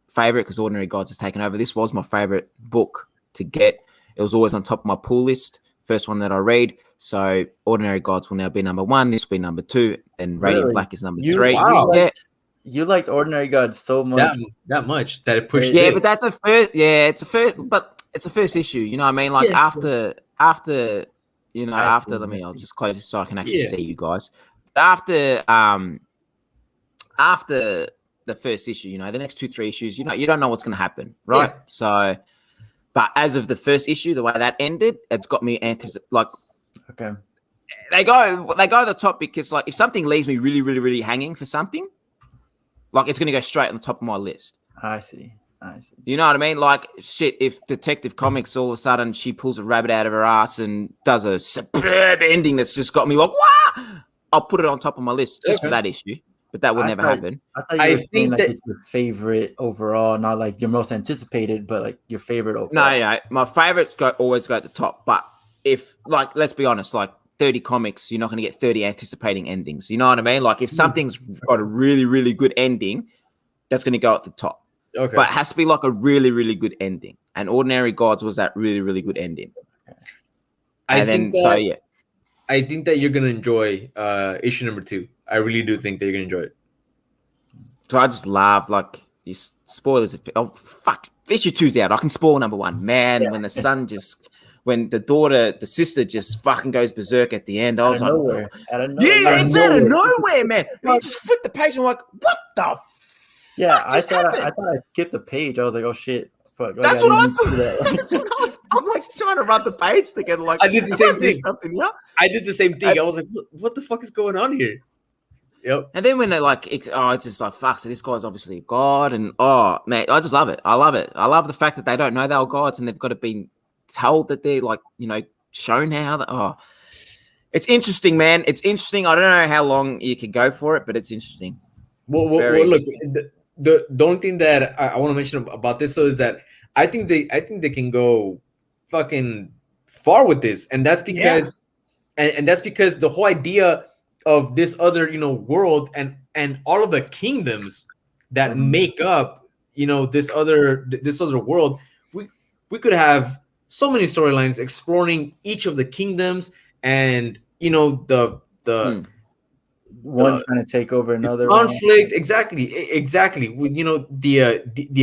favorite because Ordinary Gods has taken over. This was my favorite book to get. It was always on top of my pull list. First one that I read. So Ordinary Gods will now be number 1. This will be number 2. And Radiant Really? Black is number You- 3. Wow. Yeah. You liked Ordinary Gods so much. That much that it pushed. Yeah, this. but that's a first. Yeah, it's a first, but it's a first issue. You know what I mean? Like Yeah. after you know, I after see, let me. I I'll see. just close this so I can actually Yeah. see you guys. After the first issue, you know, the next 2-3 issues, you don't know what's going to happen, right? Yeah. So, but as of the first issue, the way that ended, it's got me like Okay. they go to the top because like if something leaves me really, really, really hanging for something, like it's going to go straight on the top of my list. I see. You know what I mean? Like shit, if Detective Comics all of a sudden she pulls a rabbit out of her ass and does a superb ending that's just got me like, what? I'll put it on top of my list just for that issue. But that will never happen. I thought you were saying like it's your favorite overall, not like your most anticipated, but like your favorite overall. No, my favorites always go at the top. But if like, let's be honest, like 30 comics, you're not going to get 30 anticipating endings. You know what I mean? Like if something's got a really, really good ending, that's going to go at the top. Okay. But it has to be like a really, really good ending. And Ordinary Gods was that really, really good ending. I think that you're gonna enjoy issue number 2. I really do think that you're gonna enjoy it. So I just love like these spoilers. Oh fuck, issue 2's out. I can spoil number 1. Man, when the son when the sister just fucking goes berserk at the end. I was like, nowhere. Out of nowhere, man. You just flip the page and I'm like, what the? Yeah, I thought I skipped the page. I was like, oh shit. Fuck. That's what I thought. I'm like trying to run the page together. Like I did the same thing. I did the same thing. I was like, what the fuck is going on here? Yep. And then when they're like, it's just like, fuck, so this guy's obviously a god. And oh, man, I just love it. I love it. I love the fact that they don't know they're gods and they've got to be told that they're like, you know, shown how. It's interesting, man. It's interesting. I don't know how long you could go for it, but it's interesting. Well look, the only thing that I want to mention about this though is that I think they can go fucking far with this, and that's because and that's because the whole idea of this other world and all of the kingdoms that make up this other world, we could have so many storylines exploring each of the kingdoms and the one trying to take over another conflict. Exactly. The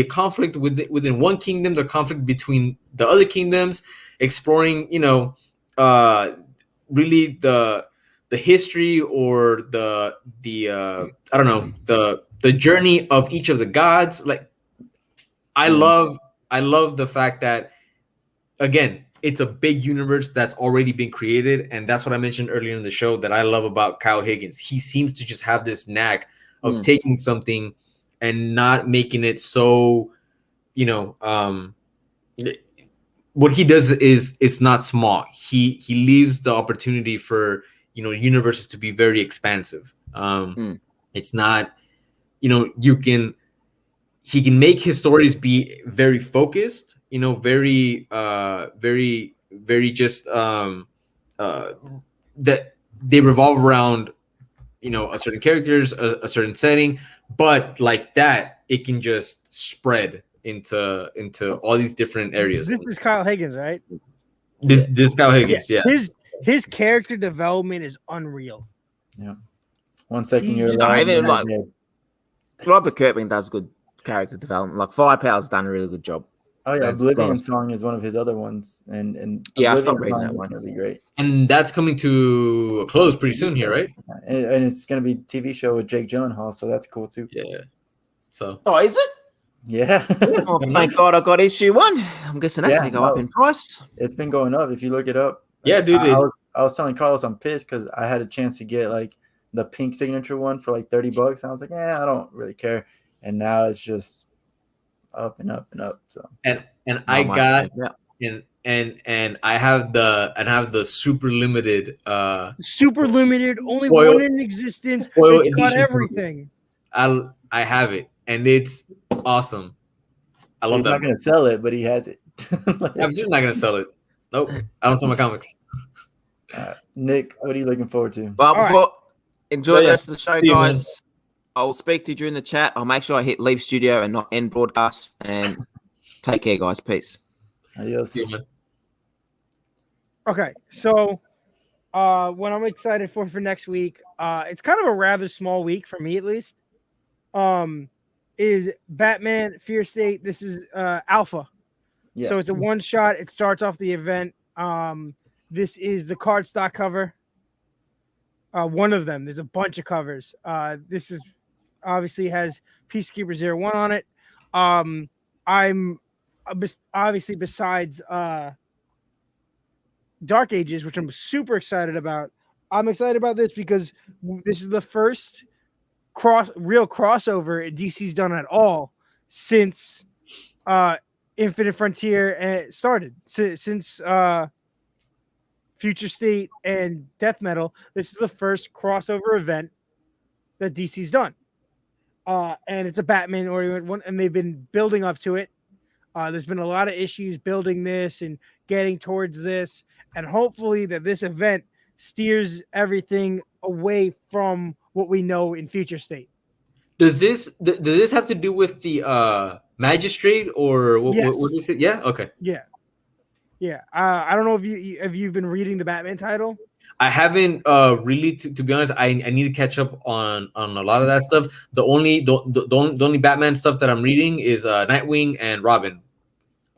conflict within one kingdom, the conflict between the other kingdoms, exploring really the history or the I don't know, the journey of each of the gods. Like I love the fact that, again, it's a big universe that's already been created. And that's what I mentioned earlier in the show that I love about Kyle Higgins. He seems to just have this knack of taking something and not making it so, what he does is it's not small. He leaves the opportunity for, universes to be very expansive. It's not, he can make his stories be very focused, very just that they revolve around, a certain characters, a certain setting, but like that, it can just spread into all these different areas. This is Kyle Higgins, right? This Kyle Higgins, yeah. His character development is unreal. Yeah. 1 second you're like Robert Kirkman does good character development. Like Firepower's done a really good job. Oh yeah, Oblivion Song is one of his other ones, and yeah, I Oblivion stopped reading Song that is one. gonna be great. And that's coming to a close pretty soon here, right? And it's gonna be a TV show with Jake Gyllenhaal, so that's cool too. Yeah. So. Oh, is it? Yeah. Oh, thank God I got issue 1. I'm guessing that's gonna go up in price. It's been going up if you look it up. Yeah, dude. I was telling Carlos I'm pissed because I had a chance to get like the pink signature one for like $30. And I was like, I don't really care. And now it's just up and up and up. So and I got and I have the super limited only foil, one in existence. It's got everything. I have it and it's awesome. I love that. He's not gonna sell it, but he has it. I'm just not gonna sell it. Nope. I don't sell my comics. Nick, what are you looking forward to? Well, All right. before enjoy Yeah, the yeah. rest of the show, See you, man. guys. I'll speak to you during the chat. I'll make sure I hit leave studio and not end broadcast. And take care, guys. Peace. Adios. See you, man. Okay, so what I'm excited for next week, it's kind of a rather small week for me at least. Is Batman Fear State. This is Alpha. Yeah. So it's a one shot. It starts off the event. This is the cardstock cover. One of them. There's a bunch of covers. This is obviously has Peacekeeper 01 on it. I'm obviously besides Dark Ages, which I'm super excited about. I'm excited about this because this is the first real crossover DC's done at all since Infinite Frontier started. Since Future State and Death Metal, this is the first crossover event that DC's done. And it's a Batman oriented one, and they've been building up to it. There's been a lot of issues building this and getting towards this, and hopefully that this event steers everything away from what we know in Future State. Does this have to do with the magistrate or what? Yes. What is it? Yeah. Okay. Yeah. I don't know if you've been reading the Batman title. I haven't really, to be honest. I need to catch up on a lot of that stuff. The only Batman stuff that I'm reading is Nightwing and Robin.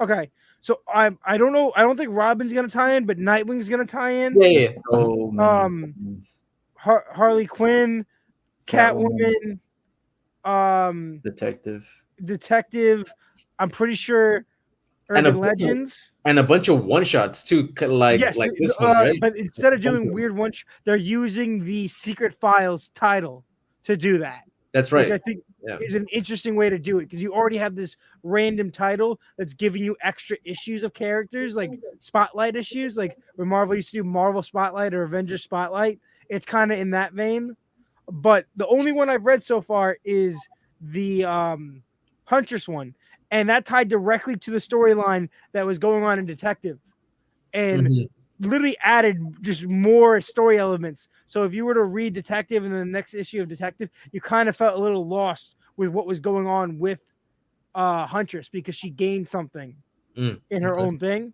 Okay, so I don't know. I don't think Robin's gonna tie in, but Nightwing's gonna tie in. Yeah. Oh, man. Harley Quinn, Catwoman, Detective. I'm pretty sure Urban Legends. And a bunch of one shots too, like Yes, like this one, right? But instead of doing weird ones, they're using the Secret Files title to do that. That's right. Which I think is an interesting way to do it because you already have this random title that's giving you extra issues of characters, like spotlight issues, like when Marvel used to do Marvel Spotlight or Avengers Spotlight. It's kind of in that vein. But the only one I've read so far is the Huntress one, and that tied directly to the storyline that was going on in Detective, and literally added just more story elements. So if you were to read Detective and then the next issue of Detective, you kind of felt a little lost with what was going on with Huntress because she gained something in her own thing.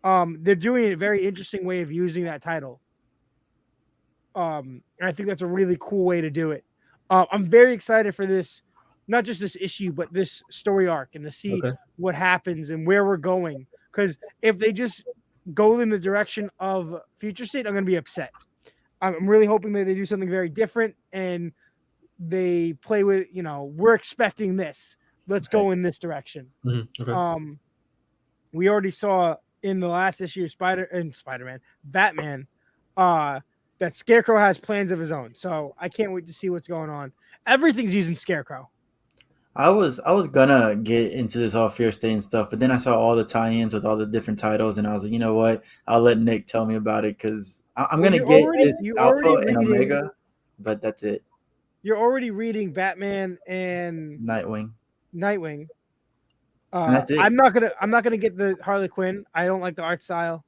They're doing a very interesting way of using that title. And I think that's a really cool way to do it. I'm very excited for this, not just this issue, but this story arc and to see what happens and where we're going. Because if they just go in the direction of Future State, I'm going to be upset. I'm really hoping that they do something very different and they play with, we're expecting this. Let's go in this direction. We already saw in the last issue of Spider-Man, Batman, that Scarecrow has plans of his own. So I can't wait to see what's going on. Everything's using Scarecrow. I was gonna get into this all Fear State and stuff, but then I saw all the tie-ins with all the different titles, and I was like, you know what? I'll let Nick tell me about it because I'm gonna get this Alpha and Omega, but that's it. You're already reading Batman and Nightwing. And that's it. I'm not gonna get the Harley Quinn. I don't like the art style.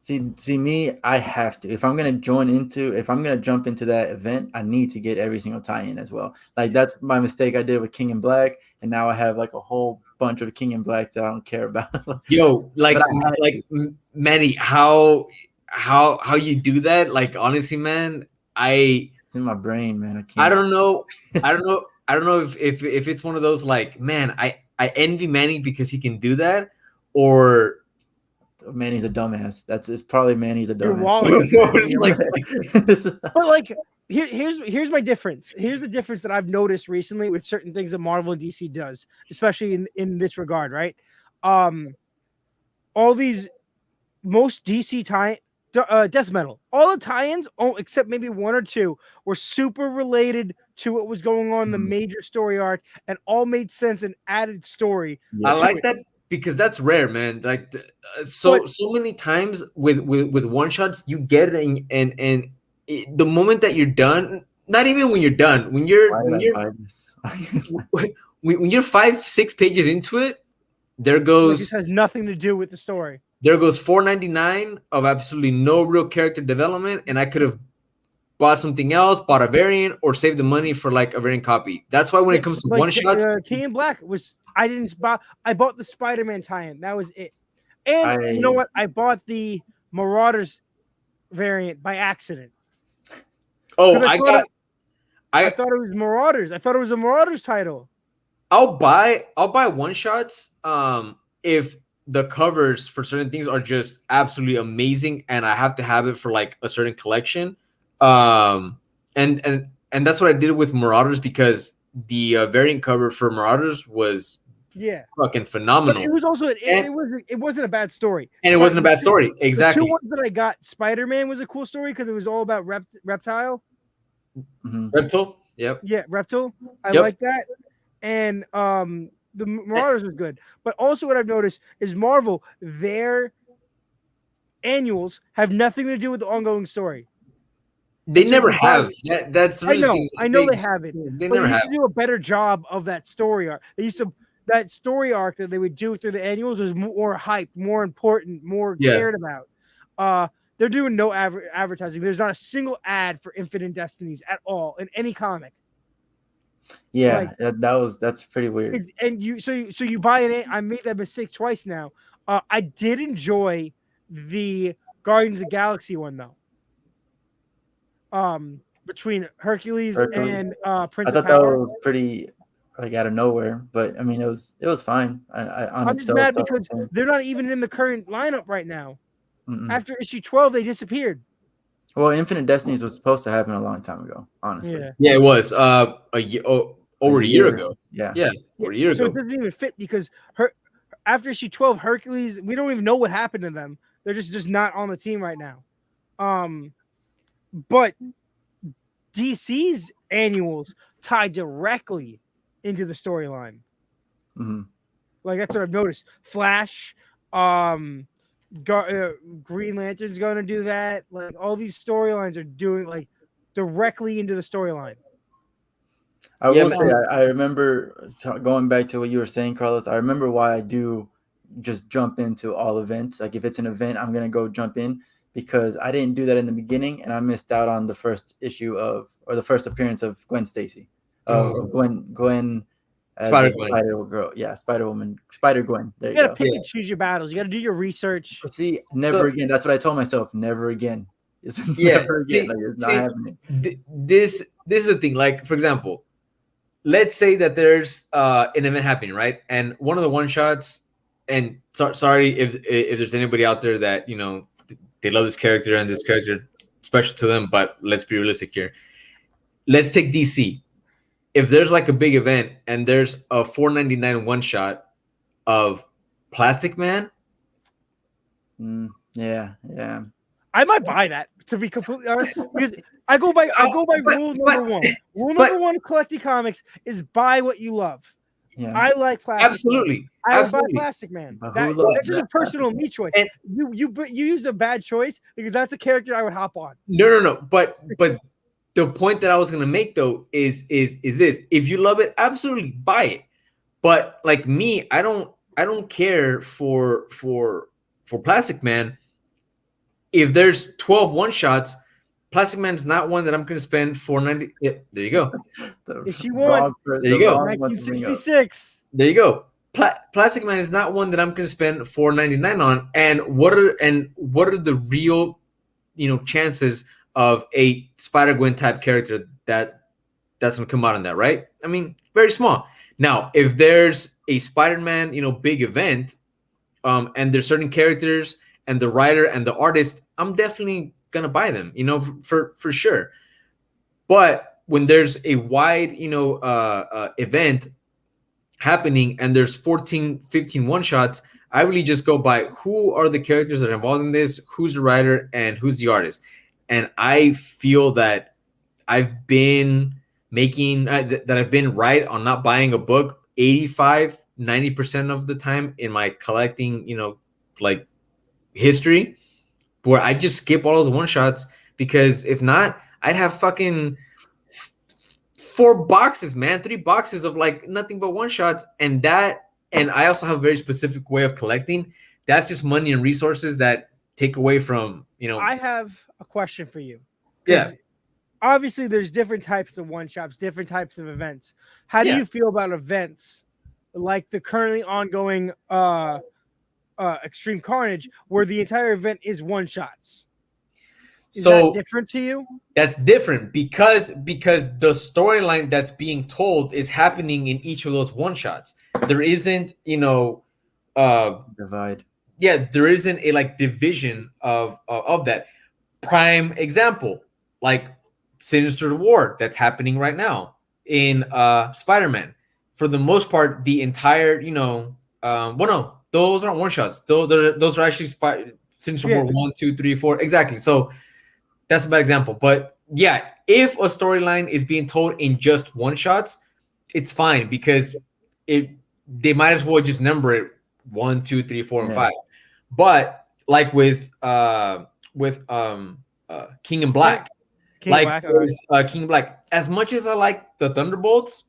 See me, I have to. If I'm gonna jump into that event, I need to get every single tie-in as well. Like that's my mistake I did with King in Black, and now I have like a whole bunch of King in Black that I don't care about. Yo, like Manny, how you do that? Like honestly, man, it's in my brain, man. I don't know if it's one of those like, man, I envy Manny because he can do that, or Manny's a dumbass. It's probably Manny's a dumbass. But like here's my difference. Here's the difference that I've noticed recently with certain things that Marvel and DC does, especially in this regard, right? All these most DC Death Metal, all the tie-ins, except maybe one or two, were super related to what was going on in the major story arc and all made sense and added story. I like that. Because that's rare, man. Like so many times with one shots, you get it, and the moment that you're done, not even when you're done, when you're 5-6 pages into it, there goes. This has nothing to do with the story. there goes $4.99 of absolutely no real character development, and I could have bought something else, bought a variant, or saved the money for like a variant copy. That's why when it comes to Like, one shots, King in Black was I didn't buy. I bought the Spider-Man tie-in. That was it. And you know what? I bought the Marauders variant by accident. oh, I I thought it was Marauders. I thought it was a Marauders title. I'll buy one shots if the covers for certain things are just absolutely amazing and I have to have it for like a certain collection. And that's what I did with Marauders, because the variant cover for Marauders was fucking phenomenal. But it was also it wasn't a bad story. And it wasn't a bad story. Exactly. The two ones that I got, Spider-Man was a cool story because it was all about Reptile. Mm-hmm. Reptile. Yep. Yeah, Reptile. I like that. And the Marauders was good. But also what I've noticed is Marvel, their annuals have nothing to do with the ongoing story. They never have. That's really I know they haven't. They never have. to do a better job of that story arc. They used to that story arc that they would do through the annuals was more hyped, more important, more cared about. They're doing no advertising. There's not a single ad for Infinite Destinies at all in any comic. Yeah, that's pretty weird. And you buy an. I made that mistake twice now. I did enjoy the Guardians of the Galaxy one though. Between Hercules and Prince of Power. I thought that was pretty like out of nowhere, but I mean it was fine. I'm just mad because they're not even in the current lineup right now. After issue 12, they disappeared. Well, Infinite Destinies was supposed to happen a long time ago, honestly. Yeah, it was over a year ago. Yeah, over a year so ago. It doesn't even fit because after issue 12, Hercules, we don't even know what happened to them. They're just not on the team right now. But DC's annuals tie directly into the storyline. Mm-hmm. Like that's what I've noticed. Flash, Green Lantern's going to do that. Like all these storylines are doing like directly into the storyline. I will say I remember going back to what you were saying, Carlos. I remember why I do just jump into all events. Like if it's an event, I'm gonna go jump in because I didn't do that in the beginning and I missed out on the first issue the first appearance of Gwen Stacy. Gwen. Spider-Girl. Yeah, Spider-Woman. Spider-Gwen. There you go. You gotta pick and choose your battles. You gotta do your research. See, never again. That's what I told myself. Never again. Never again. Like, it's not happening. This is the thing. Like, for example, let's say that there's an event happening, right? And one of the one-shots, and sorry if there's anybody out there that, you know, they love this character and this character special to them, but let's be realistic here. Let's take DC. If there's like a big event and there's a $4.99 one shot of Plastic Man, yeah, I might buy that, to be completely honest, because I go by rule number one. Rule number one of collecting comics is buy what you love. Yeah. I like Plastic. Absolutely, Man. I would buy Plastic Man. That's just a personal me choice. And you used a bad choice because that's a character I would hop on. No. But the point that I was gonna make though is this: if you love it, absolutely buy it. But like me, I don't care for Plastic Man. If there's 12 one shots, Plastic Man is not one that I'm gonna spend $4.90. Yeah, there you go. If you want, there you go. 1966. There you go. Plastic Man is not one that I'm gonna spend $4.99 on. And what are the real, chances of a Spider-Gwen type character that's gonna come out on that, right? I mean, very small. Now, if there's a Spider-Man, big event, and there's certain characters and the writer and the artist, I'm definitely gonna buy them, for sure. But when there's a wide, event happening and there's 14, 15 one-shots, I really just go by who are the characters that are involved in this, who's the writer, and who's the artist. And I feel that I've been I've been right on not buying a book 85, 90% of the time in my collecting, like history, where I just skip all of the one shots, because if not, I'd have fucking 3 boxes of like nothing but one shots. And I also have a very specific way of collecting that's just money and resources that take away from, I have a question for you. Yeah. Obviously, there's different types of one shots, different types of events. How do Yeah. you feel about events like the currently ongoing Extreme Carnage, where the entire event is one shots? Is that different to you? That's different because the storyline that's being told is happening in each of those one shots. There isn't, divide. Yeah, there isn't a like division of that. Prime example, like Sinister War that's happening right now in Spider-Man. For the most part, the entire, well, no, those aren't one shots. Those are actually Sinister War 1, 2, 3, 4. Exactly. So that's a bad example. But yeah, if a storyline is being told in just one shots, it's fine because they might as well just number it 1, 2, 3, 4, and 5. But like with King and Black, King Black, as much as I like the Thunderbolts,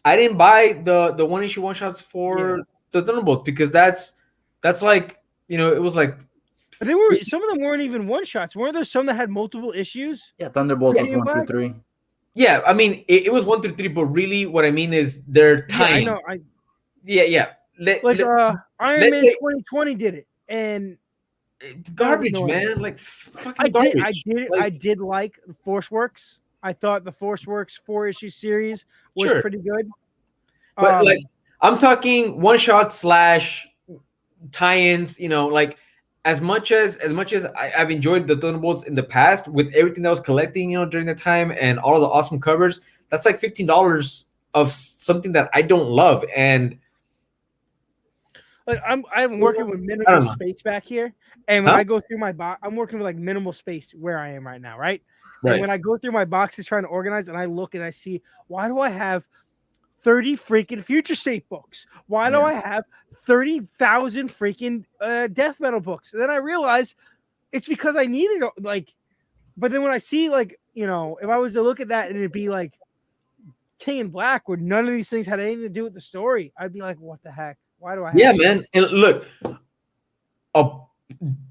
I didn't buy the one issue one shots for the Thunderbolts because that's like, it was like. But they were, some of them weren't even one shots. Weren't there some that had multiple issues? Yeah, Thunderbolts was 1 through 3. Yeah, I mean it was 1 through 3, but really what I mean is they're tying. Yeah, I know. Yeah. Iron Man 2020 did it, and it's garbage, man. Like fucking garbage. I did like Force Works. I thought the Force Works 4-issue series was pretty good. But like I'm talking one shot / tie-ins, like as much as I've enjoyed the Thunderbolts in the past with everything that I was collecting, during the time and all of the awesome covers, that's like $15 of something that I don't love. And like I'm working with minimal space back here, and when I go through my box, I'm working with like minimal space where I am right now, right? And when I go through my boxes trying to organize, and I look and I see, why do I have 30 freaking Future State books? Why do I have 30,000 freaking death metal books? And then I realize it's because I needed like. But then when I see like, if I was to look at that and it'd be like King and Black, where none of these things had anything to do with the story, I'd be like, what the heck? Why do I have man. And look,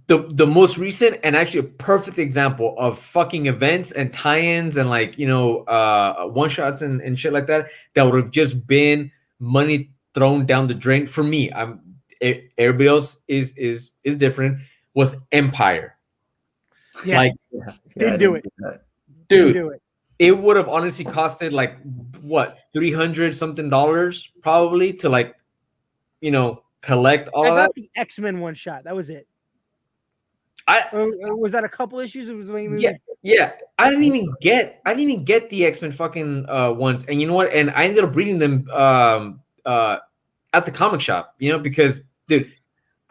the most recent and actually a perfect example of fucking events and tie-ins and like, one shots and shit like that would have just been money thrown down the drain for me. Everybody else is different. Was Empire. Yeah. Didn't do it. Dude, do it. It would have honestly costed like what, $300 something probably to like, collect all of that. The X-Men one shot. That was it. Was that a couple issues? It was yeah. I didn't even get the X-Men fucking ones. And you know what? And I ended up reading them at the comic shop, because dude,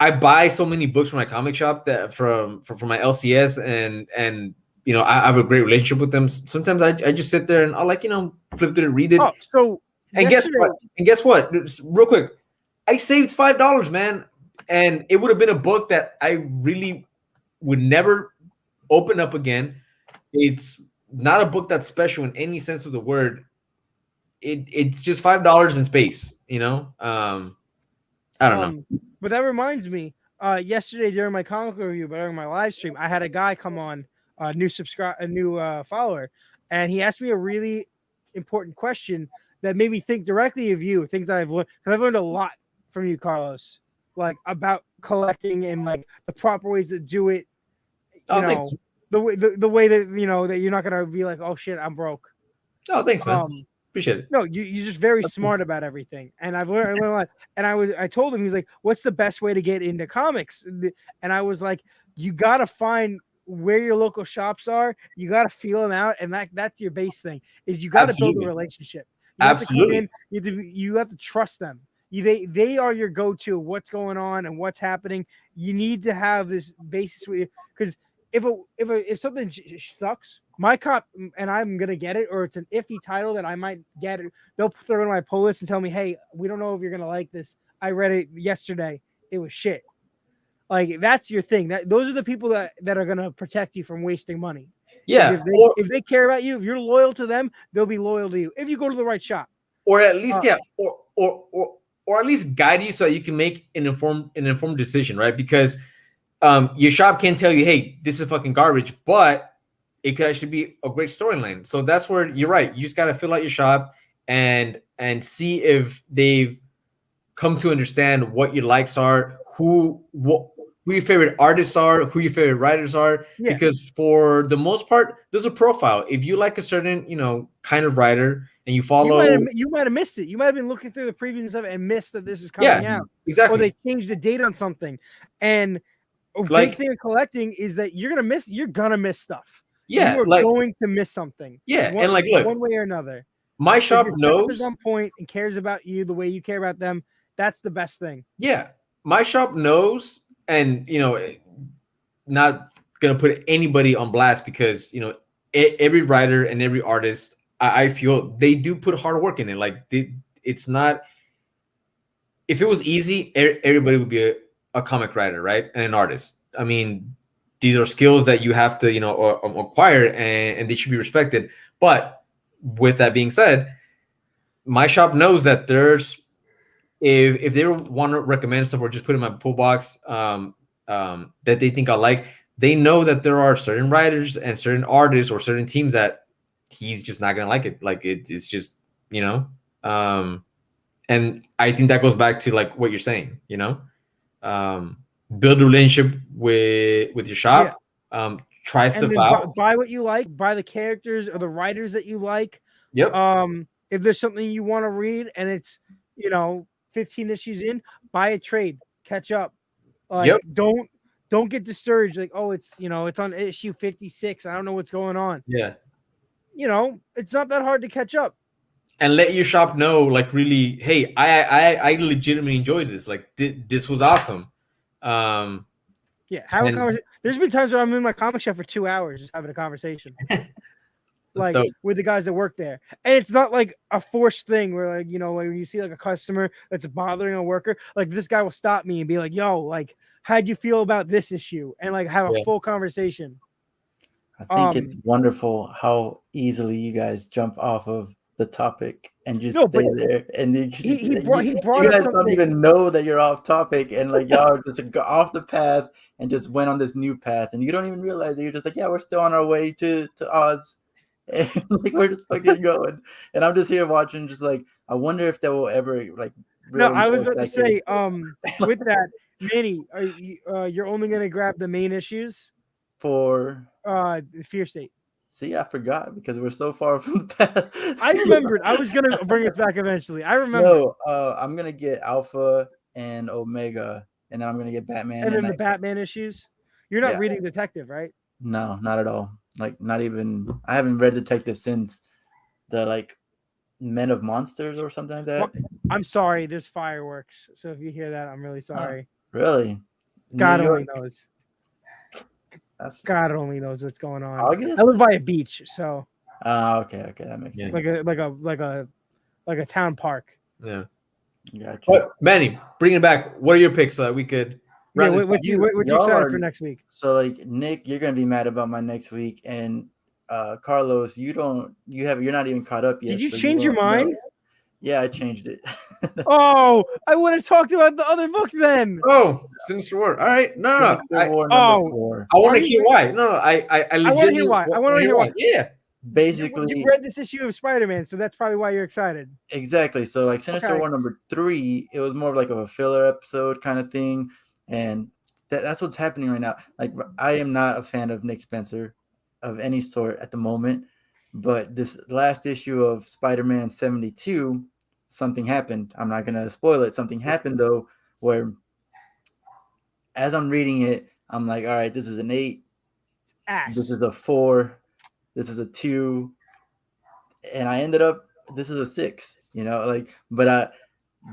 I buy so many books from my comic shop that from my LCS and I have a great relationship with them. Sometimes I just sit there and I'll like, flip through it, read it. And guess what? Real quick, I saved $5, man. And it would have been a book that I really would never open up again. It's not a book that's special in any sense of the word. It's just $5 in space, I don't know. But that reminds me, yesterday during my comic review, during my live stream, I had a guy come on, a new follower, and he asked me a really important question that made me think directly of you, things that I've learned. Because I've learned a lot from you, Carlos, like about collecting and like the proper ways to do it. The way that that you're not gonna be like, oh shit, I'm broke. Oh, thanks, man. Appreciate it. No, you're just very smart about everything, and I learned a lot. And I told him, he was like, "What's the best way to get into comics?" And I was like, "You gotta find where your local shops are. You gotta feel them out, and that's your base thing. Is you gotta build a relationship. You have to come in, you have to trust them. They are your go-to. What's going on and what's happening. You need to have this basis with you, because if something sucks, my cop and I'm gonna get it, or it's an iffy title that I might get it, they'll throw it in my pull list and tell me, hey, we don't know if you're gonna like this. I read it yesterday, it was shit. Like, that's your thing. Those are the people that are gonna protect you from wasting money. Yeah, if they care about you, if you're loyal to them, they'll be loyal to you if you go to the right shop. Or at least or at least guide you so you can make an informed decision, right? Because your shop can tell you, hey, this is fucking garbage, but it could actually be a great storyline. So that's where you're right. You just got to fill out your shop and see if they've come to understand what your likes are, who your favorite artists are, who your favorite writers are. Yeah. Because for the most part, there's a profile. If you like a certain, kind of writer and you follow, you might have missed it. You might have been looking through the previews and stuff and missed that this is coming out. Exactly. Or they changed the date on something. And a big thing of collecting is that you're gonna miss stuff. Yeah, you are going to miss something. Yeah, and look, one way or another. My shop knows is on point and cares about you the way you care about them. That's the best thing. Yeah, my shop knows, and not gonna put anybody on blast because every writer and every artist, I feel they do put hard work in it. Like it's not. If it was easy, everybody would be a comic writer, right, and an artist. I mean, these are skills that you have to acquire, and they should be respected. But with that being said, my shop knows that there's if they want to recommend stuff or just put in my pull box that they think I like, they know that there are certain writers and certain artists or certain teams that he's just not gonna like it. Like it's just and I think that goes back to like what you're saying, build a relationship with your shop, try stuff out, buy what you like, buy the characters or the writers that you like. Yep. If there's something you want to read and it's 15 issues in, buy a trade, catch up. Don't get discouraged. Like, oh, it's it's on issue 56. I don't know what's going on. Yeah. It's not that hard to catch up. And let your shop know, like, really, hey, I legitimately enjoyed this. Like, this was awesome. Have a conversation. There's been times where I'm in my comic shop for 2 hours just having a conversation. Like with the guys that work there. And it's not like a forced thing where like, when you see like a customer that's bothering a worker, like this guy will stop me and be like, yo, like, how'd you feel about this issue? And like have a full conversation. I think it's wonderful how easily you guys jump off of the topic and just stay there. And he brought you something. guys don't even know that you're off topic, and like y'all just go off the path and just went on this new path, and you don't even realize that you're just like, yeah, we're still on our way to Oz. And like we're just fucking going, and I'm just here watching, just like I wonder if they will ever like. Really I was about to say, with that, Manny, you're only gonna grab the main issues for Fear State. See, I forgot because we're so far from the path. I remembered. I was gonna bring it back eventually. I remember. No, I'm gonna get Alpha and Omega, and then I'm gonna get Batman. And then the Batman issues. You're not reading Detective, right? No, not at all. Like, not even. I haven't read Detective since the Men of Monsters or something like that. Well, I'm sorry. There's fireworks, so if you hear that, I'm really sorry. Really? God only knows. God only knows what's going on. August? I live by a beach, so. Okay, that makes sense. Like a town park. Yeah. Gotcha. But Manny, bring it back. What are your picks so that we could? What you excited for next week? So like Nick, you're gonna be mad about my next week, and Carlos, you're not even caught up yet. Did you change your mind? Yeah, I changed it. Oh, I would have talked about the other book then. Oh, Sinister War. All right, no. I want to hear why. No, I want to hear why. I want to hear why. Yeah. Basically, you read this issue of Spider-Man, so that's probably why you're excited. Exactly. So like Sinister War number 3, it was more like a filler episode kind of thing, and that's what's happening right now. Like, I am not a fan of Nick Spencer of any sort at the moment. But this last issue of Spider-Man 72, something happened. I'm not going to spoil it. Something happened, though, where as I'm reading it, I'm like, all right, this is an 8. Ash. This is a 4. This is a 2. And I ended up, this is a 6, but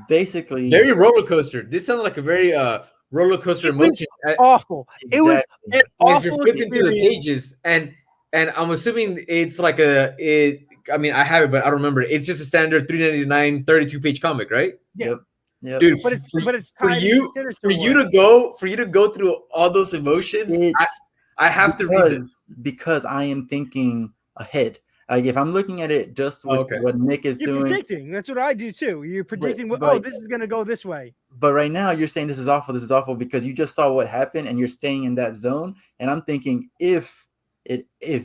basically. Very roller coaster. This sounded like a very roller coaster emotion. Awful. Exactly. It was an awful you're flipping through the pages, and I'm assuming it's like I have it, but I don't remember. It's just a standard 399 32-page comic, right? Yep. Dude, but it's for you to go through all those emotions. I have to read this because I am thinking ahead. Like if I'm looking at it just with Okay. what Nick is You're doing, predicting. That's what I do too. You're predicting. but- This is gonna go this way. but right now you're saying this is awful because you just saw what happened and you're staying in that zone. And I'm thinking if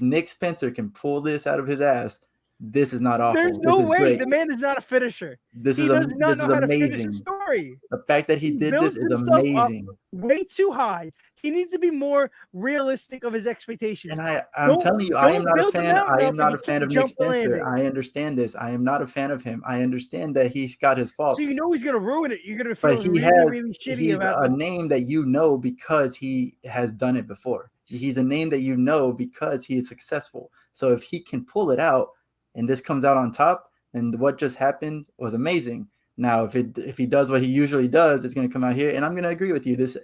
Nick Spencer can pull this out of his ass, this is not awful. There's no This is way. great. The man is not a finisher. This He is does not this know is how to finish a amazing. story. The fact that he He did builds this is himself up amazing. way too high. He needs to be more realistic of his expectations. And I'm Don't- telling you, I am don't not a build him fan. out I enough am not a and he fan can't of Nick jump the Spencer. landing. I understand this. I am not a fan of him. I understand that he's got his faults. So you know he's gonna ruin it. You're gonna feel But he really, has, really shitty he's about a the name that you know because he has done it before. He's a name that you know because he is successful. So if he can pull it out and this comes out on top, then what just happened was amazing. Now, if he does what he usually does, it's going to come out here, and I'm going to agree with you. This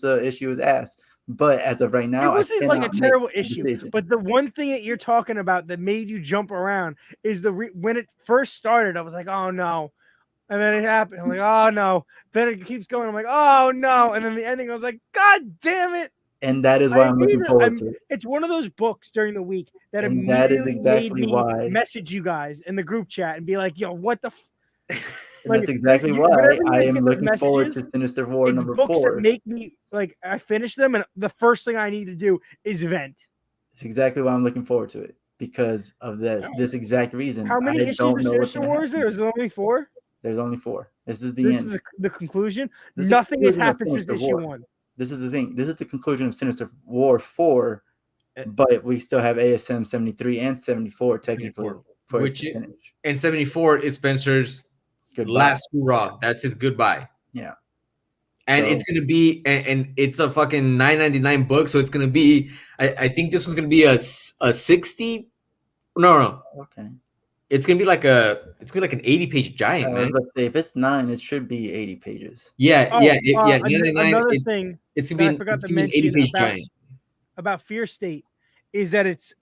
issue is ass. But as of right now, it wasn't I like a cannot make terrible a issue. decision. But the one thing that you're talking about that made you jump around is when it first started, I was like, oh no. And then it happened. I'm like, oh no. Then it keeps going. I'm like, oh no. And then the ending, I was like, God damn it. And that is why I'm looking forward to it. It's one of those books during the week that And that is immediately exactly made me why. message you guys in the group chat and be like, yo, what the And that's exactly why whenever you I guys am get those looking forward to messages, Sinister War it's number books 4. that make me like I finish them, and the first thing I need to do is vent. It's exactly why I'm looking forward to it because of this exact reason. How many I issues don't of know what's Sinister gonna War is there? happen. Is there only 4? There's only 4. This is the This end. is the conclusion. This is Nothing the has conclusion of happened since Sinister issue War. 1. This is the thing. This is the conclusion of Sinister War 4, but we still have ASM 73 and 74 technically 74, for which it to finish. And 74 is Spencer's Goodbye. last hurrah. That's his goodbye. Yeah. And So- it's gonna be, and it's a fucking $9.99 book, so it's gonna be. I think this was gonna be a 60. No. Okay. It's gonna be like an 80-page giant, man. Let's say if it's 9, it should be 80 pages. Yeah, Oh, 99. Another thing It's that gonna I be, forgot it's to gonna be an mention 80-page giant. about Fear State is that it's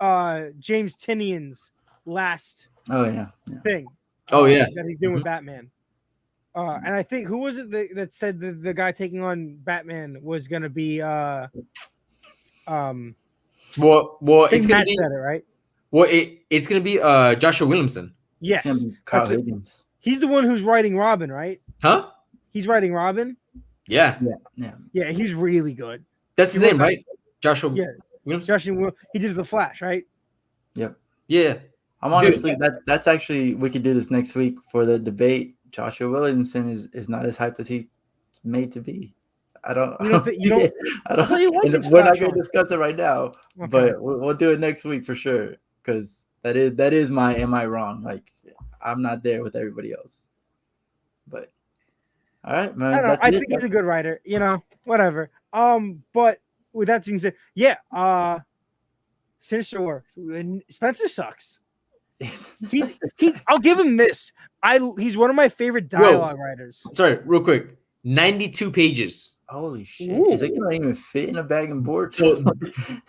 James Tinian's last Oh yeah. thing. Oh, yeah. That he's doing with Batman. And I think who was it that said the guy taking on Batman was gonna be Well, Big it's gonna Matt be said it, right? well, it's gonna be Joshua Williamson, Yes. It's gonna be Kyle That's it. Higgins. He's the one who's writing Robin, right? huh? He's writing Robin. Yeah, Yeah. Yeah, he's really good. that's his He name, wrote right? Joshua Yeah. Williamson. He did the Flash, right? Yep. Yeah, I'm honestly that's actually we could do this next week for the debate. Joshua Williamson is not as hyped as he's made to be. I don't. You don't think- you don't- see it. I don't. I thought you liked and his we're not Flash going to on. discuss it right now, Okay. but we'll do it next week for sure. Because that is my am I wrong? Like I'm not there with everybody else. But all right, man. I don't know. that's I it. think he's a good writer. Whatever. But with that being said, yeah. Sinister War. Spencer sucks. He's I'll give him this. He's one of my favorite dialogue writers. sorry, real quick. 92 pages. Holy shit! Ooh. Is it gonna even fit in a bag and board? So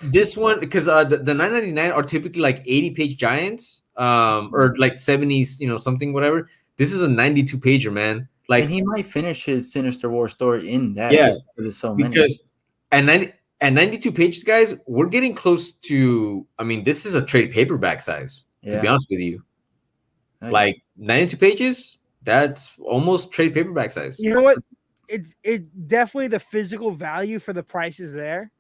this one, because the 999 are typically like 80-page giants, or like 70s, something, whatever. This is a 92 pager, man. Like, and he might finish his Sinister War story in that. Yeah, just because there's so many. because and 92 pages, guys, we're getting close to. I mean, this is a trade paperback size. To be honest with you, Yeah. like 92 pages, that's almost trade paperback size. You know what? It's definitely the physical value for the price is there.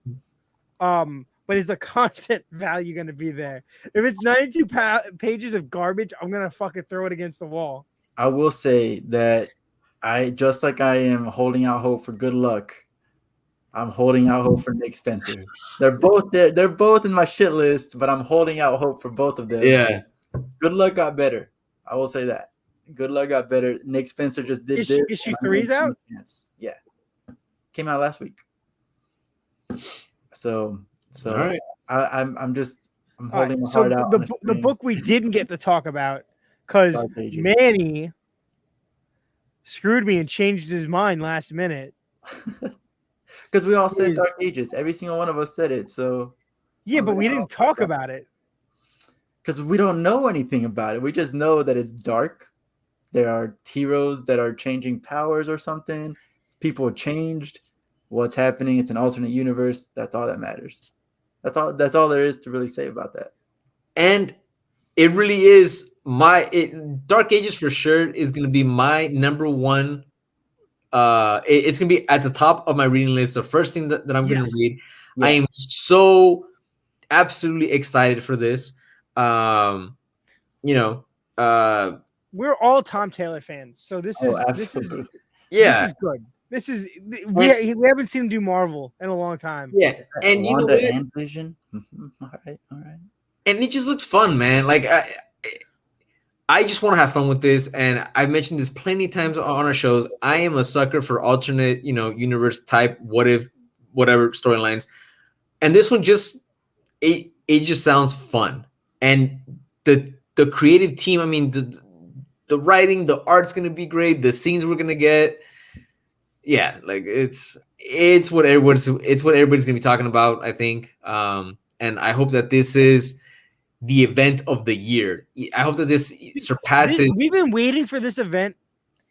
But is the content value going to be there? If it's 92 pages of garbage, I'm going to fucking throw it against the wall. I will say that just like I am holding out hope for Good Luck, I'm holding out hope for Nick Spencer. They're both there. They're both in my shit list, but I'm holding out hope for both of them. Yeah. Good Luck got better. I will say that. Good Luck got better. Nick Spencer just did this. Issue and I'm 3's giving him out? a chance. Yeah. Came out last week. So All right. I'm All right, holding my so heart out. on the screen. book we didn't get to talk about because 5 pages. Manny screwed me and changed his mind last minute. Because we all said Dark Ages. Every single one of us said it. So Yeah, but we didn't talk about it. because we don't know anything about it. We just know that it's dark. There are heroes that are changing powers or something. People changed. What's happening? It's an alternate universe. That's all that matters. That's all there is to really say about that. And it really is Dark Ages for sure is going to be my number one. It's going to be at the top of my reading list. The first thing that I'm going to read. Yeah. I am so absolutely excited for this. You know, we're all Tom Taylor fans, so this is good. This is we haven't seen him do Marvel in a long time. Yeah, and you know what? And Vision. All right. And it just looks fun, man. Like I just want to have fun with this, and I've mentioned this plenty of times on our shows. I am a sucker for alternate, universe type, what if, whatever storylines, and this one it just sounds fun, and the creative team. I mean, the writing, the art's gonna be great. The scenes we're gonna get, yeah, like it's what everybody's gonna be talking about. I think, and I hope that this is the event of the year. I hope that this surpasses. We've been waiting for this event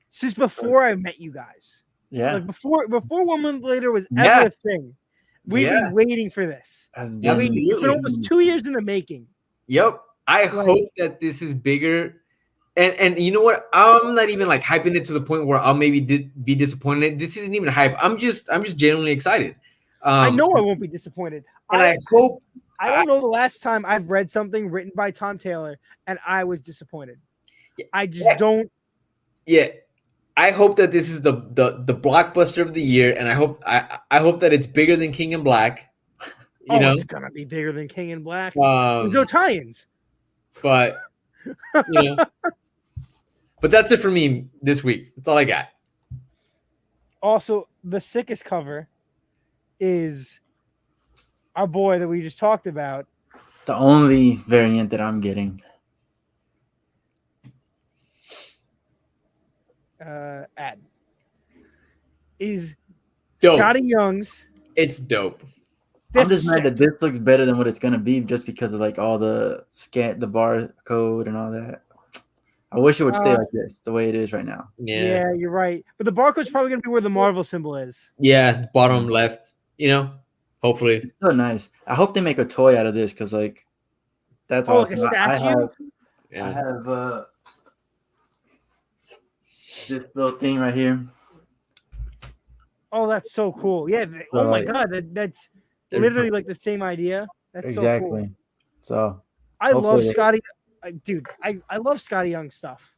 since before I met you guys. Yeah, like before 1 month later was ever a thing. We've been waiting for this. It's been almost 2 years in the making. Yep. I hope that this is bigger. And you know what? I'm not even like hyping it to the point where I'll maybe be disappointed. This isn't even a hype. I'm just genuinely excited. I know I won't be disappointed. And I hope. I don't know the last time I've read something written by Tom Taylor and I was disappointed. I just don't. Yeah. I hope that this is the blockbuster of the year, and I hope that it's bigger than King in Black. You know, it's gonna be bigger than King in Black. There's no tie-ins. But but that's it for me this week. That's all I got. Also, the sickest cover is our boy that we just talked about. The only variant that I'm getting. Ad is dope. Scotty Young's. It's dope. I'm just mad that this looks better than what it's gonna be, just because of like all the barcode and all that. I wish it would stay like this, the way it is right now. Yeah, you're right. But the barcode's probably gonna be where the Marvel symbol is. Yeah, bottom left. Hopefully. It's so nice. I hope they make a toy out of this, because like that's awesome. Like a statue? I have this little thing right here. Oh, that's so cool. Yeah. Oh my god, that's literally like the same idea. That's so cool. So I love Scotty. Dude, I love Scotty Young stuff.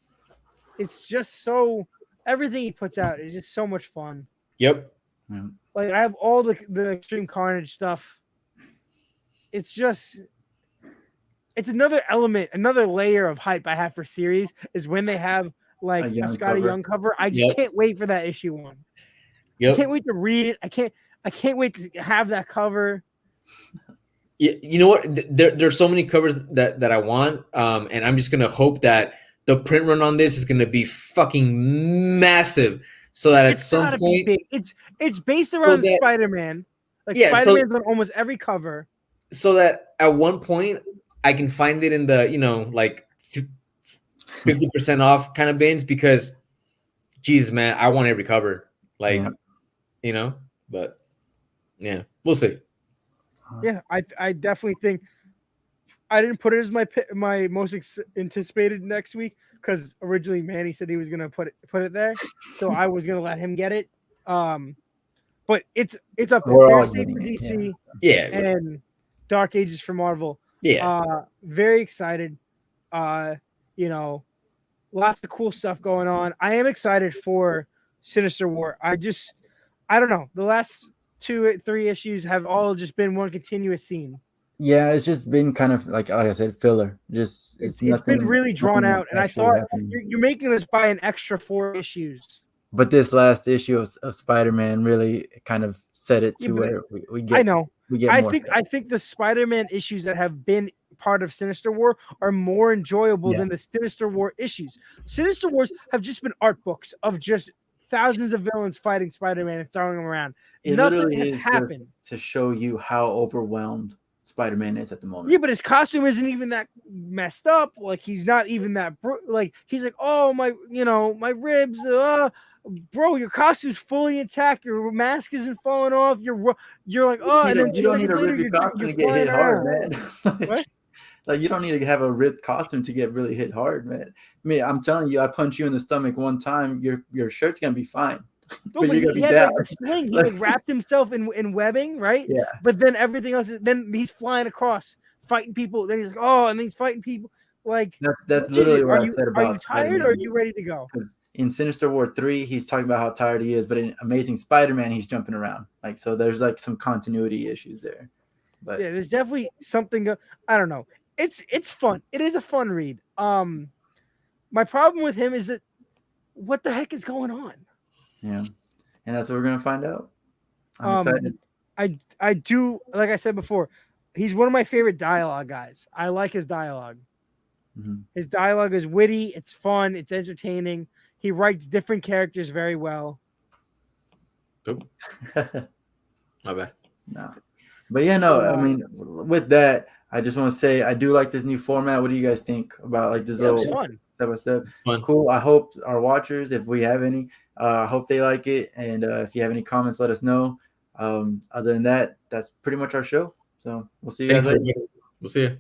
It's just so everything he puts out is just so much fun. Yep. Like I have all the Extreme Carnage stuff. It's another element, another layer of hype I have for series is when they have like a Scotty Young cover. I just can't wait for that issue 1. I can't wait to read it. I can't wait to have that cover. Yeah, you know what? There's so many covers that I want, and I'm just gonna hope that the print run on this is gonna be fucking massive, so that at some point it's based around Spider-Man. Like Spider-Man's on almost every cover. So that at one point I can find it in the like 50% off kind of bins, because, Jesus, man, I want every cover. Like, but yeah, we'll see. Yeah, I definitely think I didn't put it as my most anticipated next week, because originally Manny said he was gonna put it there, so I was gonna let him get it. But it's up there. Fair State for DC, and Dark Ages for Marvel. Yeah, very excited. Lots of cool stuff going on. I am excited for Sinister War. I don't know. The last 2-3 issues have all just been one continuous scene. Yeah, it's just been kind of like I said, filler. It's been really drawn out, and I thought you're making this by an extra 4 issues. But this last issue of Spider-Man really kind of set it to where we get. I know. We get. I think the Spider-Man issues that have been part of Sinister War are more enjoyable than the Sinister War issues. Sinister Wars have just been art books of just thousands of villains fighting Spider-Man and throwing them around. Nothing has happened to show you how overwhelmed Spider-Man is at the moment. Yeah, but his costume isn't even that messed up. Like he's not even that like he's like, oh my ribs, bro, your costume's fully intact. Your mask isn't falling off. You're like, oh, and then you don't need to rip your costume to get hit hard, man. What? Like you don't need to have a ripped costume to get really hit hard, man. I mean, I'm telling you, I punch you in the stomach one time, your shirt's gonna be fine. No, but but you're gonna he be had down. like the sling. He like wrapped himself in webbing, right? Yeah. But then everything else, then he's flying across, fighting people. Then he's like, oh, and then he's fighting people. Like That's what is literally it? what Are I you said are you about tired Spider-Man. or are you ready to go? Because in Sinister War 3, he's talking about how tired he is, but in Amazing Spider-Man, he's jumping around. Like so, there's like some continuity issues there. But Yeah, there's definitely something. I don't know. It's fun. It is a fun read. My problem with him is that what the heck is going on? yeah, and that's what we're gonna find out. I'm excited. I do, like I said before, he's one of my favorite dialogue guys. I like his dialogue. Mhm. His dialogue is witty, it's fun, it's entertaining. He writes different characters very well. Nope. My bad. No, but yeah, no. I mean, with that, I just want to say I do like this new format. What do you guys think about like this little It's fun. step by step? Fun. Cool. I hope our watchers, if we have any, I hope they like it. And if you have any comments, let us know. Other than that, that's pretty much our show. So we'll see you guys later. We'll see you.